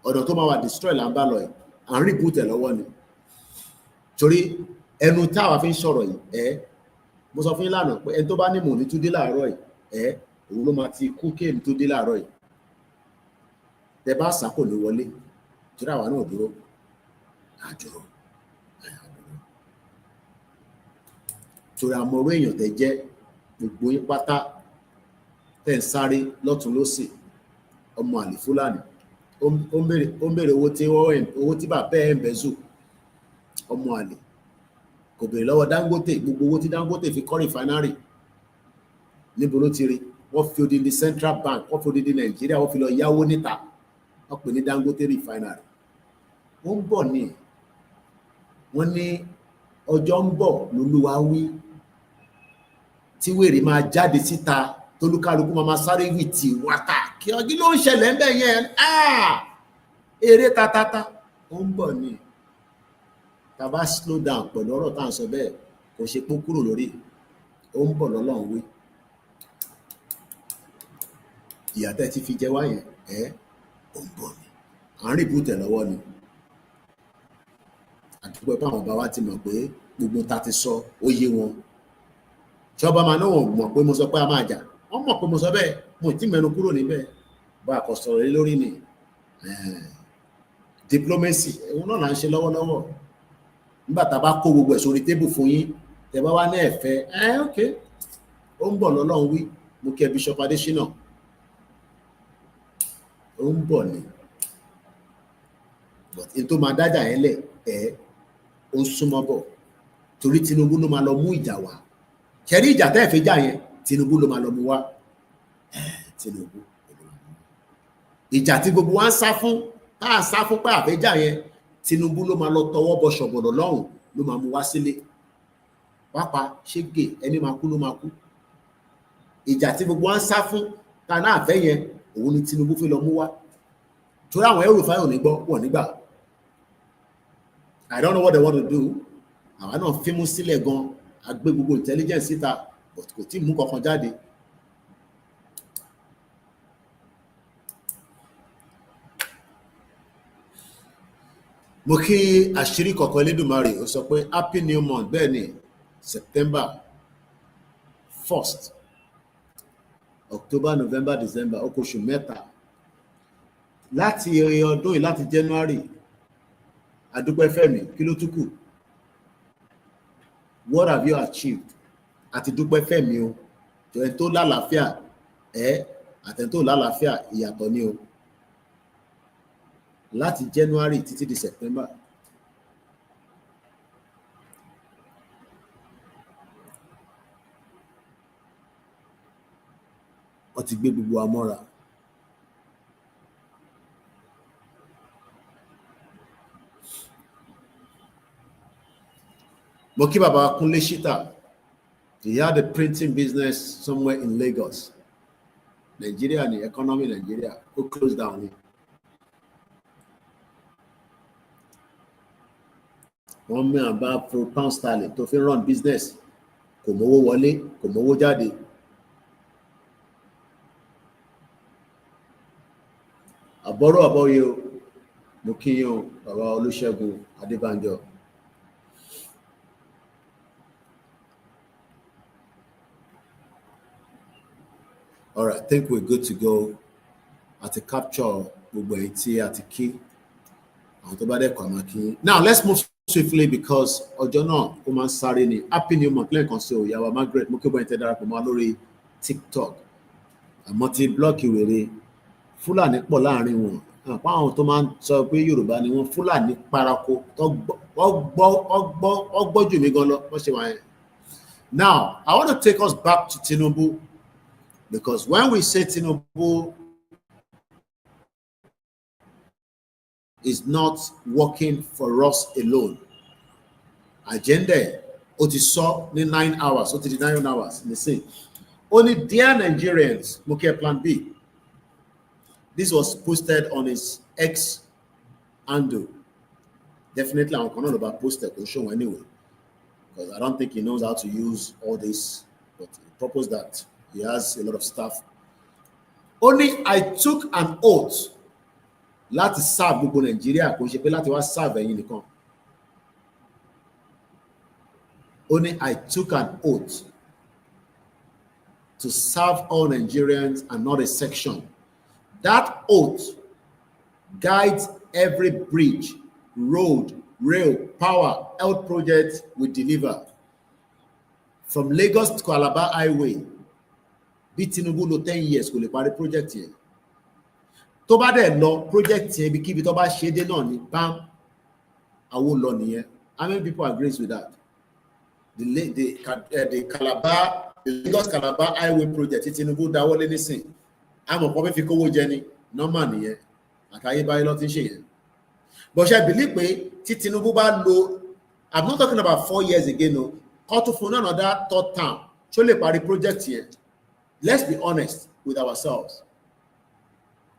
A: Ọ̀dọ̀ tó máa wà destroy là ń bá lọ ẹ̀ à ń reboot ẹ̀ lọ́wọ́ ni. Torí ẹnu táwa fi ń sọ̀rọ̀ yìí mo sọ fún yín lánàá pé ẹni tó bá ní mò ní tó dé láàárọ̀ yìí òun ló máa ti kú kéèmí tó dé láàárọ̀ yìí. Tẹ bá sá kò ní wọlé torí àwa náà dúró àjòrò torí àmọ̀rọ̀ èèyàn tẹ jẹ́ gbogbo yín pátá tẹ̀ ń sáré lọ́tún lósì ọmọ àlè Fúlàní ó ń béèrè owó tí bàbá ẹ̀ ń bẹ̀zù ọmọ àlè kò béèrè lọ́wọ́ Dangote gbogbo owó tí Dangote fi kọ́ rìfánárì níbo ló ti rí wọ́n fi odidi Central Bank wọ́n fi odidi Nàìjíríà wọ́n fi lọ yáwó níta wọ́n pè ní Dangote refinery. Wọ́n ń bọ̀ ní wọ́n ní ọjọ́ ń bọ̀ lólúwa wí tí wèrè máa jáde síta tolúkálukú máa sáré wìtì wákà kí ọdún ló ń ṣẹlẹ̀ ń bẹ̀ yẹn eré tatata ó ń bọ̀ ní tàbá slow down pẹ̀lú ọ̀rọ̀ tá à ń sọ bẹ́ẹ̀ kò ṣe pé kúrò lórí ó ń bọ̀ lọ́lọ́run wí ìyàtẹ̀ ti fi jẹ wá yẹn ó ń bọ̀ ni à ń rìbùtẹ̀ lọ́wọ́ ni àdúgbò báwọn bá wa ti mọ̀ pé gbogbo ta ti sọ ó yé wọn ṣọba máa náà mọ̀ pé mo sọ pé a máa jà wọ́n mọ̀ pé mo sọ bẹ́ẹ̀ mo ti mẹ́nu kúrò níbẹ̀ bá a kò sọ̀rọ̀ lé lórí ni diplomacy òun náà là ń ṣe lọ́wọ́lọ́wọ́ nígbà tá a bá kó gbogbo ẹ̀ sórí tébù fún yín tẹ bá wá ní ẹ̀fẹ́ ok ó ń bọ̀ lọ́lọ́run wí mo kí ẹ Bishop Adésínà ó ń bọ̀ ni but n tó máa dájà yẹn lẹ̀ ó ń súnmọ́ bọ̀ torí Tinubu ló máa lọ mú ìjà wá kẹrí ìjà tẹ́ ẹ̀ fi jà yẹn Tinubu ló máa lọ mú wá Tinubu ìjà tí gbogbo wa ń sá fún tá à ń sá fún pé àfẹ́jà yẹn Tinubu ló máa lọ tọwọ́ bọ ṣọ̀gbọ̀dọ̀ lọ́hùn ló máa mú wá sílé pápá ṣégè ẹni máa kú ló máa kú ìjà tí gbogbo wa ń sá fún tá a náà fẹ́ yẹn òun ni Tinubu fi lọ mú wá torí àwọn ẹrù fáyọ̀ ní gbọ́ wọ̀ nígbà I don't know what they want to do àwa náà fímú sílẹ̀ gan agbé gbogbo intelligence síta but kò tí ì mú kankan jáde. Mo kí àṣírí kọ̀ọ̀kan Elédùmarè ó sọ pé happy new month bẹ́ẹ̀ ni September 1st October November December ó kó oṣù mẹ́ta láti ọdún yìí láti January adúpẹ́ fẹ́mi kí ló tún kù what have you achieved àti dúpẹ́ fẹ́mi o jọ̀ẹ́ tó lálàáfíà àtẹ̀ntó lálàáfíà ìyàtọ̀ ni o láti January títí di September wọ́n ti gbé gbogbo amọ́ra. Mo kí bàbá Kúnlé Ṣítà He had a printing business somewhere in Lagos. Nigeria, the economy in Nigeria, who closed down. One man about pound sterling to fit run business. Kò mówó wọlé, kò mówó jáde. Àbọ̀rọ̀ àbọ̀yé o, mo kí yín o, bàbá Olúṣẹ́gun Adébánjọ. All right, I think we're good to go. At a capture, gbogbo èyí tí a ti kí. Àwọn tó bá dẹ̀ kọ́ àmà kí. Now let's move swiftly because ọjọ́ náà ó máa ń sáré ni. Happy New Month lẹ́ẹ̀kan sí o, ìyàwó Margaret, mo kí bọ́ ẹ̀ tẹ́ darapọ̀ mọ́ lórí TikTok. Àmọ́ ti blọ́ọ̀kì wèrè Fúlàní pọ̀ láàrin wọn. Àpá àwọn tó máa ń sọ pé Yorùbá ni wọ́n Fúlàní parako tó gbọ́ jù mí gan lọ wọ́n ṣe wà yẹn. Now, I want to take us back to Tinubu because when we say Tinubu is not working for us alone, agenda ó ti sọ ní 9 hours, ó ti di 9 hours, listen. Only dear Nigerians, mo kí plan B. This was posted on his X handle. Definitely, I'm going to post it. Show anyway, because I don't think he knows how to use all this. But he proposed that he has a lot of stuff. Only I took an oath. Láti serve gbogbo Nigeria, kò ṣe pé láti wá serve ẹ̀yin nìkan. Only I took an oath to serve all Nigerians and not a section. That oath guides every bridge, road, rail, power, health project we deliver. From Lagos to Calabar Highway, bí Tinubu lo 10 years kò lè parí project yẹn. Tó bá dẹ̀ lọ project yẹn bí kíbi tó bá ṣe dé náà ni bam, àwọn lọ nìyẹn. How many people agrees with that? The Calabar, the Lagos Calabar Highway project tí Tinubu dáwọ́lé nísìn. Àmọ́ pọ̀ fi kówó jẹ ni normal nìyẹn. Àtayébáyé ló ti ń ṣe yẹn. But ṣe believe pé tí Tinubu bá lo, I'm not talking about 4 years again o, kó tún fún another third term ṣó lè parí project yẹn. Let's be honest with ourselves.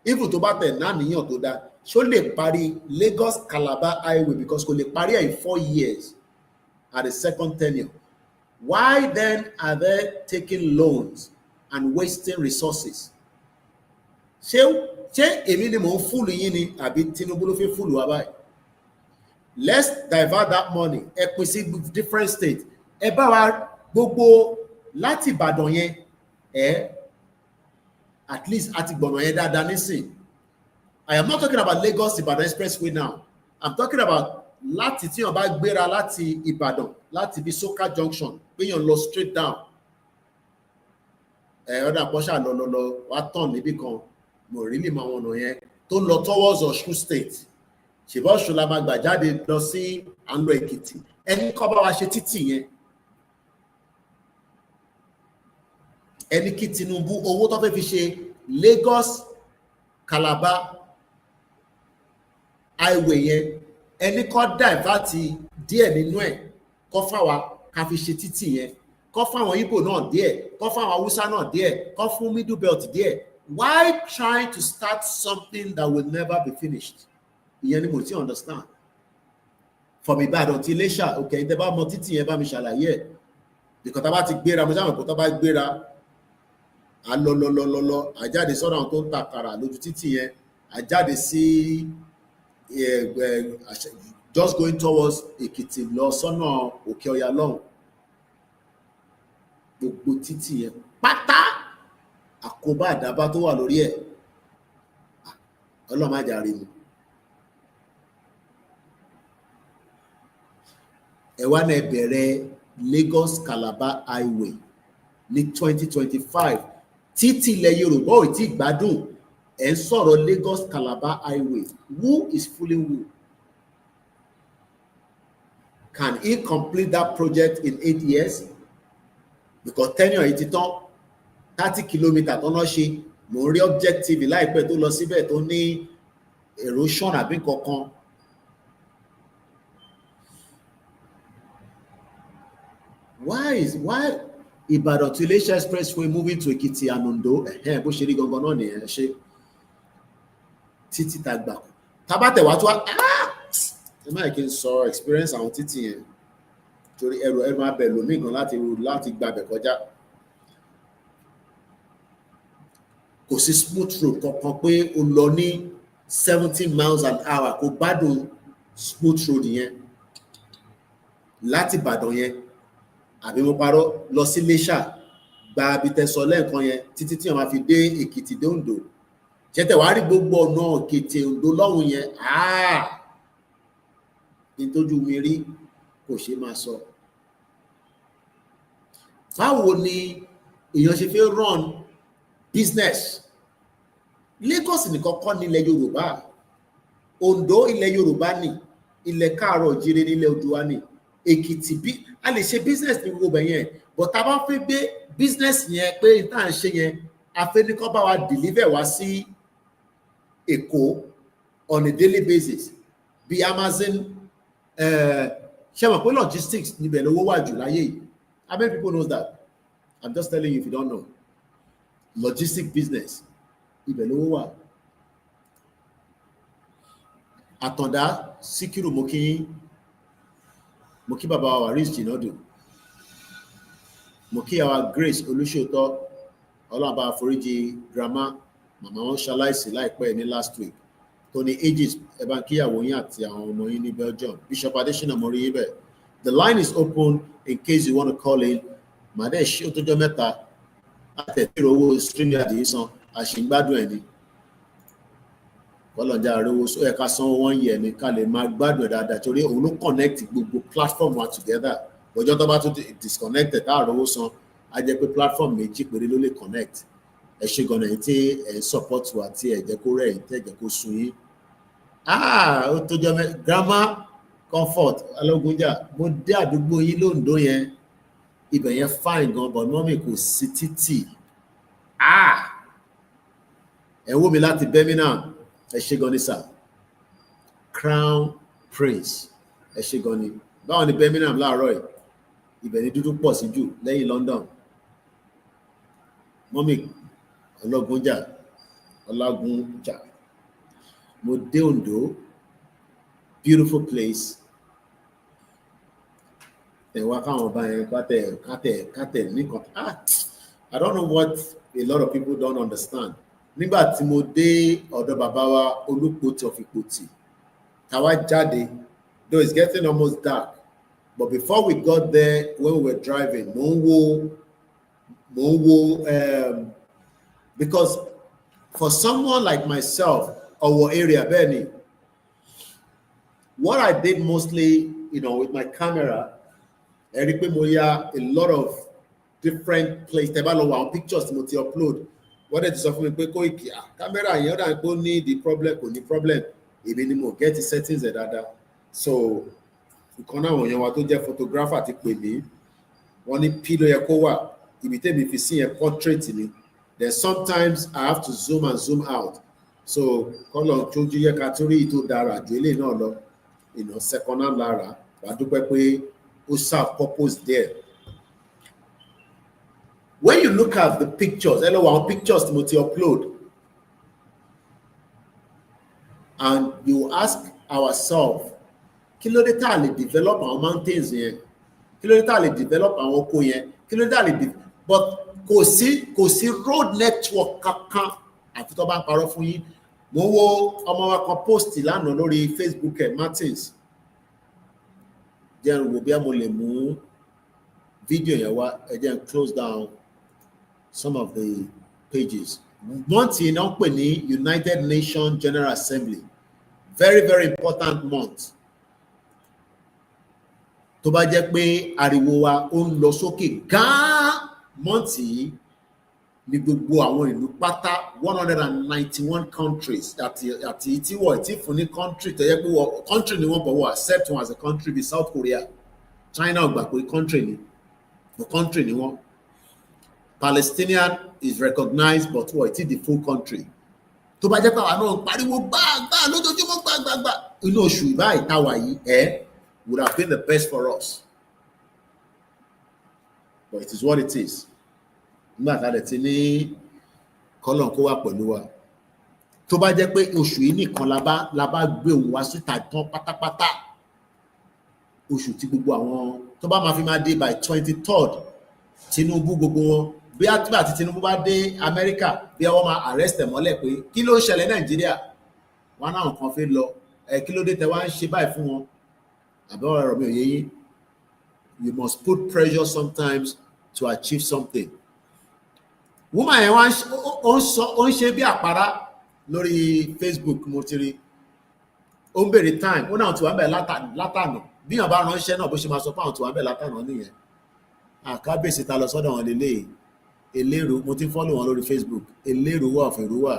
A: Even tó bá tẹ̀ náà níyàn tó dá ṣó lè parí Lagos Calabar Highway because kò lè parí ẹ̀ in 4 years at the second tenure. Why then are they taking loans and wasting resources? Ṣé èmi ni mò ń fúlù yín ni àbí Tinubu ló fi fúlù wa báyìí? Let's divert that money. Ẹ pín sí different states. Ẹ bá wa gbogbo láti Ìbàdàn yẹn at least àti gbọ̀nà yẹn dáadáa nísìn. I am not talking about Lagos Ibadan Expressway now. I'm talking about láti tí wọ́n bá gbéra láti Ìbàdàn láti bí Soka Junction pé yàn lọ straight down. Ọ̀dà pọ́ṣà lọ wá tàn níbì kan mo rí lè mọ àwọn ọ̀nà yẹn tó lọ towards Ọ̀ṣun state. Ṣèbọ̀ Ọ̀ṣun la máa gbà jáde lọ sí àńlọ Èkìtì. Ẹni kọ́ bá wa ṣe títì yẹn. Ẹni kí Tinubu owó tó fẹ́ fi ṣe Lagos Calabar Highway yẹn ẹni kọ́ divert díẹ̀ nínú ẹ̀ kọ́ fáwa ká fi ṣe títì yẹn kọ́ fáwọn Igbo náà díẹ̀ kọ́ fáwọn Hausa náà díẹ̀ kọ́ fún middle belt díẹ̀. Why trying to start something that will never be finished? Ìyẹn ni mo ti understand. From Ìbàdàn ti Iléṣà, okay, tẹ́ bá mọ títì yẹn bá mi ṣàlàyé ẹ̀. Because tá bá ti gbéra mo sábà kó tá bá gbéra a lọ àjáde sọ́dọ̀ àwọn tó ń takàrà lójú títì yẹn àjáde sí just going towards Èkìtì lọ sọ́nà Òkè Ọya lọ́hùn. Gbogbo títì yẹn pátá àkóbá àdábá tó wà lórí ẹ̀ Ọlọ́run má jàre ni. Ẹ wá náà bẹ̀rẹ̀ Lagos Calabar Highway ní 2025 títí ilẹ̀ Yorùbá ò tí gbádùn ẹ̀ ń sọ̀rọ̀ Lagos Calabar Highway. Who is fooling who? Can he complete that project in 8 years? Because tenure yìí ti tán 30 kilometres tó náà ṣe mò ń rí objective láìpẹ́ tó lọ síbẹ̀ tó ní erosion àbí kankan. Why Ìbàdàn to Iléṣà expressway moving to Èkìtì and Ondo bó ṣe rí gangan náà nìyẹn ṣe títí tá gbà tábàtẹ̀ wá tó wá ẹ má kí n sọ experience àwọn títì yẹn torí ẹrù máa bẹ̀ lómi gan láti gbàbẹ̀ kọjá. Kò sí smooth road kankan pé o lọ ní 70 miles an hour kò gbádùn smooth road yẹn láti Ìbàdàn yẹn àbí mo parọ́ lọ sí Iléṣà gba abitẹ̀sọ lẹ́ẹ̀kan yẹn títí tí wọ́n máa fi dé Èkìtì dé Oǹdó ṣẹ́tẹ̀ wàá rí gbogbo ọ̀nà Èkìtì Oǹdó lọ́hùn yẹn nítorí mi rí kò ṣe máa sọ. Báwo ni èèyàn ṣe fẹ́ run business? Lagos nìkan kọ́ ní ilẹ̀ Yorùbá, Oǹdó ilẹ̀ Yorùbá ni, ilẹ̀ káàárọ̀ òjíire nílẹ̀ Oòduà ni, Èkìtì bí a lè ṣe business ní gbogbo yẹn but tá a bá fẹ́ gbé business yẹn pé tá à ń ṣe yẹn a fẹ́ ní kó bá wa deliver wá sí Èkó on a daily basis bí Amazon ṣe mọ̀ pé logistics níbẹ̀ lówó wà jù láyé yìí. How many people knows that? I'm just telling you if you don't know. Logistic business ibẹ̀ lówó wà. Àtàndá Síkírù mo kí bàbá wa Waris Jinadu, mo kí àwa Grace Olúṣòótọ́, Ọlọ́run bá foríjì grandma màmá wọn ṣaláìsí láìpẹ́ ní last week tó ní ages ẹ bá ń kíyàwó yín àti àwọn ọmọ yín ní Belgium. Bishop Adesina mo rí yín bẹ́ẹ̀. The line is open in case you want to call in. Màdé ṣé ó tó jọ mẹ́ta àtẹ̀tẹ̀rẹ̀ owó StreamYard yìí san àṣìgbádùn ẹ̀ ni. Ọlọ́jà àríwó sọ ẹ̀ka sanwó wọ́n yẹ̀ ní ká lè máa gbádùn ẹ̀ dáadáa torí òun ló connect gbogbo platform wa together. Ọjọ́ tó bá tún disconnected tá àrówó san á jẹ́ pé platform méjì péré ló lè connect. Ẹ ṣe gan-an ẹ̀yin tí ẹ̀ ń support wa tí ẹ̀ jẹ́ kó rẹ̀ ẹ̀yin tí ẹ̀ jẹ́ kó sun yín. Ó tó jọ Grandma Comfort Alógúnjà mo dé àdúgbò yín lóńdó yẹn ibẹ̀ yẹn fine gan but mọ́mì kò sí títì. Ẹ wò mí láti Birmingham ẹ ṣé gan ni sir. Crown Prince ẹ ṣé gan ni. Báwo ni Birmingham láàárọ̀ yìí? Ibẹ̀ ni dúdú pọ̀ sí jù lẹ́yìn London. Mọ́mì Ọlọ́gúnjà mo dé Oǹdó, beautiful place. Ẹ wá káwọn ọba yẹn kátẹ̀ nìkan. I don't know what a lot of people don't understand. Nígbà tí mo dé ọ̀dọ̀ bàbá wa Olúpòtì of Ìpòtì, táwa jáde, though it's getting almost dark, but before we got there, when we were driving, mo ń wo because for someone like myself, our area, Benny, what I did mostly, with my camera, ẹ rí pé mo ya a lot of different places. Tẹ́ bá lọ wo àwọn pictures tí mo ti upload. Wọ́n dẹ̀ ti sọ fún mi pé Koiki camera yẹn ó dà pé ó ní the problem kò ní problem. Èmi ni mo get the settings ẹ̀ dáadáa. So ìkan náà wọ̀nyẹn wa tó jẹ́ photographer ti pè mí. Wọ́n ní P ló yẹ kó wà. Ibi tẹ́mi fi sí yẹn portrait ni. Then sometimes I have to zoom and zoom out. So kọ́lọ̀ tójú yẹ ká torí tó dára ju eléyìí náà lọ. Second hand lára. Wàá dúpẹ́ pé ó serve purpose there. When you look at the pictures, hello, our pictures tí mo ti upload, and you ask ourselves, kí ló dé tá lè develop our mountains yẹn? Kí ló dé tá lè develop àwọn oko yẹn? Kí ló dé tá lè but kò sí road network kankan àfi tó bá ń parọ́ fún yín. Mo wo ọmọ wa kan post lánàá lórí Facebook Martins. Jẹ́ wo bí mo lè mú fídíò yẹn wá, ẹ jẹ́ close down some of the pages. Month yìí náà pè ní United Nations General Assembly. Very, very important month. Tó bá jẹ́ pé ariwo wa ó ń lọ sókè gan-an month yìí ní gbogbo àwọn ìlú pátá 191 countries àti tí wọ́n ti fún ní country tó yẹ pé country ni wọ́n bọ̀ wọ́n accept wọn as a country bí South Korea. China gbà pé country ni wọ́n. Palestinian is recognized but wọ́n ti the full country. Tó bá jẹ́ pé àwọn náà pariwo gbàgbà lójoojúmọ́ gbàgbà inú oṣù ìbáyìí táwa yìí would have been the best for us. but it is what it is. Nígbà tá a lè ti ní kọ́lọ̀ kó wà pẹ̀lú wa. Tó bá jẹ́ pé oṣù yìí nìkan la bá gbé òun wá síta tán pátápátá, oṣù tí gbogbo àwọn tó bá máa fi máa dé by 23rd Tinubu gbogbo wọn bí àtìgbà tí Tinubu bá dé Amẹ́ríkà bí wọ́n máa arrest ẹ̀ mọ́lẹ̀ pé kí ló ń ṣẹlẹ̀ Nàìjíríà wọn náà kan fi lọ kí ló dé tẹ wá ń ṣe báyìí fún wọn àbẹ́ ọ̀rọ̀ mi ò yé yín. You must put pressure sometimes to achieve something. Woman yẹn wá ó ń ṣe bí àpárá lórí Facebook mo ti rí ó ń béèrè time ó náà ti wà ń bẹ̀ látànà bí yàn bá ránṣẹ́ náà bó ṣe máa sọ fún àwọn tí wà ń bẹ̀ látànà nìyẹn. Àkábèsì ta lọ sọ́dọ̀ wọn lélẹ̀ Elérò mo ti ń fọ́lù wọn lórí Facebook Elérò wà Òfèrú wà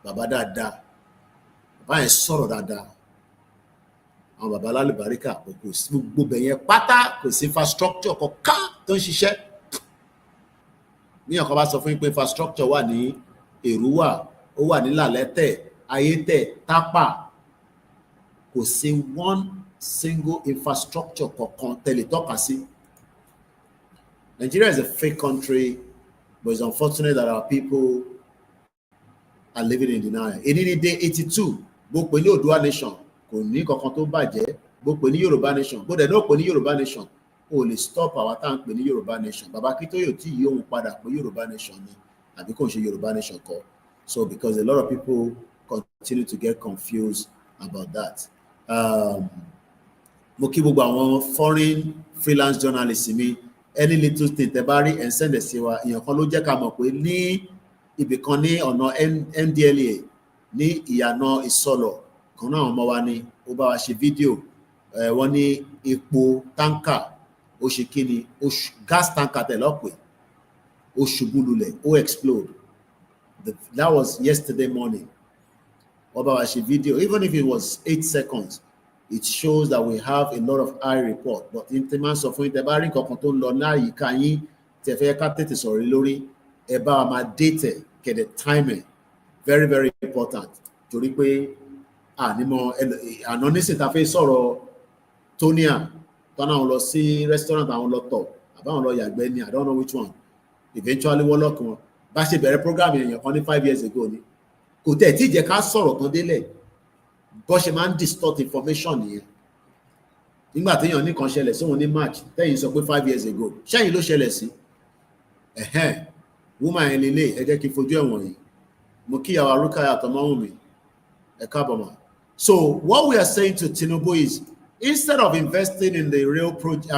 A: bàbá dáadáa bàbá yẹn sọ̀rọ̀ dáadáa àwọn bàbá lálùbáríkà kò sí gbogbo bẹ̀yẹn pátá kò sí infrastructure kankan tó ń ṣiṣẹ́. Níyàn kan bá sọ fún yín pé infrastructure wà ní Èrúwà ó wà ní Làlẹ́tẹ̀ Ayétẹ̀ Tápà kò sí one single infrastructure kankan tẹ́lẹ̀ tọ́ka sí. Nigeria is a fake country, but it's unfortunate that our people are living in denial. Èní ní day 82 bó pè ní Oòduà nation kò ní kankan tó bàjẹ́ bó pè ní Yorùbá nation bó dẹ̀ náà pè ní Yorùbá nation o lè stop àwa tá à ń pè ní Yorùbá nation. Bàbá Akíntóyè tí yìí òun padà pé Yorùbá nation ni àbí kò ń ṣe Yorùbá nation kọ́. So because a lot of people continue to get confused about that. Mo kí gbogbo àwọn foreign freelance journalists mi any little thing tẹ́ bá rí and send ẹ̀ sí wa èèyàn kan ló jẹ́ ká mọ̀ pé ní ibì kan ní ọ̀nà NDLEA ní ìyànà ìsọlọ̀ kan náà ọmọ wa ni ó bá wa ṣe fídíò wọ́n ní epo táǹkà ó ṣe kí ni gas tanker tẹ̀ lọ́pẹ́ ó ṣubú lulẹ̀ ó explode. That was yesterday morning. Wọ́n bá wa ṣe fídíò even if it was 8 seconds. It shows that we have a lot of high report. But in terms of when the barring to lo na yi kan yin te fe ka tete sọ̀rọ̀ lórí ẹ bá ma date get the timing very very important. Torí pé ni mo àná nísìn ta fẹ́ sọ̀rọ̀ Tonia tọ́nà àwọn lọ sí restaurant àwọn lọ tọ̀ àbá àwọn lọ yàgbẹ́ ni I don't know which one. Eventually wọ́n lọ́kàn bá ṣe bẹ̀rẹ̀ program èèyàn kan ní 5 years ago ni kò tẹ̀ tí jẹ́ ká sọ̀rọ̀ tán délẹ̀ bó ṣe máa ń distort information nìyẹn. Nígbà téèyàn nìkan ṣẹlẹ̀ sóhun ní March tẹ́yìn sọ pé 5 years ago ṣẹ́yìn ló ṣẹlẹ̀ sí woman yẹn lélẹ̀ ẹ jẹ́ kí n fojú ẹ̀wọ̀n yìí mo kí ìyàwó Rúkáyà àtọmọ́wùnmí ẹ káàbọ̀ mà. So what we are saying to Tinubu is instead of investing in the real project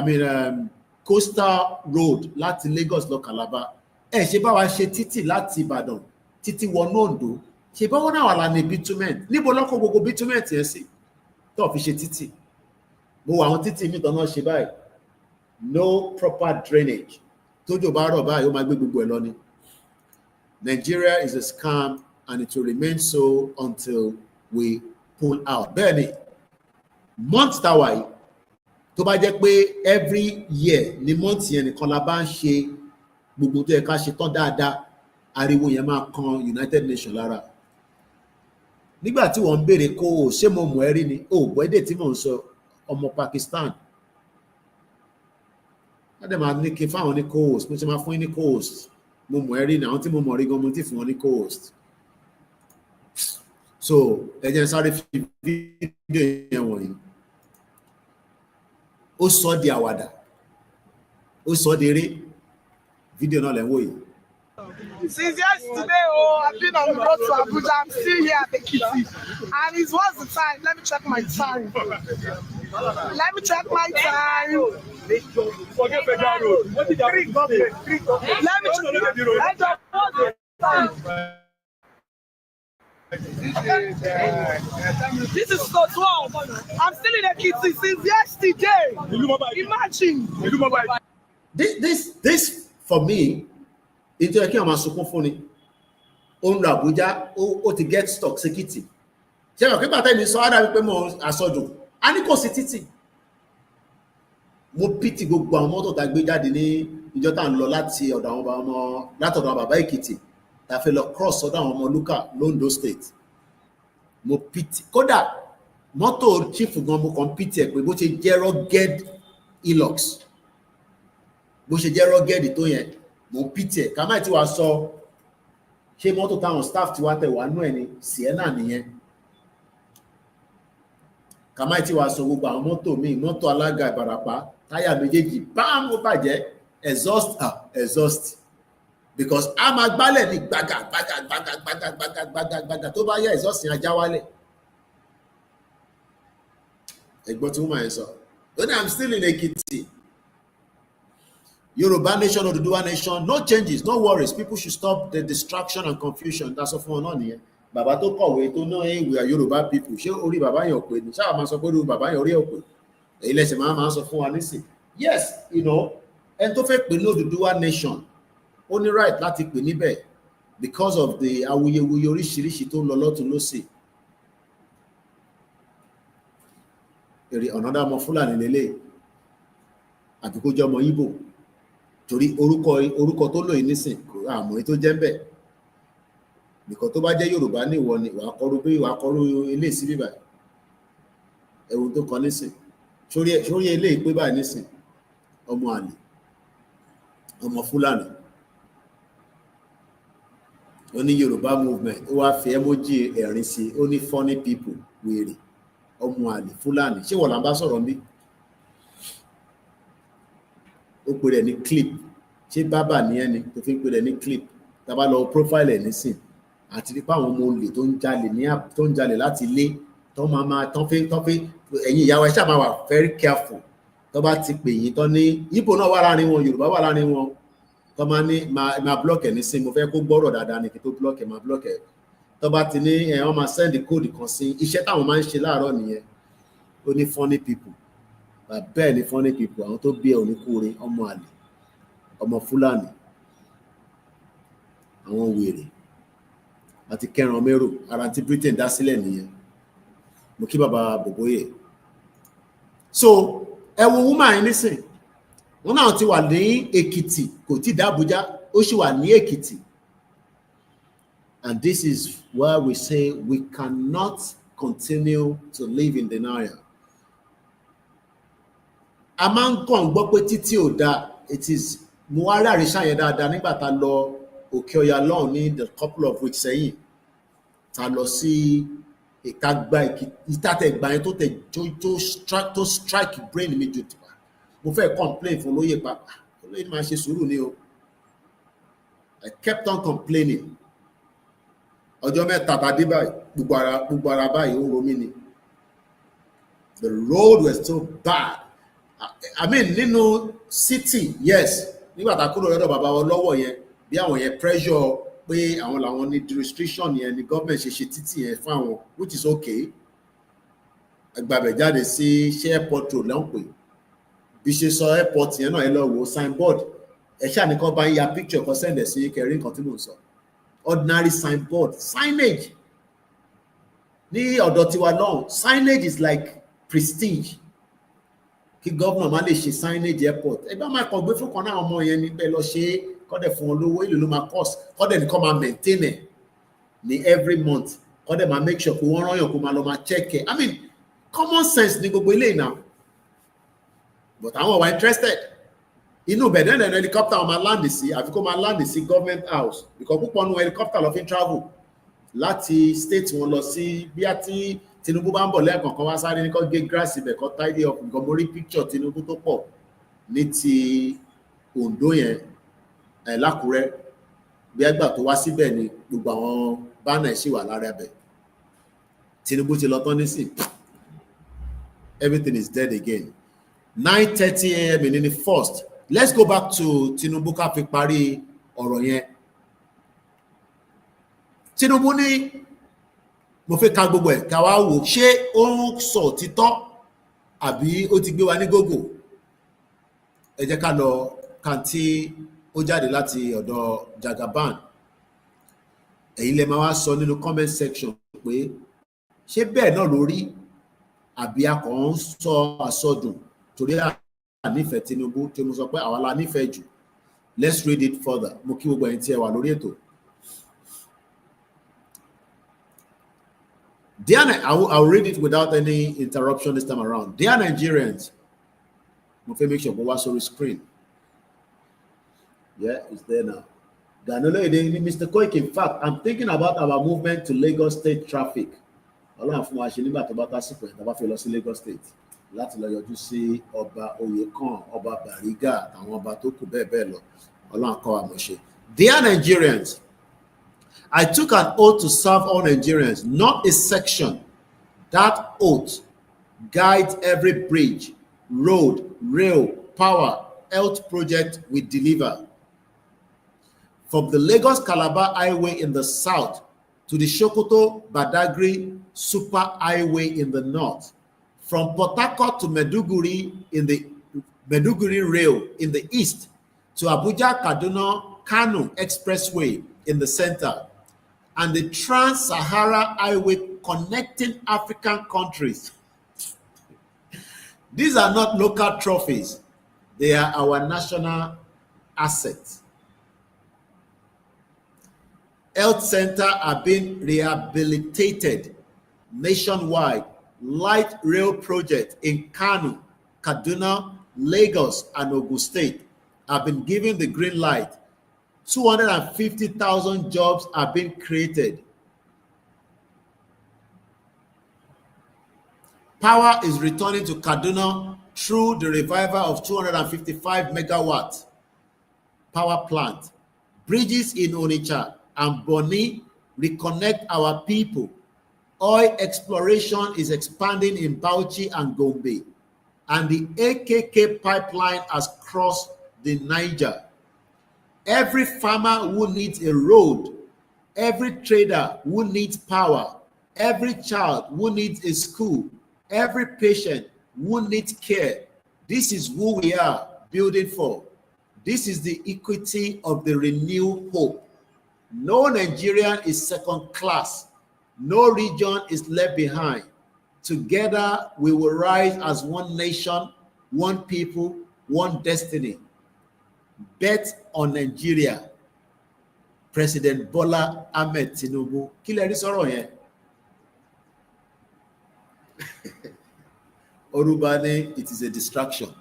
A: coastal road láti Lagos lọ Calabar ṣe bá wa ṣe títì láti Ìbàdàn títí wọnú Oǹdó ṣe bá wọn náà wà lánàá bitumen níbo lọ́kọ̀ gbogbo bitumen yẹn sí tó fi ṣe títì mo wà àwọn títì mi tọ́nà ṣe báyìí no proper drainage tójò bá rọ̀ báyìí ó máa gbé gbogbo ẹ̀ lọ ni. Nigeria is a scam and it will remain so until we pull out. Bẹ́ẹ̀ ni month táwa yìí tó bá jẹ́ pé every year ni month yẹn nìkan la bá ń ṣe gbogbo tó yẹ ká ṣe tán dáadáa ariwo yẹn máa kan United Nations lára. Nígbà tí wọ́n ń béèrè kó o ṣé mo mọ̀ ẹ́ rí ni o gbọ́ èdè tí mò ń sọ ọmọ Pakistan wọ́n dẹ̀ máa ní kí fáwọn ní co-host mo ṣe máa fún yín ní co-host mo mọ̀ ẹ́ rí ni àwọn tí mo mọ̀ rí gan mo ti fún wọn ní co-host. So ẹ jẹ́ n sáré fi fídíò yẹn wọ̀nyí ó sọ di àwàdà ó sọ di eré fídíò náà lẹ́ ń wò yìí.
B: Since yesterday, I've been on the road to Abuja. I'm still here at the kitty. And it's what's the time? Let me check my time. Let me check my time.
D: Forget Federal Road. Let me check.
B: This is so 12. I'm still in the kitty since yesterday. Imagine.
A: This for me. Nítorí kí àwọn asokún fún ni ó ń lọ Àbújá ó ti get stock sí kìtì ṣe àwọn pípa tẹ́mi sọ ádá wípé mo àsọdùn a ní kò sí títì mo pìtì gbogbo àwọn mọ́tò tá gbé jáde ní ìjọ tá ń lọ láti ọ̀dọ̀ àwọn ọmọ látọ̀dọ̀ bàbá Èkìtì tá fẹ́ lọ cross ọ̀dọ̀ àwọn ọmọ Lúkà l'Ondo State mo pìtì kódà mọ́tò chief gan mo kàn pìtì ẹ̀ pé bó ṣe jẹ́ rugged Hilux bó ṣe jẹ́ rọ́gẹ́dì tó yẹn mo ń pìtì ẹ̀ ká má ti wá sọ ṣé mọ́tò táwọn staff ti wá tẹ̀ wá nú ẹ̀ ni Sienna nìyẹn ká má ti wá sọ gbogbo àwọn mọ́tò míì mọ́tò alága Ìbàràpá táyà méjèèjì báàm ó bàjẹ́ exhaust because a máa gbálẹ̀ ní gbàgà tó bá yẹ exhaust yẹn ajá wálẹ̀ ẹ̀gbọ́n tí wọ́n máa ń sọ when I'm still in Ekiti Yoruba nation or Oduduwa nation, no changes, no worries. People should stop the distraction and confusion. That's all for one here. Bàbá tó kọ̀wé tó ná we are Yoruba people. Ṣé orí bàbá yẹn ò pé ni? Ṣáà máa sọ pé orí bàbá yẹn orí ò pé. Èyí lẹ́sẹ̀ máa sọ fún wa nísìn. Yes, you know, ẹni tó fẹ́ pè ní Oduduwa nation, ó ní right láti pè níbẹ̀ because of the awuyewuye oríṣiríṣi tó ń lọ lọ́tún lósì. Èrè ọ̀nàdà ọmọ Fúlàní lélẹ̀ àbí kó jẹ́ ọmọ Ìgbò. Torí orúkọ tó lóyìn nísìn kò àmọ́ èyí tó jẹ́ ń bẹ̀ nìkan tó bá jẹ́ Yorùbá ní ìwọ ni wàá kọrú bí wàá kọrú ilé sí bíbà ẹ̀wù tó kọ nísìn sórí ilé ìpé báyìí nísìn ọmọ àlè ọmọ Fúlàní ó ní Yorùbá movement ó wá fi emoji ẹ̀rín sí ó ní funny people wèrè ọmọ àlè Fúlàní ṣé wọ́n là ń bá sọ̀rọ̀ bí ó pè rẹ̀ ní clip ṣé bábà ní ẹni tó fi ń pè rẹ̀ ní clip tá bá lọ profile ẹ̀ nísìn àti nípa àwọn ọmọ olè tó ń jalè láti ilé tó máa tán fi ẹ̀yin ìyàwó ẹ̀ ṣáà máa wà very careful tó bá ti pè yín tán ní Ìgbò náà wà láàrin wọn Yorùbá wà láàrin wọn tó máa ní máa block ẹ̀ nísìn mo fẹ́ kó gbọ́rọ̀ dáadáa ní kí tó block ẹ̀ máa block ẹ̀ tó bá ti ní wọ́n máa send code kan sí iṣẹ́ táwọn máa ń ṣe láàárọ̀ nìyẹn ó ní funny people bẹ́ẹ̀ ni funny people àwọn tó bí ẹ oníkúure ọmọ àlè ọmọ Fúlàní àwọn wèrè àti kẹran mẹ́rò ara tí Britain dá sílẹ̀ nìyẹn mo kí bàbá Bòbóyè so ẹ wo woman yìí nísìn wọn náà ti wà ní Èkìtì kò tí dá Àbújá ó sì wà ní Èkìtì and this is why we say we cannot continue to live in denial. A máa ń kàn gbọ́ pé títí ò dáa it is mo wá rí àríṣà yẹn dáadáa nígbà tá a lọ Òkè Ọya lọ́hùn ní the couple of weeks sẹ́yìn tá a lọ sí ìtagbá ìtàtẹ̀gbà yẹn tó strike brain mi jù tìpa mo fẹ́ complain fún lóye pa olóyè ni máa ṣe sùúrù ni o I kept on complaining ọjọ́ mẹ́ta bá dé báyìí gbogbo ara báyìí ó ro mí ni the road was so bad. I mean nínú city yes nígbà tá a kúrò lọ́dọ̀ bàbá wọn lọ́wọ́ yẹn bí àwọn yẹn pressure pé àwọn làwọn ní restriction yẹn ni government ṣe títì yẹn fún àwọn which is okay agbábẹ̀ jáde sí ṣé airport road lọ́n pè bí ṣe sọ airport yẹn náà ẹ lọ wo signboard ẹ ṣáà ní kán bá ń ya picture kan send ẹ̀ sí kẹrin nǹkan tí mò ń sọ ordinary signboard signage ní ọ̀dọ̀ tiwa lọ́hùn signage is like prestige kí gọ́vnà má lè ṣe signage airport ẹgbẹ́ máa kàn gbé fún kan náà ọmọ yẹn ní pé lọ ṣe é kọ́dẹ̀ fún wọn lówó ìlú ló máa cost kọ́dẹ̀ nìkan máa maintain ẹ̀ ní every month kọ́dẹ̀ máa make sure pé wọ́n rányàn kó máa lọ máa check ẹ̀ I mean common sense ní gbogbo eléyìí náà but àwọn wà interested inú bẹ̀rẹ̀ náà helicopter wọn máa land sí àfi kó máa land sí government house because púpọ̀ nù helicopter lọ fi travel láti state wọn lọ sí bí a ti Tinubu bá ń bọ̀ lẹ́ẹ̀kọ̀ọ̀kan wá sáré ní kó gé grass ibẹ̀ kó tidy up nǹkan mo rí picture Tinubu tó pọ̀ ní ti Ondo yẹn l'Ákúrẹ́ bí ẹgbà tó wá síbẹ̀ ni gbogbo àwọn bánà ṣì wà lára ẹbẹ̀ Tinubu ti lọ tán nísìn everything is dead again 9:30 a.m. in the first let's go back to Tinubu ká fi parí ọ̀rọ̀ yẹn Tinubu ní mo fẹ́ ka gbogbo ẹ̀ ká wá wò ṣé ó ń sọ òtítọ́ àbí ó ti gbé wa ní gógó ẹ jẹ́ ká lọ kàntí ó jáde láti ọ̀dọ̀ Jagaban èyí lẹ máa wá sọ nínú comment section pé ṣé bẹ́ẹ̀ náà ló rí àbí a kàn ń sọ àsọdùn torí ànífẹ̀ẹ́ Tinubu tí mo sọ pé àwa la nífẹ̀ẹ́ jù let's read it further mo kí gbogbo ẹ̀yin tí ẹ wà lórí ètò. I'll read it without any interruption this time around. Dear Nigerians, mo fẹ́ make sure mo wá sórí screen. Yeah, it's there now. Mr. Koiki, in fact, I'm thinking about our movement to Lagos State traffic. Ọlọ́run fún wa ṣe nígbà tó bá tásìkò ẹ̀ tó bá fi lọ sí Lagos State láti lọ yọjú sí ọba Oyèkán, ọba Bariga àtàwọn ọba tó kù bẹ́ẹ̀ bẹ́ẹ̀ lọ. Ọlọ́run kọ́ wa mọ̀ ṣe. Dear Nigerians, I took an oath to serve all Nigerians, not a section. That oath guides every bridge, road, rail, power, health project we deliver. From the Lagos-Calabar Highway in the south to the Sokoto-Badagry Super Highway in the north, from Port Harcourt to Maiduguri in the Maiduguri Rail in the east, to Abuja-Kaduna-Kano Expressway in the center, and the Trans-Sahara Highway connecting African countries. These are not local trophies. They are our national assets. Health centers are being rehabilitated nationwide. Light rail projects in Kano, Kaduna, Lagos, and Ogun State have been given the green light. 250,000 jobs are being created. Power is returning to Kaduna through the revival of 255 megawatt power plant. Bridges in Onitsha and Boni reconnect our people. Oil exploration is expanding in Bauchi and Gombe, and the AKK pipeline has crossed the Niger. Every farmer who needs a road, every trader who needs power, every child who needs a school, every patient who needs care. This is who we are building for. This is the equity of the renewed hope. No Nigerian is second class. No region is left behind. Together we will rise as one nation, one people, one destiny. Bet on Nigeria. President Bola Ahmed Tinubu. Kí lẹ rí sọ̀rọ̀ yẹn? Orubane, it is a distraction.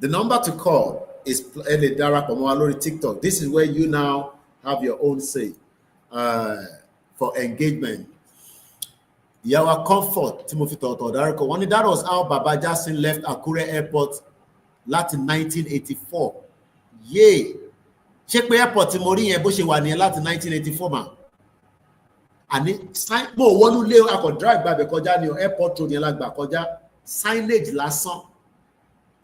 A: The number to call is TikTok. This is where you now have your own say for engagement. Yawa Comfort, Timothy Todarko. One that was how Baba Jasin left Akure Airport Latin 1984. Yay! Check my airport Timori yẹn bó ṣe wà ní láti 1984 man. And sign mo wọnú lé akọ drive gbàgbé kọjá ní airport road yẹn lágbà kọjá signage lásán.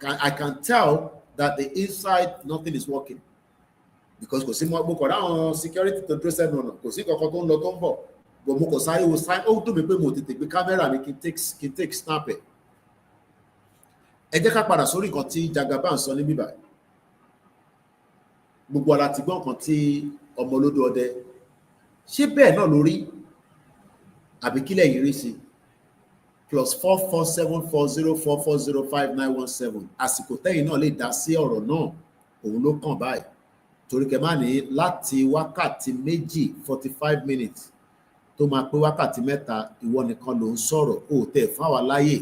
A: I can tell that the inside nothing is working because kò sí mo kọ dáhùn security tó dúró sẹ́nu ọ̀nà kò sí kankan tó ń lọ tó ń bọ̀ but mo kò sáré wo sign ó dùn mí pé mo tètè gbé kámẹ́rà mi kí n take snap ẹ̀. Ẹ jẹ́ ká padà sórí nǹkan tí Jagaban sọ ní bíbá gbogbo ara ti gbọ́ nǹkan tí ọmọ olódò ọdẹ ṣé bẹ́ẹ̀ náà lórí àbí kílẹ̀ yìí rí sí +447404405917 àsìkò tẹ́yìn náà lè dá sí ọ̀rọ̀ náà òun ló kàn báyìí torí kẹ́ máa ní láti wákàtí méjì 45 minutes tó máa pé wákàtí mẹ́ta ìwọ nìkan ló ń sọ̀rọ̀ ó tẹ̀ fáwa láyè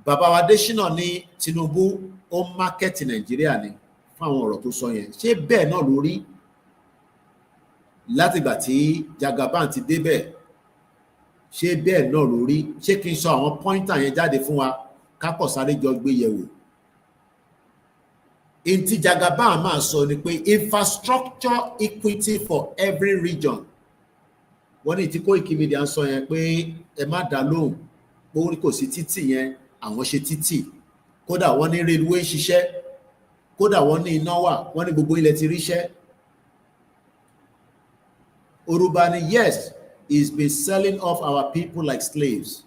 A: bàbá wa Adésínà ní Tinubu ó mákẹ́tì Nàìjíríà ni fáwọn ọ̀rọ̀ tó sọ yẹn ṣé bẹ́ẹ̀ náà lórí látìgbà tí Jagaban ti débẹ̀ ṣé bẹ́ẹ̀ náà lórí ṣé kí n sọ àwọn pọ́ìntà yẹn jáde fún wa kápọ̀ sáré jọ gbé yẹ̀wò. In tí Jagaban máa sọ ni pé infrastructure equity for every region. Wọ́n ní tí Koikimedia ń sọ yẹn pé ẹ má dá lóhùn pé ó kò sí títì yẹn àwọn ṣe títì kódà wọ́n ní railway ń ṣiṣẹ́ kódà wọ́n ní iná wà wọ́n ní gbogbo ilẹ̀ ti ríṣẹ́. Orubani, yes, he's been selling off our people like slaves.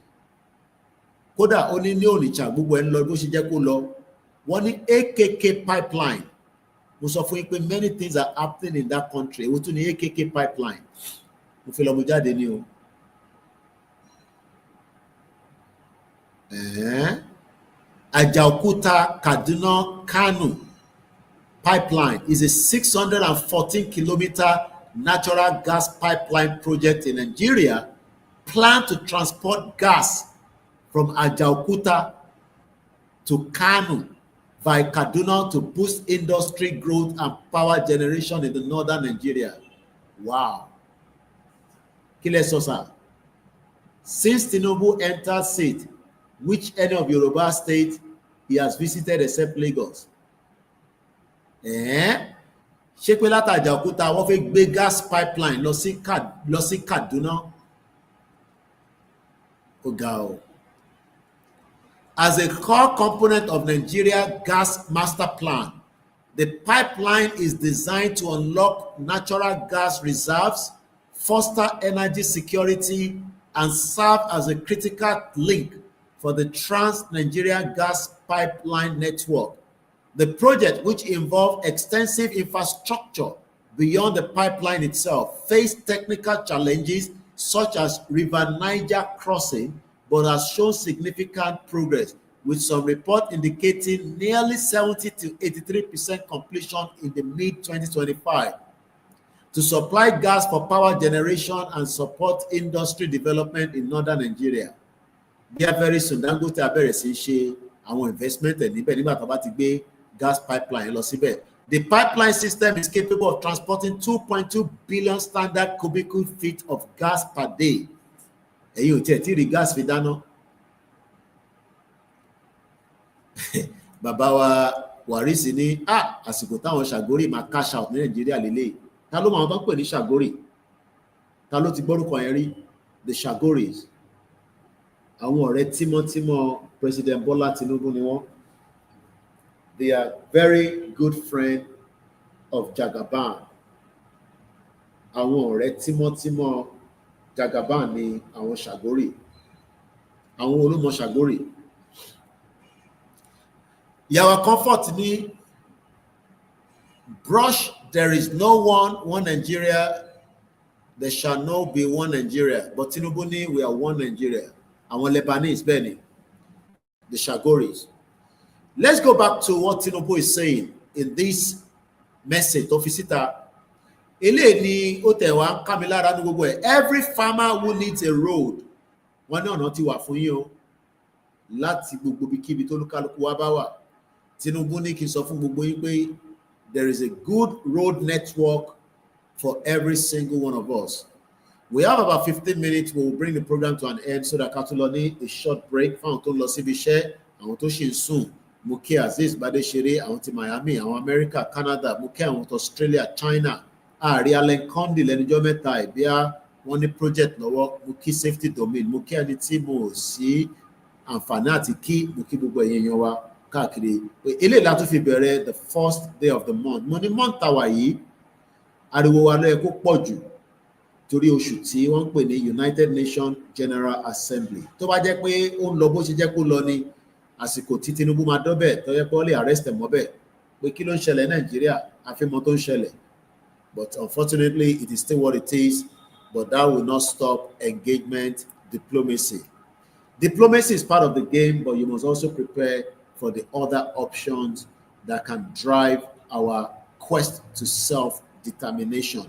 A: Kódà ó ní Onitsha gbogbo ẹ̀ ń lọ bó ṣe jẹ́ kó lọ. Wọ́n ní AKK pipeline. Mo sọ fún yín pé many things are happening in that country. Èwo tún ní AKK pipeline. Mo fi lọ mo jáde ní o. Ajaokuta Kaduna Kano pipeline is a 614-kilometer natural gas pipeline project in Nigeria planned to transport gas from Ajaokuta to Kano by Kaduna to boost industry growth and power generation in the northern Nigeria. Wow. Kile Sosa. Since Tinubu entered seat, which any of Yoruba state he has visited except Lagos? Ṣé pé látàjà òkúta wọ́n fẹ́ gbé gas pipeline lọ sí Kaduna? Ó ga o. As a core component of Nigeria gas master plan, the pipeline is designed to unlock natural gas reserves, foster energy security, and serve as a critical link for the Trans-Nigeria gas pipeline network. The project, which involved extensive infrastructure beyond the pipeline itself, faced technical challenges such as River Niger crossing, but has shown significant progress, with some reports indicating nearly 70 to 83% completion in the mid-2025. To supply gas for power generation and support industry development in northern Nigeria. They are very soon Dangote abẹ̀rẹ̀ sí ṣe àwọn investment níbẹ̀ nígbà tó bá ti gbé gas pipeline lọ síbẹ̀. The pipeline system is capable of transporting 2.2 billion standard cubical feet of gas per day. Ẹ̀yin ò tiẹ̀ tí rí gas fi dáná. Bàbá wa Warisi ní àsìkò táwọn Ṣàgórì máa cash out ní Nàìjíríà lélẹ̀. Ta ló máa tán pè ní Ṣàgórì? Ta ló ti gbórúkọ yẹn rí? The Ṣàgórìs. Àwọn ọ̀rẹ́ tímọ́tímọ́ President Bola Tinubu ni wọ́n. They are very good friend of Jagaban. Àwọn ọ̀rẹ́ tímọ́tímọ́ Jagaban ni àwọn Ṣàgórì. Àwọn olúmọ Ṣàgórì. Ìyàwó Comfort ní brush, there is no one Nigeria, there shall no be one Nigeria. But Tinubu ní we are one Nigeria. Àwọn Lebanese bẹ́ẹ̀ ni, the Ṣàgórìs. Let's go back to what Tinubu is saying in this message tó fi síta. Eléyìí ni ó tẹ̀ wá ń ká mi lára ní gbogbo ẹ̀. Every farmer who needs a road, wọ́n ní ọ̀nà ti wà fún yín o láti gbogbo ibikíbi tó lúkálùkù wá bá wà. Tinubu ní kí n sọ fún gbogbo yín pé there is a good road network for every single one of us. We have about 15 minutes. We will bring the program to an end so that ká tún lọ ní a short break fáwọn tó ń lọ síbi iṣẹ́, àwọn tó ṣì ń sùn. Mo kí Azeez Badeshere, àwọn ti Miami, àwọn America, Canada, mo kí àwọn tó Australia, China. Ààrẹ Allen Condi lẹ́nujọ́ mẹ́ta ìbíà wọ́n ní project lọ́wọ́. Mo kí Safety Domain, mo kí ẹni tí mo sí àǹfààní àti kí, mo kí gbogbo ẹ̀yin èèyàn wa káàkiri. Eléyìí la tún fi bẹ̀rẹ̀ the first day of the month. Mo ní month àwa yìí, ariwo wa ló yẹ kó pọ̀ jù torí oṣù tí wọ́n ń pè ní United Nations General Assembly. Tó bá jẹ́ pé ó ń lọ bó ṣe jẹ́ kó lọ ni àsìkò tí Tinubu máa dọ́bẹ̀ tó yẹ kó lè arrest ẹ̀ mọ́bẹ̀ pé kí ló ń ṣẹlẹ̀ Nàìjíríà àfihàn tó ń ṣẹlẹ̀. But unfortunately, it is still what it is. But that will not stop engagement, diplomacy. Diplomacy is part of the game, but you must also prepare for the other options that can drive our quest to self-determination.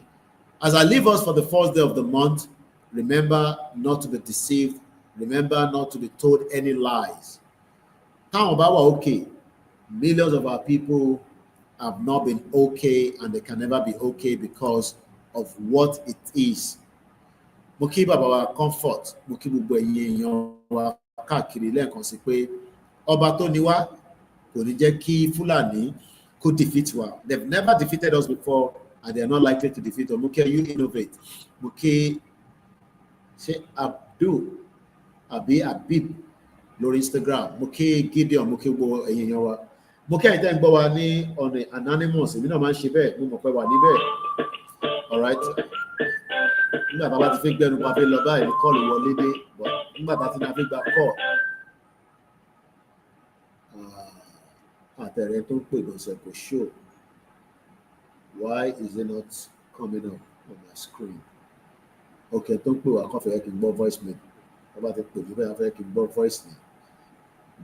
A: As I leave us for the first day of the month, remember not to be deceived. Remember not to be told any lies. Táwọn bá wà okay, millions of our people have not been okay and they can never be okay because of what it is. Mo kí bàbá wa Comfort, mo kí gbogbo ẹ̀yin èèyàn wa káàkiri lẹ́ẹ̀kan sí pé ọba tó ní wá kò ní jẹ́ kí Fúlàní kó defeat wa. They've never defeated us before and they are not likely to defeat us. Mo kí you innovate. Mo kí ṣe Abdul àbí Abib lórí Instagram. Mo kí Gideon, mo kí gbogbo ẹ̀yin èèyàn wa. Mo kí ẹ̀yin tẹ́ ń gbọ́ wa ní ọ̀nà anonymous. Èmi náà máa ń ṣe bẹ́ẹ̀, mo mọ̀ pé wà níbẹ̀. All right. Nígbà tá a bá ti fi gbẹnu pa fi lọ báyìí kọ́ọ̀lù wọlé dé, nígbà tá a ti náà fi gba kọ́ọ̀. Àtẹ̀rẹ̀ tó ń pè lọ́sẹ̀ kò show. Why is it not coming up on my screen? Okay, tó ń pè wá kọ́ fẹ́ kí n gbọ́ voice mail. Tó bá ti pè mí bẹ́ẹ̀ fẹ́ kí n gbọ́ voice mail.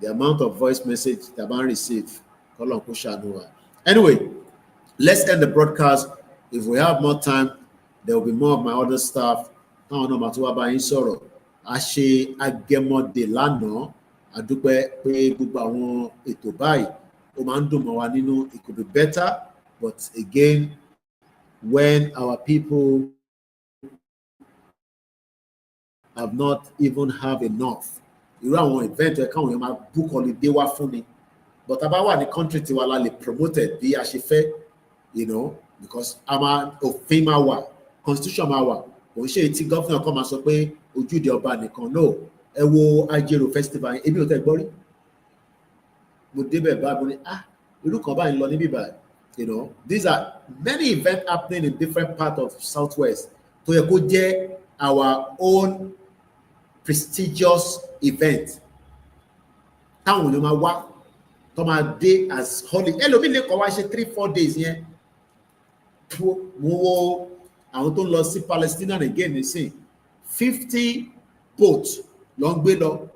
A: The amount of voice message that I receive, kọ́lọ̀ kó ṣàánú wa. Anyway, let's end the broadcast. If we have more time, there will be more of my other staff. Táwọn náà máa tún wá bá yín sọ̀rọ̀. A ṣe Agẹmọdé lánàá. A dúpẹ́ pé gbogbo àwọn ètò báyìí it could be better, but again, when our people have not even have enough, irú àwọn event ẹ̀ káwọn èèyàn máa book holiday wá fún ni, but tá a bá wà ní country tiwa la lè promoted bí a ṣe fẹ́, you know, because our òfin máa wà, constitution máa wà, kò ń ṣe tí governor kan máa sọ pé ojúde ọba nìkan. No, ẹ wo Ajero festival yẹn, èmi ò tẹ́ gbọ́ rí, mo débẹ̀ bá mo ní irú kan báyìí lọ níbí báyìí, you know. These are many events happening in different parts of Southwest tó yẹ kó jẹ́ our own prestigious event táwọn èèyàn máa wá tó máa dé as holiday. Ẹlòmíì lè kọ́ wá ṣe 3-4 days yẹn. Mo wo àwọn tó ń lọ sí Palestinian again nísìn 50 boats ló ń gbé lọ.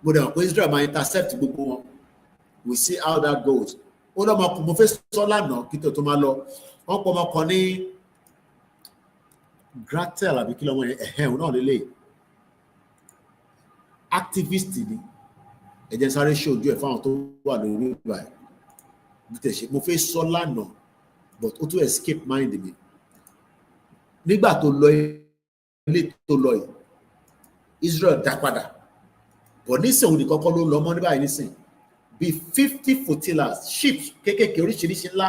A: Mo dẹ̀ mọ̀ pé Israel máa intercept gbogbo wọn. We see how that goes. Ó lọ́mọ kò mo fẹ́ sọ lánàá kí tó máa lọ. Wọ́n pọ̀ ọmọ kan ní Gratel àbí kí lọ́mọ yẹn ẹ̀hẹ́n náà lélẹ̀. Activist ni. Ẹ jẹ́ sáré ṣe ojú ẹ̀ fáwọn tó wà lórí ìgbà ẹ̀. Bí tẹ̀ ṣe mo fẹ́ sọ lánàá but ó tún escape mind mi. Nígbà tó lọ ilé tó lọ yìí, Israel dá padà. But nísìnyí òun nìkan kọ́ ló lọ mọ́ ní báyìí nísìnyí. Bí 50 flotillas, ships kékèké oríṣiríṣi ńlá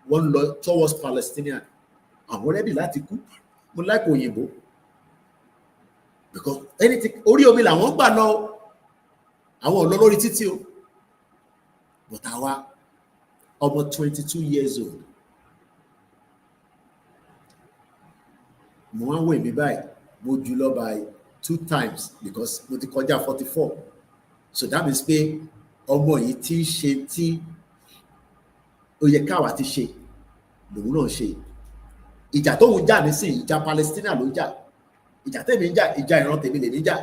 A: wọ́n lọ towards Palestinian. Àwọn ready láti kú. Mo like òyìnbó. Because anything orí omi làwọn gbà lọ. Àwọn ò lọ lórí títí o. But àwa ọmọ 22 years old. Mo wá wò mí báyìí, mo jù lọ by 2 times because mo ti kọjá 44. So that means pé ọmọ yìí ti ń ṣe tí ó yẹ káwa ti ṣe lòun náà ṣe. Ìjà tó ń jà nísìnyí, ìjà Palestinian ló jà. Ìjà tèmi ń jà, ìjà ìran tèmi lè ní jà.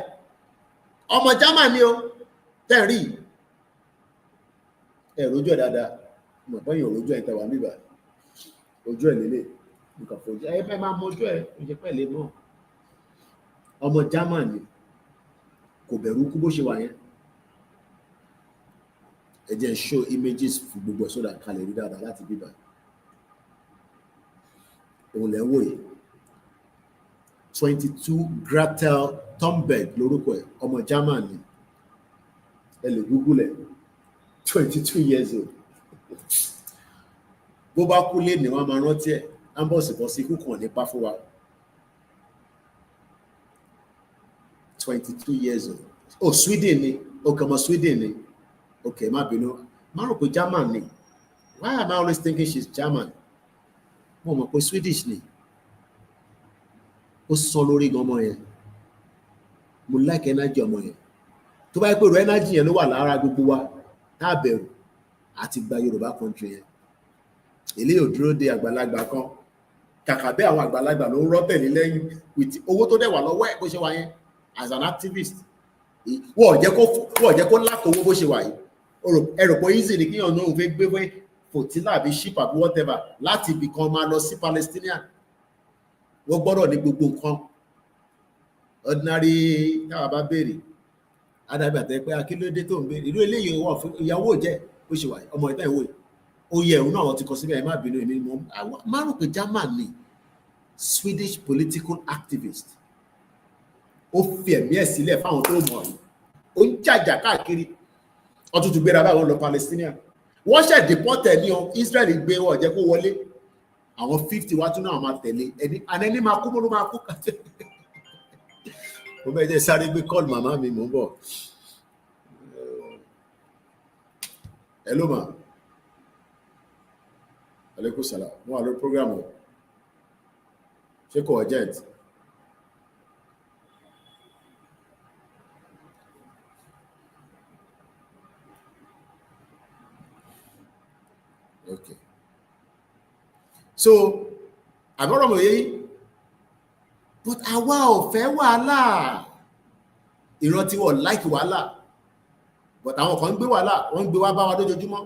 A: Ọmọ German ni o, tẹ́ rí. Ẹ rojú ẹ̀ dáadáa, mo bọ́ yàn rojú ẹ̀ tẹ̀wá níbà. Ojú ẹ̀ lélẹ̀, nǹkan fojú ẹ̀ bẹ́ẹ̀ máa mọ ojú ẹ̀, ìjẹ́ pẹ̀lẹ́ mọ́. Ọmọ German ni, kò bẹ̀rù kú bó ṣe wà yẹn. Ẹ jẹ́ show images fún gbogbo ẹ̀ sódà kalẹ̀ rí dáadáa láti bíbá. Òun lẹ́ wò yìí. 22 Gretel Thunberg lórúkọ ẹ̀, ọmọ German ni. Ẹ lè Google ẹ̀. 22 years old. Bó bá kú lé ní wọ́n máa rántí ẹ̀, ambos bọ́ sí ikú kan nípa fún wa. 22 years old. Oh, Sweden ni. Okay, ọmọ Sweden ni. Okay, má bínú. Má rò pé German ni. Why am I always thinking she's German? Mo mọ̀ pé Swedish ni. Ó sọ lórí gan ọmọ yẹn. Mo like energy ọmọ yẹn. Tó bá yẹ pé ro energy yẹn ló wà lára gbogbo wa, tá bẹ̀rù àti gba Yorùbá country yẹn. Eléyìí ò dúró de àgbàlagbà kan. Kàkà bẹ́ẹ̀ àwọn àgbàlagbà ló ń rọ́ tẹ̀lé lẹ́yìn with owó tó dẹ̀ wà lọ́wọ́ ẹ̀ bó ṣe wà yẹn as an activist. Wọ́n jẹ́ kó lákòó owó bó ṣe wà yìí. Ẹ rò pé easy ni kíyàn náà fẹ́ gbé wẹ́ fòtílà àbí ship àbí whatever láti ibì kan máa lọ sí Palestinian. Wọ́n gbọ́dọ̀ ní gbogbo nǹkan. Ordinary táwa bá béèrè. Adábẹ́ àtẹ́ pé akílódé tó ń béèrè. Irú eléyìí wọ̀ fún ìyàwó jẹ́ bó ṣe wà yìí. Ọmọ ìtàn ìwé. Ó yẹ òun náà wọ́n ti kọ síbẹ̀ ẹ má bínú èmi mọ́. Má rò pé German ni Swedish political activist. Ó fi ẹ̀mí ẹ̀ sílẹ̀ fáwọn tó mọ̀ yìí. Ó ń jàjà káàkiri. Wọ́n tún gbéra báwọn lọ Palestinian. Wọ́n ṣẹ̀ deport ní Israel gbé wọ́n jẹ́ kó wọlé. Àwọn 50 wá tún náà máa tẹ̀lé. Ẹni máa kú mọ́ ló máa kú kàtẹ́. Mo bẹ́ẹ̀ jẹ́ sáré gbé call màmá mi mò ń bọ̀. Hello ma. Aleykum salaam. Mo wà lórí program o. Ṣé kò urgent? Okay. So, àgbọ̀rọ̀ mọ̀ yẹ́yí. But àwa ò fẹ́ wàhálà. Ìran tí wọ́n like wàhálà. But àwọn kan ń gbé wàhálà, wọ́n ń gbé wá bá wa lójoojúmọ́.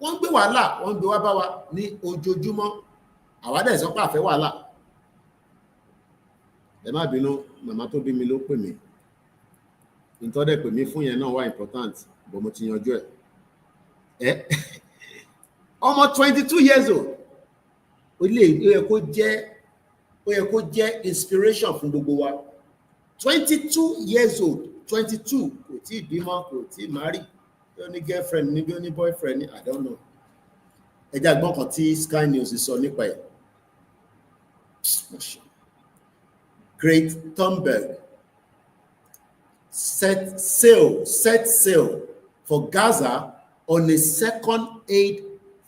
A: Wọ́n ń gbé wàhálà, wọ́n ń gbé wá bá wa ní ojoojúmọ́. Àwa dẹ̀ sọ pé a fẹ́ wàhálà. Ẹ má bínú, màmá tó bí mi ló pè mí. Ìtọ́dẹ̀ pè mí fún yẹn náà wà important, but mo ti yanjú ẹ̀. Almost 22 years old. Ó yẹ kó jẹ́ inspiration fún gbogbo wa. 22 years old, 22, kò tí ì bímọ, kò tí ì marry, bí ó ní girlfriend ní, bí ó ní boyfriend ní, I don't know. Ẹ jẹ́ àgbọ̀n kan tí Sky News sọ nípa ẹ̀. Great Thunberg set sail for Gaza on a second aid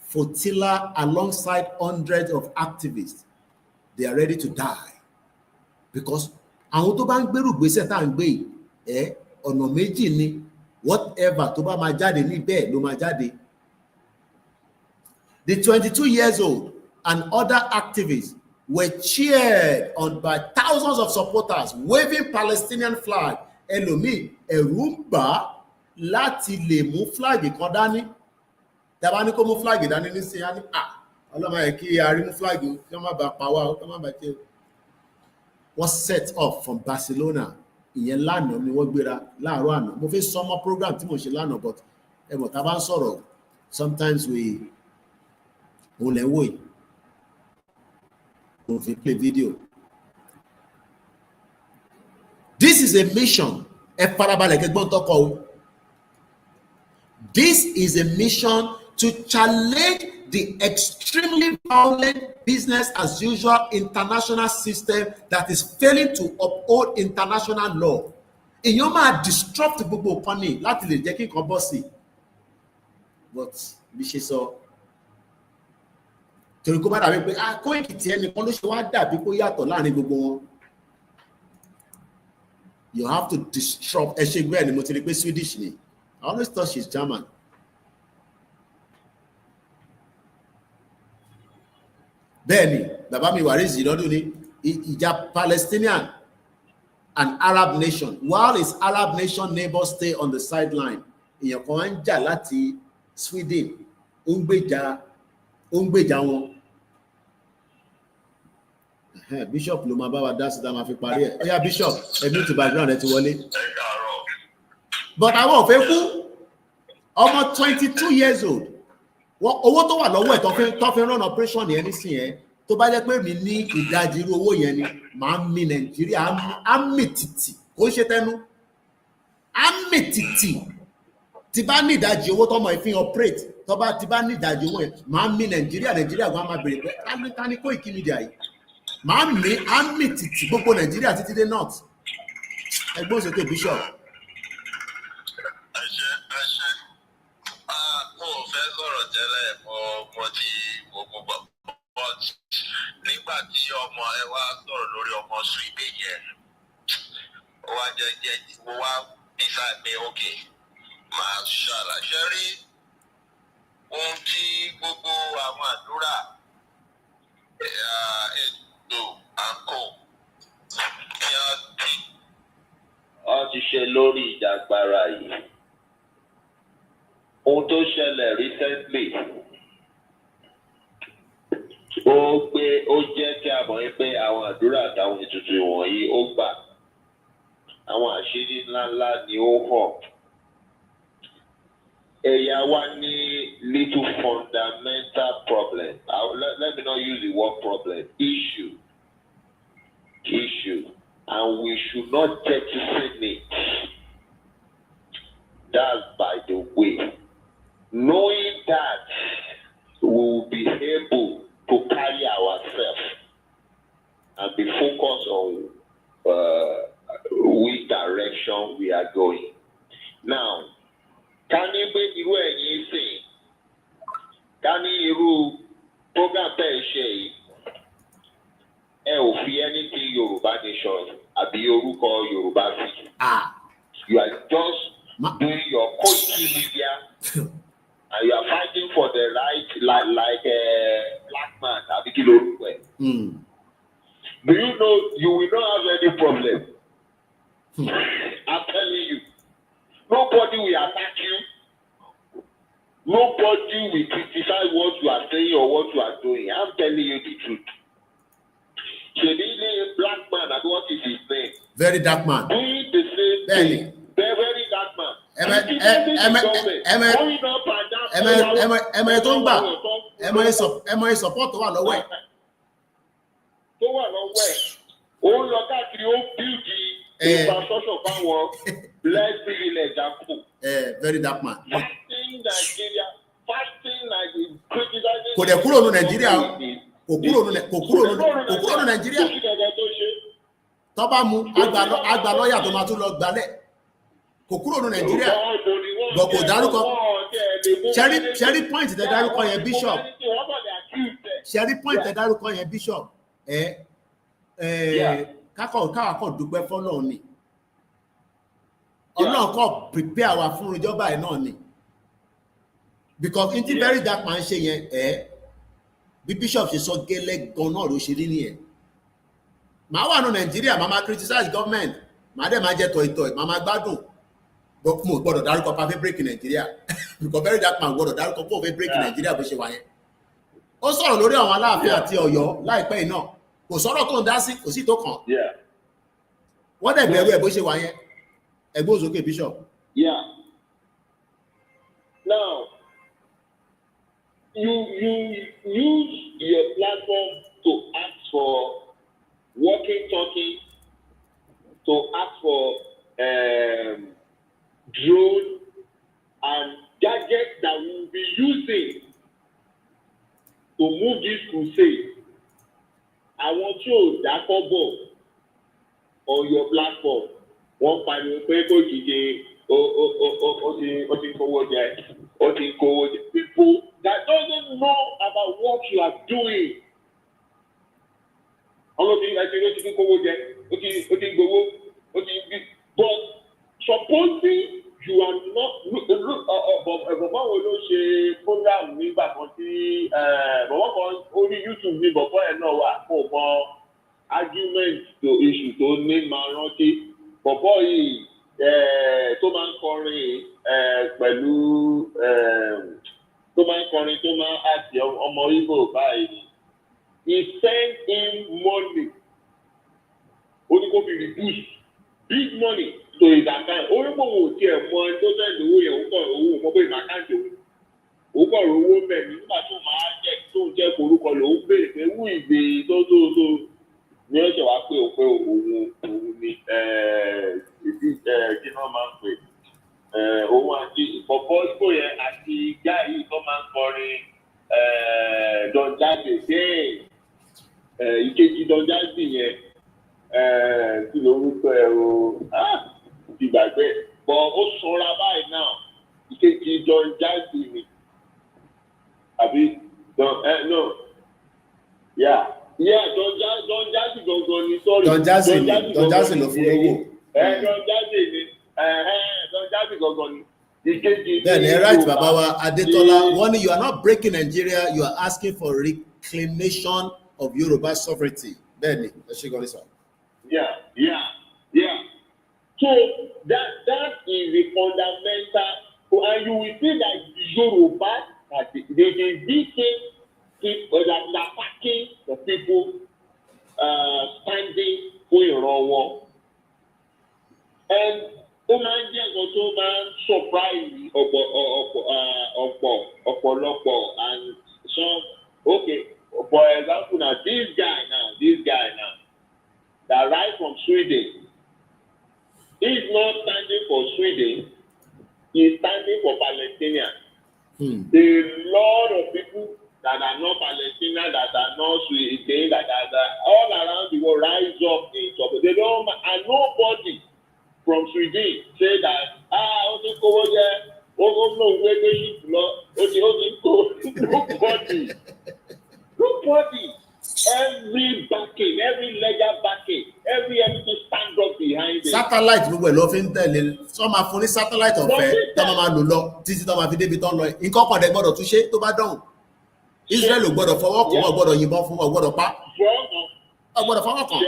A: flotilla alongside hundreds of activists. They are ready to die because àwọn tó bá ń gbèrú gbèsè tá à ń gbé ọ̀nà méjì ni whatever tó bá máa jáde níbẹ̀ ló máa jáde. The 22 years old and other activists were cheered on by thousands of supporters waving Palestinian flag. Ẹlòmíì ẹ̀rù ń bà á láti lè mú flag kan dání. Tàbá ní kó mú flag dání nísìnyí á ní ọlọ́mọ yẹ kí a rí mú flag kí wọ́n má bàa pa wá kí wọ́n má bàa jẹ́. Wọ́n set off from Barcelona. Ìyẹn lánàá ni wọ́n gbéra láàárọ̀ àná. Mo fi summer program tí mo ṣe lánàá but ẹ̀mọ̀ tá a bá ń sọ̀rọ̀ sometimes òun lẹ̀ ń wò yìí. Mo fi play video. This is a mission. Ẹ farabalẹ̀ kẹ́gbọ́n tọkọ o. This is a mission to challenge the extremely violent business as usual international system that is failing to uphold international law. Èèyàn máa disrupt gbogbo nǹkan ní láti lè jẹ́ kí nǹkan bọ́ sí. But bí ṣe sọ, torí kó bá dàbí pé Koiki tí ẹnìkan ló ṣe wá dàbí kó yàtọ̀ láàrin gbogbo wọn. You have to disrupt. Ẹ ṣe gbé ẹni mo ti rí pé Swedish ni. I always thought she's German. Bẹ́ẹ̀ni, bàbá mi Warizi lọ́dún ní ìjà Palestinian and Arab nation. While his Arab nation neighbors stay on the sideline, èèyàn kan ń jà láti Sweden, ó ń gbèjà wọn. Bishop ló máa bá wa dá sí tá a máa fi parí ẹ̀. Ó yá Bishop, ẹ̀mí ti background ẹ ti wọlé. But àwọn ò fẹ́ kú. Ọmọ 22 years old. Owó tó wà lọ́wọ́ ẹ̀ tó fi run operation yẹn nísìnyí ẹ̀ tó bá jẹ́ pé mi ní ìdajì irú owó yẹn ni màá mi Nàìjíríà á mì tìtì kó ṣe tẹnu á mì tìtì tí bá ní ìdajì owó tọmọ ìfín operate tí bá ní ìdajì owó yẹn màá mi Nàìjíríà gan máa bèrè pé ta ni Koikimedia yìí màá mi á mì tìtì gbogbo Nàìjíríà títí dé north ẹgbẹ́ òsèké Bishop.
E: Nígbà tí ọmọ ẹ wá sọ̀rọ̀ lórí ọmọ Sweden yẹn ó wá jẹjẹ mo wá nígbà pé ok máa ṣàlàyé rí ohun tí gbogbo àwọn àdúrà ètò àǹkó ní wọ́n ti ṣe lórí ìjàgbara yìí ohun tó ṣẹlẹ̀ recently. Ó jẹ́ kí a mọ̀ pé àwọn àdúrà àtàwọn ètùtù wọ̀nyí ó gbà. Àwọn àṣírí ńláńlá ni ó hàn. Ẹ̀yà wa ní little fundamental problem. Let me not use the word problem. Issue. And we should not jettison it. That's by the way. Knowing that we will be able to carry ourselves and be focused on which direction we are going. Now, can you be irú ẹ̀yin sìn? Can you irú program tẹ́ ṣe yìí? Ẹ ò fi anything Yorùbá nation àbí orúkọ Yorùbá sí. You are just doing your Koikimedia. And you are fighting for the right like a black man. Do you know you will not have any problem? I'm telling you. Nobody will attack you. Nobody will criticize what you are saying or what you are doing. I'm telling you the truth. Shedili black man, and what is his name?
A: Very dark man.
E: Doing the same thing. Very dark man.
A: Going up and down tó ń gbà ẹmọ support tó wà lọ́wọ́ ẹ̀.
E: Tó wà lọ́wọ́ ẹ̀ ó ń lọ káàkiri ó bíìdì infrastructure fáwọn blessed village àpò.
A: Very dark man.
E: Fasting Nigeria criticizing.
A: Kò dẹ̀ kúrò ní Nàìjíríà kò kúrò ní Nàìjíríà. Tó bá mu àgbà lọ́ọ̀yà tó máa tún lọ gbalẹ̀ kò kúrò ní Nàìjíríà bọ̀ kò dárúkọ ṣẹ́rí point tẹ dárúkọ yẹn bishop ṣẹ́rí point tẹ dárúkọ yẹn bishop káwàkọ̀ dúpẹ́ fọ́lọ́run ni Ọlọ́run kọ́ prepare wa fún ìjọba ẹ̀ náà ni because in ti very dark man ṣe yẹn bí bishop ṣe sọ gẹ́lẹ́ gan náà ló ṣe rí nìyẹn màá wà ní Nàìjíríà màá máa criticize government màá dẹ̀ máa jẹ́ tọ̀ìtọ̀ì màá máa gbádùn mo gbọ́dọ̀ dárúkọ pa fẹ́ break Nàìjíríà because very dark man gbọ́dọ̀ dárúkọ pọ̀ fẹ́ break Nàìjíríà bó ṣe wà yẹn ó sọ̀rọ̀ lórí àwọn Aláàfin àti Ọ̀yọ́ láìpẹ́ yìí náà kò sọ̀rọ̀ tó ń dá sí kò sí tó kàn wọ́n dẹ̀ bẹ̀rù ẹ̀ bó ṣe wà yẹn ẹgbẹ́ òsókè bishop.
E: Yeah. Now you use your platform to ask for walkie-talkie, to ask for drone and gadgets that we will be using to move this crusade. Àwọn tí ò dákọ́ bọ̀ on your platform wọ́n pariwo pé kò jíjẹ ó ti kówó jẹ people that doesn't know about what you are doing. Ọlọ́dún ẹ̀sìn ló ti kówó jẹ ó ti gbowó but supposing you are not bọ̀bọ̀ wo ló ṣe program nígbà kan tí bọ̀bọ̀ kan orí YouTube ní bọ̀bọ̀ ẹ̀ náà wà kó mọ argument to issue tó ní máa rántí bọ̀bọ̀ yìí tó máa ń kọrin pẹ̀lú tó máa ń kọrin tó máa ń àti ọmọ Igbo báyìí he sent him money ó ní kó fi reduce big money to his account ó ní kó wò tí ẹ̀ mọ ẹni tó sẹ́ni owó yẹn ó kọ̀ owó mọ́ pé ìmọ̀ àkáǹtì ó kọ̀ owó mẹ́rin nígbà tó máa jẹ́ tó ń jẹ́ orúkọ lòún béèrè pé wú ìgbé tó ní ọ̀sẹ̀ wá pé òun ni kí náà máa ń pè òun àti ìfọ̀bọ́ ìgbò yẹn àti ìgbà yìí tó máa ń kọrin Don Jazzy ìkejì Don Jazzy yẹn kí lórúkọ ẹ̀ o ti gbàgbé bọ̀ ó sanra báyìí náà ìkejì Don Jazzy ni àbí no. Yeah, Don Jazzy gangan ni sorry.
A: Don Jazzy ló fún lówó.
E: Don Jazzy gangan ni.
A: Then right bàbá wa Adétọ́lá wọ́n ní you are not breaking Nigeria, you are asking for reclamation of Yoruba sovereignty. Bẹ́ẹ̀ni ẹ ṣe gan ni sọ.
E: Yeah. So that is the fundamental and you will see that Yoruba they beating people that are attacking the people standing for ìran wọn. And ó máa ń jẹ́ nǹkan tó máa ń surprise ọ̀pọ̀lọpọ̀ and some okay for example now this guy now that rise from Sweden he is not standing for Sweden he is standing for Palestinians. A lot of people that are not Palestinians, that are not Sweden, that are all around the world rise up in trouble. They don't, and nobody from Sweden say that, nobody. Every backing, every legal backing, everything stand up behind it.
A: Satellite gbogbo ẹ̀ lọ fi ń tẹ̀lé sọ ma fún ní satellite ọ̀fẹ́ tó máa lò lọ títí tó máa fi débi tó ń lọ nǹkan kan dẹ̀ gbọ́dọ̀ tún ṣe tó bá dọ̀hùn. Israel ò gbọ́dọ̀ fọwọ́ kàn ọ́ gbọ́dọ̀ yìnbọn fún ọ gbọ́dọ̀ pa ọ gbọ́dọ̀ fọwọ́ kàn.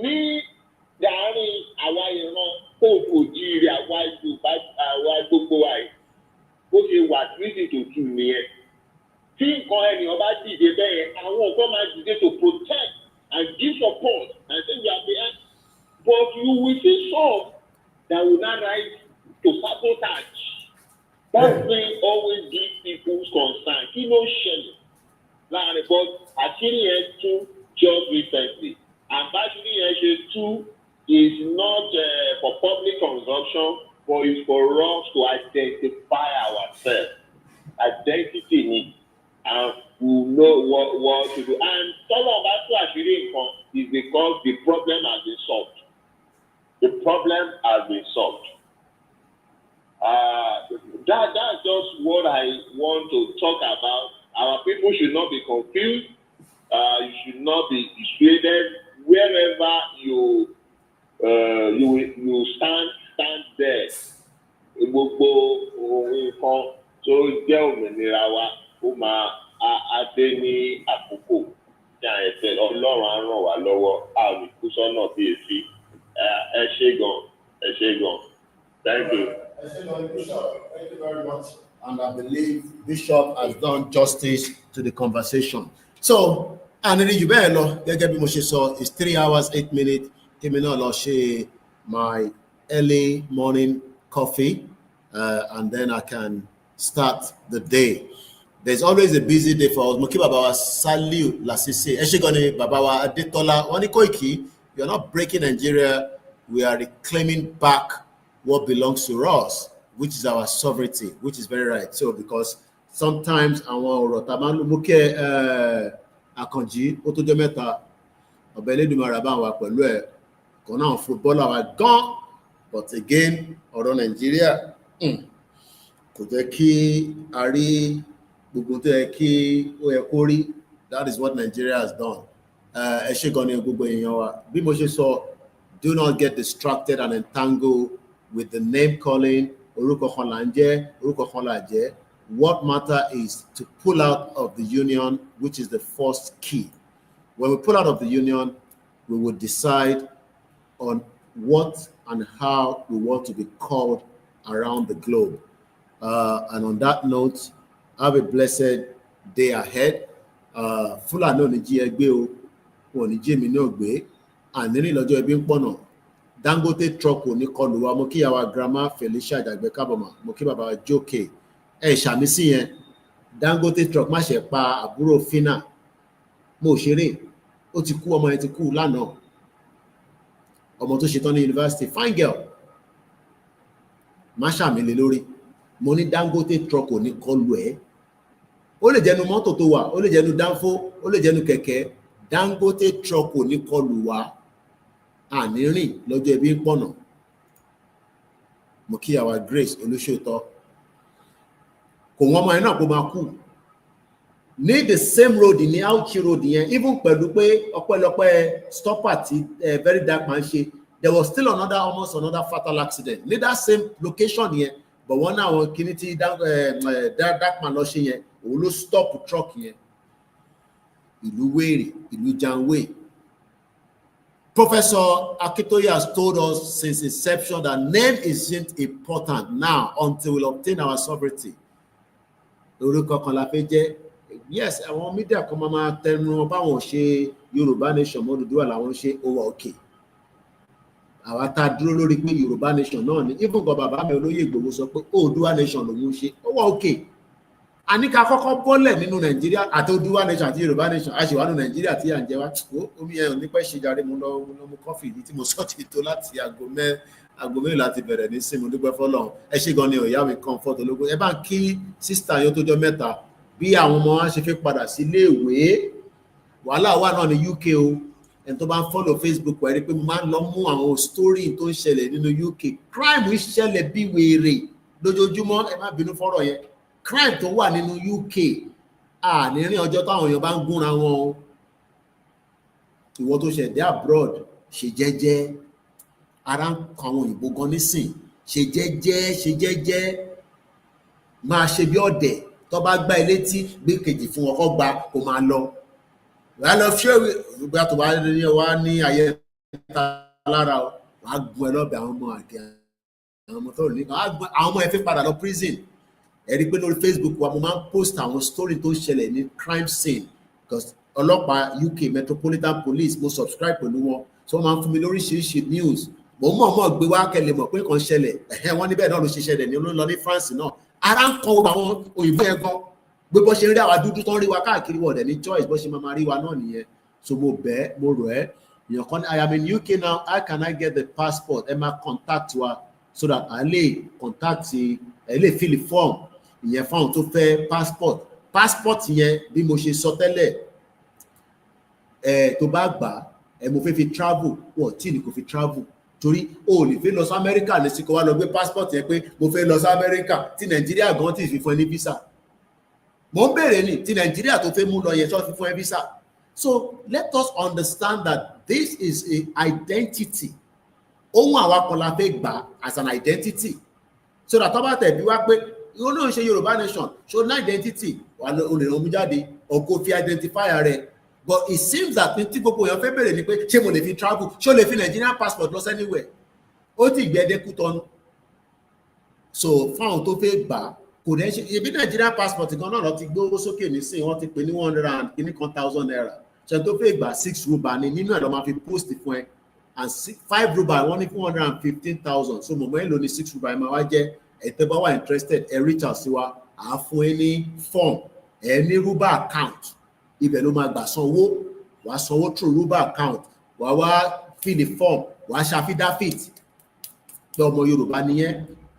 E: ní láàárín àwa ìran kóòtù òjìrì àwa gbogbo wa yìí bó ṣe wà títí tó tù nìyẹn. Tí nǹkan ènìyàn bá dìde bẹ́ẹ̀ àwọn nǹkan máa dìde to protect and give support and say we are behind but you will see some that will not rise to sabotage That thing always gives people's concern. You know, Shelley. But actually, too, just recently. And actually, too, is not for public consumption, but it's for us to identify ourselves. Identity, and we know what to do. And some of us who actually income is because the problem has been solved. The problem has been solved. That's just what I want to talk about. Our people should not be confused. You should not be dissuaded. Wherever you stand there. Gbogbo ohun kan tó jẹ́ òmìnira wa ó máa adé ní àkókò tí a ẹ̀sẹ̀ Ọlọ́run á ràn wá lọ́wọ́ a ò ní kú sọ́nà bí èsì. Ẹ ṣé gan. Thank you.
A: Bishop, thank you very much. And I believe Bishop has done justice to the conversation. So, and then you better know, it's 3 hours, 8 minutes. Share my early morning coffee, and then I can start the day. There's always a busy day for us. Moki Babawa Saliu Lasisi. Eshigoni Babawa Adetola. Wani Koiki, you're not breaking Nigeria. We are reclaiming back what belongs to us, which is our sovereignty, which is very right. So, because sometimes àwọn ọ̀rọ̀ tá máa ń lò mú kí Àkànjí ó tó jẹ́ mẹ́ta ọ̀bẹ Elédùmarè bá wà pẹ̀lú ẹ̀ kan náà footballer wa gan, but again ọ̀rọ̀ Nàìjíríà kò jẹ́ kí a rí gbogbo tó yẹ kí ó yẹ kó rí. That is what Nigeria has done. Ẹ ṣé gan ni gbogbo èèyàn wa. Bí mo ṣe sọ, do not get distracted and entangled with the name calling. What matter is to pull out of the union, which is the first key. When we pull out of the union, we will decide on what and how we want to be called around the globe. And on that note, have a blessed day ahead. Fulano ni jí ẹgbẹ́ o, wọn ni jí mi náà gbé. Àní lọ́jọ́ ẹbí ń pọ̀nà. Dangote truck ò ní kọlù wa. Mo kí yàwá grandma Felicia Àjàgbé kábọ̀mà. Mo kí bàbá Jókè. Ṣàmì sí yẹn. Dangote truck má ṣe pa àbúrò Fina. Mo ṣeré. Ó ti kú, ọmọ yẹn ti kú lánàá. Ọmọ tó ṣetán ní university. Fine girl. Má ṣàmì lé lórí. Mo ní Dangote truck ò ní kọlù ẹ̀. Ó lè jẹ́nu mọ́tò tó wà, ó lè jẹ́nu dánfó, ó lè jẹ́nu kẹ̀kẹ́. Dangote truck ò ní kọlù wa. Àní rìn lọ́jọ́ ẹbí ń pọ̀nà. Mo kí àwa Grace Olúṣòótọ́. Kò wọ́n ọmọ yẹn náà kó máa kú. Ní the same road ní Auchi road yẹn, even pẹ̀lú pé ọpẹ́lọpẹ́ stopper tí Very Dark Man ṣe, there was still almost another fatal accident. Ní that same location yẹn, but wọ́n náà wọn kíní tí Dark Man lọ ṣe yẹn, òun ló stop truck yẹn. Ìlú wèrè, ìlú janwe. Professor Akintoye has told us since inception that name isn't important now until we obtain our sovereignty. Orúkọ kan la fẹ́ jẹ́. Yes, àwọn media kan máa tẹnu báwọn ṣe Yorùbá nation mọ́ Odùduwà làwọn ṣe ó wà òkè. Àwa tá a dúró lórí pé Yorùbá nation náà ni. Even gan bàbá mi Olóyè Ìgbòho sọ pé Oòduà nation lòun ṣe ó wà òkè. A ní ká kọ́kọ́ bọ́lẹ̀ nínú Nàìjíríà àti Oòduà nation àti Yorùbá nation. A ṣe wà nínú Nàìjíríà tí à ń jẹ wá. Omi ẹ̀ ò ní pẹ́ ṣe jàre mo lọ mu kọ́fì yìí tí mo sọ ti tó láti aago mẹ́rin láti bẹ̀rẹ̀ ní sí mo dúpẹ́ fọ́lọ́run. Ẹ ṣé gan ni ìyá mi comfort ológun. Ẹ bá ń kí sísítà yóò tó jọ mẹ́ta bí àwọn ọmọ wọn ṣe fi padà sí ilé ìwé. Wàhálà wà náà ní UK o. Ẹni tó bá ń follow Facebook wà rí pé mo máa ń lọ mú àwọn story tó ń ṣẹlẹ̀ nínú UK. Crime ń ṣẹlẹ̀ bí wèrè lójoojúmọ́. Ẹ má bínú fọ́rọ̀ yẹn. Crime tó wà nínú UK ní rí ọjọ́ táwọn èèyàn bá ń gúnra wọn o. Ìwọ tó ṣẹ̀dẹ̀ abroad ṣe jẹ́jẹ́. Ara ń kọ àwọn òyìnbó gan nísìn. Ṣe jẹ́jẹ́. Máa ṣe bí ọ̀dẹ̀. Tó bá gbá ilé tí gbé kejì fún ọkọ̀ gba kò máa lọ. Wà á lọ ṣé ìgbà tó bá wá ní ayé ta lára o. Wà á gun ẹ lọ́bẹ̀ àwọn ọmọ àti àwọn ọmọ tó ní. Àwọn ọmọ ẹ fi padà lọ prison. Ẹ rí pé lórí Facebook wa mo máa ń post àwọn story tó ń ṣẹlẹ̀ ní crime scene because ọlọ́pàá UK Metropolitan Police mo subscribe pẹ̀lú wọn so wọ́n máa ń fún mi lóríṣiríṣi news mo mọ̀ gbé wá kẹ́lẹ̀ mọ̀ pé nǹkan ṣẹlẹ̀ wọ́n níbẹ̀ náà ló ṣe ṣẹlẹ̀ ní lọ ní France náà ara ń kọ àwọn òyìnbó yẹn gan gbogbo ṣe ń rí àwa dúdú tó ń rí wa káàkiri wọ̀ dẹ̀ ní choice bó ṣe máa rí wa náà nìyẹn. So mo rọ̀ ẹ́ èèyàn kan ní I am in UK now, how can I get the passport? Ẹ máa contact wa so that a lè contact ẹ lè fill the form ìyẹn fáwọn tó fẹ́ passport yẹn bí mo ṣe sọ tẹ́lẹ̀ tó bá gbà mo fẹ́ fi travel wọ̀ tí ni kò fi travel torí o lè fẹ́ lọ sí Amẹ́ríkà lè sí kó wá lọ gbé passport yẹn pé mo fẹ́ lọ sí Amẹ́ríkà tí Nàìjíríà gan tí fi fún ẹ ní visa mo ń béèrè ní ti Nàìjíríà tó fẹ́ mú lọ yẹn tó fi fún ẹ visa. So let us understand that this is a identity ohun àwa kan la fẹ́ gbà as an identity so that tó bá tẹ̀ bí wá pé ó náà ṣe Yorùbá nation so ní identity wà ló lè ràn mú jáde ọkọ̀ fi identifier rẹ̀. But it seems that tí gbogbo èèyàn fẹ́ bẹ̀rẹ̀ ni pé ṣé mo lè fi travel ṣé o lè fi Nigerian passport lọ anywhere ó ti gbé ẹdẹ Kútọ́nù. So fáwọn tó fẹ́ gbà kò dẹ́ ṣe ibi Nigerian passport gan náà lọ ti gbé owó sókè nísìnyí wọ́n ti pè ní 100,000 naira ṣe tó fẹ́ gbà 6 ruba ni nínú ẹ̀ lọ́ máa fi post fún ẹ and 5 ruba wọ́n ní 115,000 so mọ̀mọ́ ẹ̀ ló ní 6 ruba ẹ̀ máa wá jẹ́ ẹ̀tẹ́ bá wà interested ẹ̀ reach out sí wa à á fún ẹ ní form ẹ̀ ní ruba account ibẹ̀ ló máa gbà sanwó wàá sanwó through ruba account wàá wá fill the form wàá ṣe affidavit pé ọmọ Yorùbá nìyẹn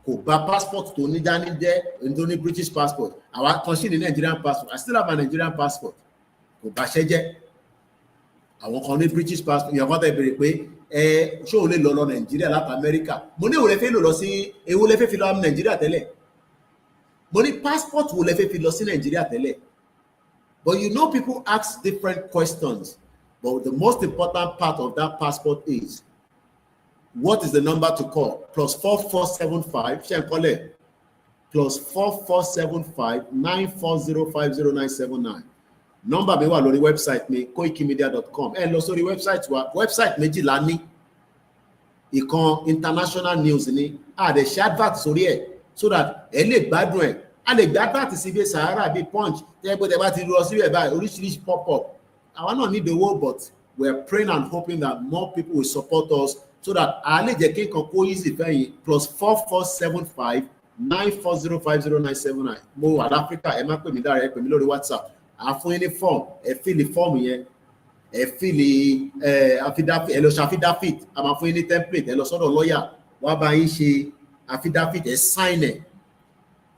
A: kò bá passport tó ní dání jẹ́ ẹni tó ní British passport àwa kan sí ní Nigerian passport I still have a Nigerian passport kò bá ṣẹ́ jẹ́ àwọn kan ní British passport ìyẹn kan tẹ̀ bèrè pé ṣé o lè lọ Nàìjíríà láti Amẹ́ríkà mo ní òun lè fẹ́ lọ sí ewu lè fẹ́ fi lọ Nàìjíríà tẹ́lẹ̀ mo ní passport wo lè fẹ́ fi lọ sí Nàìjíríà tẹ́lẹ̀. But you know, people ask different questions. But the most important part of that passport is, what is the number to call? +4475, Shenkole, +4475 940500979. Number mi wà lórí website mi, koikimedia.com. Lọ sórí website wa, website méjìlá ní. Ìkan international news ni, dẹ̀ ṣe advert sórí ẹ̀, so that ẹ lè gbádùn ẹ̀. A lè gbé advert síbi Sahara bíi Punch tẹ́ pé tẹ́ bá ti lọ síbẹ̀ báyìí oríṣiríṣi pop up àwa náà need the world but we are praying and hoping that more people will support us so that a lè jẹ́ kí nǹkan kó easy fẹ́yìn +4475 940500979 mo wà láfíríkà ẹ má pè mí dára ẹ pè mí lórí WhatsApp àfún yín ní form ẹ fill form yẹn ẹ fill affidavit ẹ lọ ṣe affidavit a máa fún yín ní template ẹ lọ sọ́dọ̀ lawyer wá bá yín ṣe affidavit ẹ sign ẹ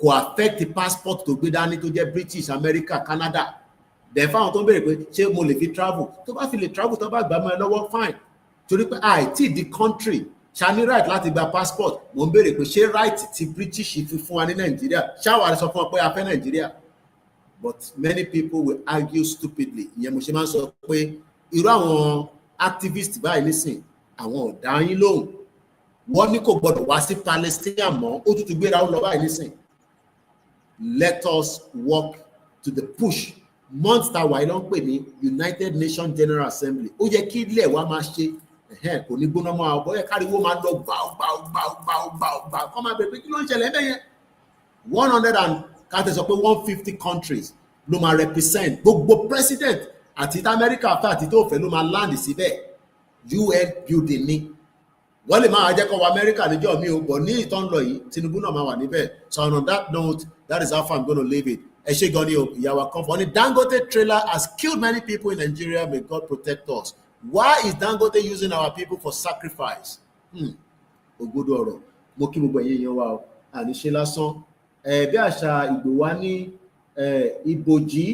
A: kò affect the passport tó gbé dání tó jẹ́ British America Canada then fáwọn tó ń béèrè pé ṣé mo lè fi travel tó bá fi lè travel tó bá gbà mọ́ ẹ lọ́wọ́ fine torí pé àìtí di country ṣá ní right láti gba passport mo ń béèrè pé ṣé right ti British fi fún wa ní Nàìjíríà ṣáwà sọ fún wa pé a fẹ́ Nàìjíríà but many people will argue stupidly ìyẹn mo ṣe máa ń sọ pé irú àwọn activist báyìí nísìn àwọn ọ̀dà yín lóhùn wọ́n ní kò gbọ́dọ̀ wá sí Palestine mọ́ ó tútù gbéra ó lọ báyìí nísìn. Let us work to the push month tá wà ló ń pè ní United Nations General Assembly ó yẹ kí ilé wa máa ṣe kò ní gbóná mọ́ àwọn bóyá káriwo máa lọ gbà kọ́ máa bẹ̀rẹ̀ pé kí ló ń ṣẹlẹ̀ ẹ̀bẹ̀ yẹn 100 and káàtẹ́ sọ pé 150 countries ló máa represent gbogbo president àti America fẹ́ àti tó fẹ́ ló máa land síbẹ̀ UN building ni wọ́n lè máa jẹ́ kọ́ wọ America níjọ́ mi ò bọ̀ ní ìtàn lọ yìí Tinubu náà máa wà níbẹ̀ so on that note that is how far I'm going to leave it. Ẹ ṣé gan ni o ìyàwó kan fún ọ ní Dangote trailer has killed many people in Nigeria, may God protect us. Why is Dangote using our people for sacrifice? Ògbódò ọ̀rọ̀ mo kí gbogbo ẹ̀yin yẹn wá o àníṣe lásán bí àṣà Ìgbò wa ní ibojì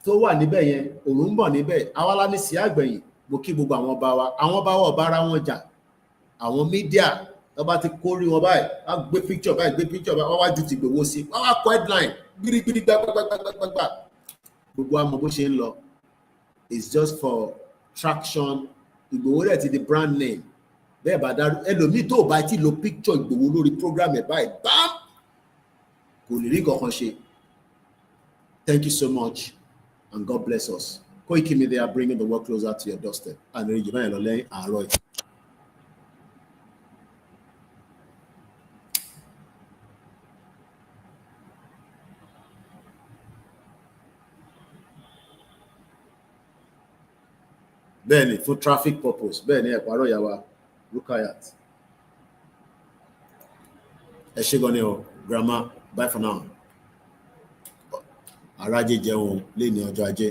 A: tó wà níbẹ̀ yẹn òun ń bọ̀ níbẹ̀ awálá ní sí àgbẹ̀yìn mo kí gbogbo àwọn ọba wa ọba ara wọn jà àwọn mídíà tó bá ti kórí wọn báyìí wọ́n gbé picture báyìí wọ́n wá ju ti gbèwò sí wọ́n wá kọ headline gbirigbiri gbàgbàgbàgbàgbà gbogbo àmọ́ bó ṣe ń lọ it's just for traction Ìgbòho rẹ̀ ti di brand name bẹ́ẹ̀ bá dárú ẹlòmíì tó bá ti lo picture Ìgbòho lórí program ẹ̀ báyìí bam kò lè rí kankan ṣe. Thank you so much and God bless us. Koikimedia bringing the work closer to your doorstep. And ìrìnjì báyìí lọ lẹ́yìn àárọ̀ yìí. Bẹ́ẹ̀ni fún traffic purpose bẹ́ẹ̀ni ẹ parọ́ ìyàwó Rukayat ẹ ṣé gan ni o grandma Bye for now. Araje jẹun lé ní ọjọ́ ajé.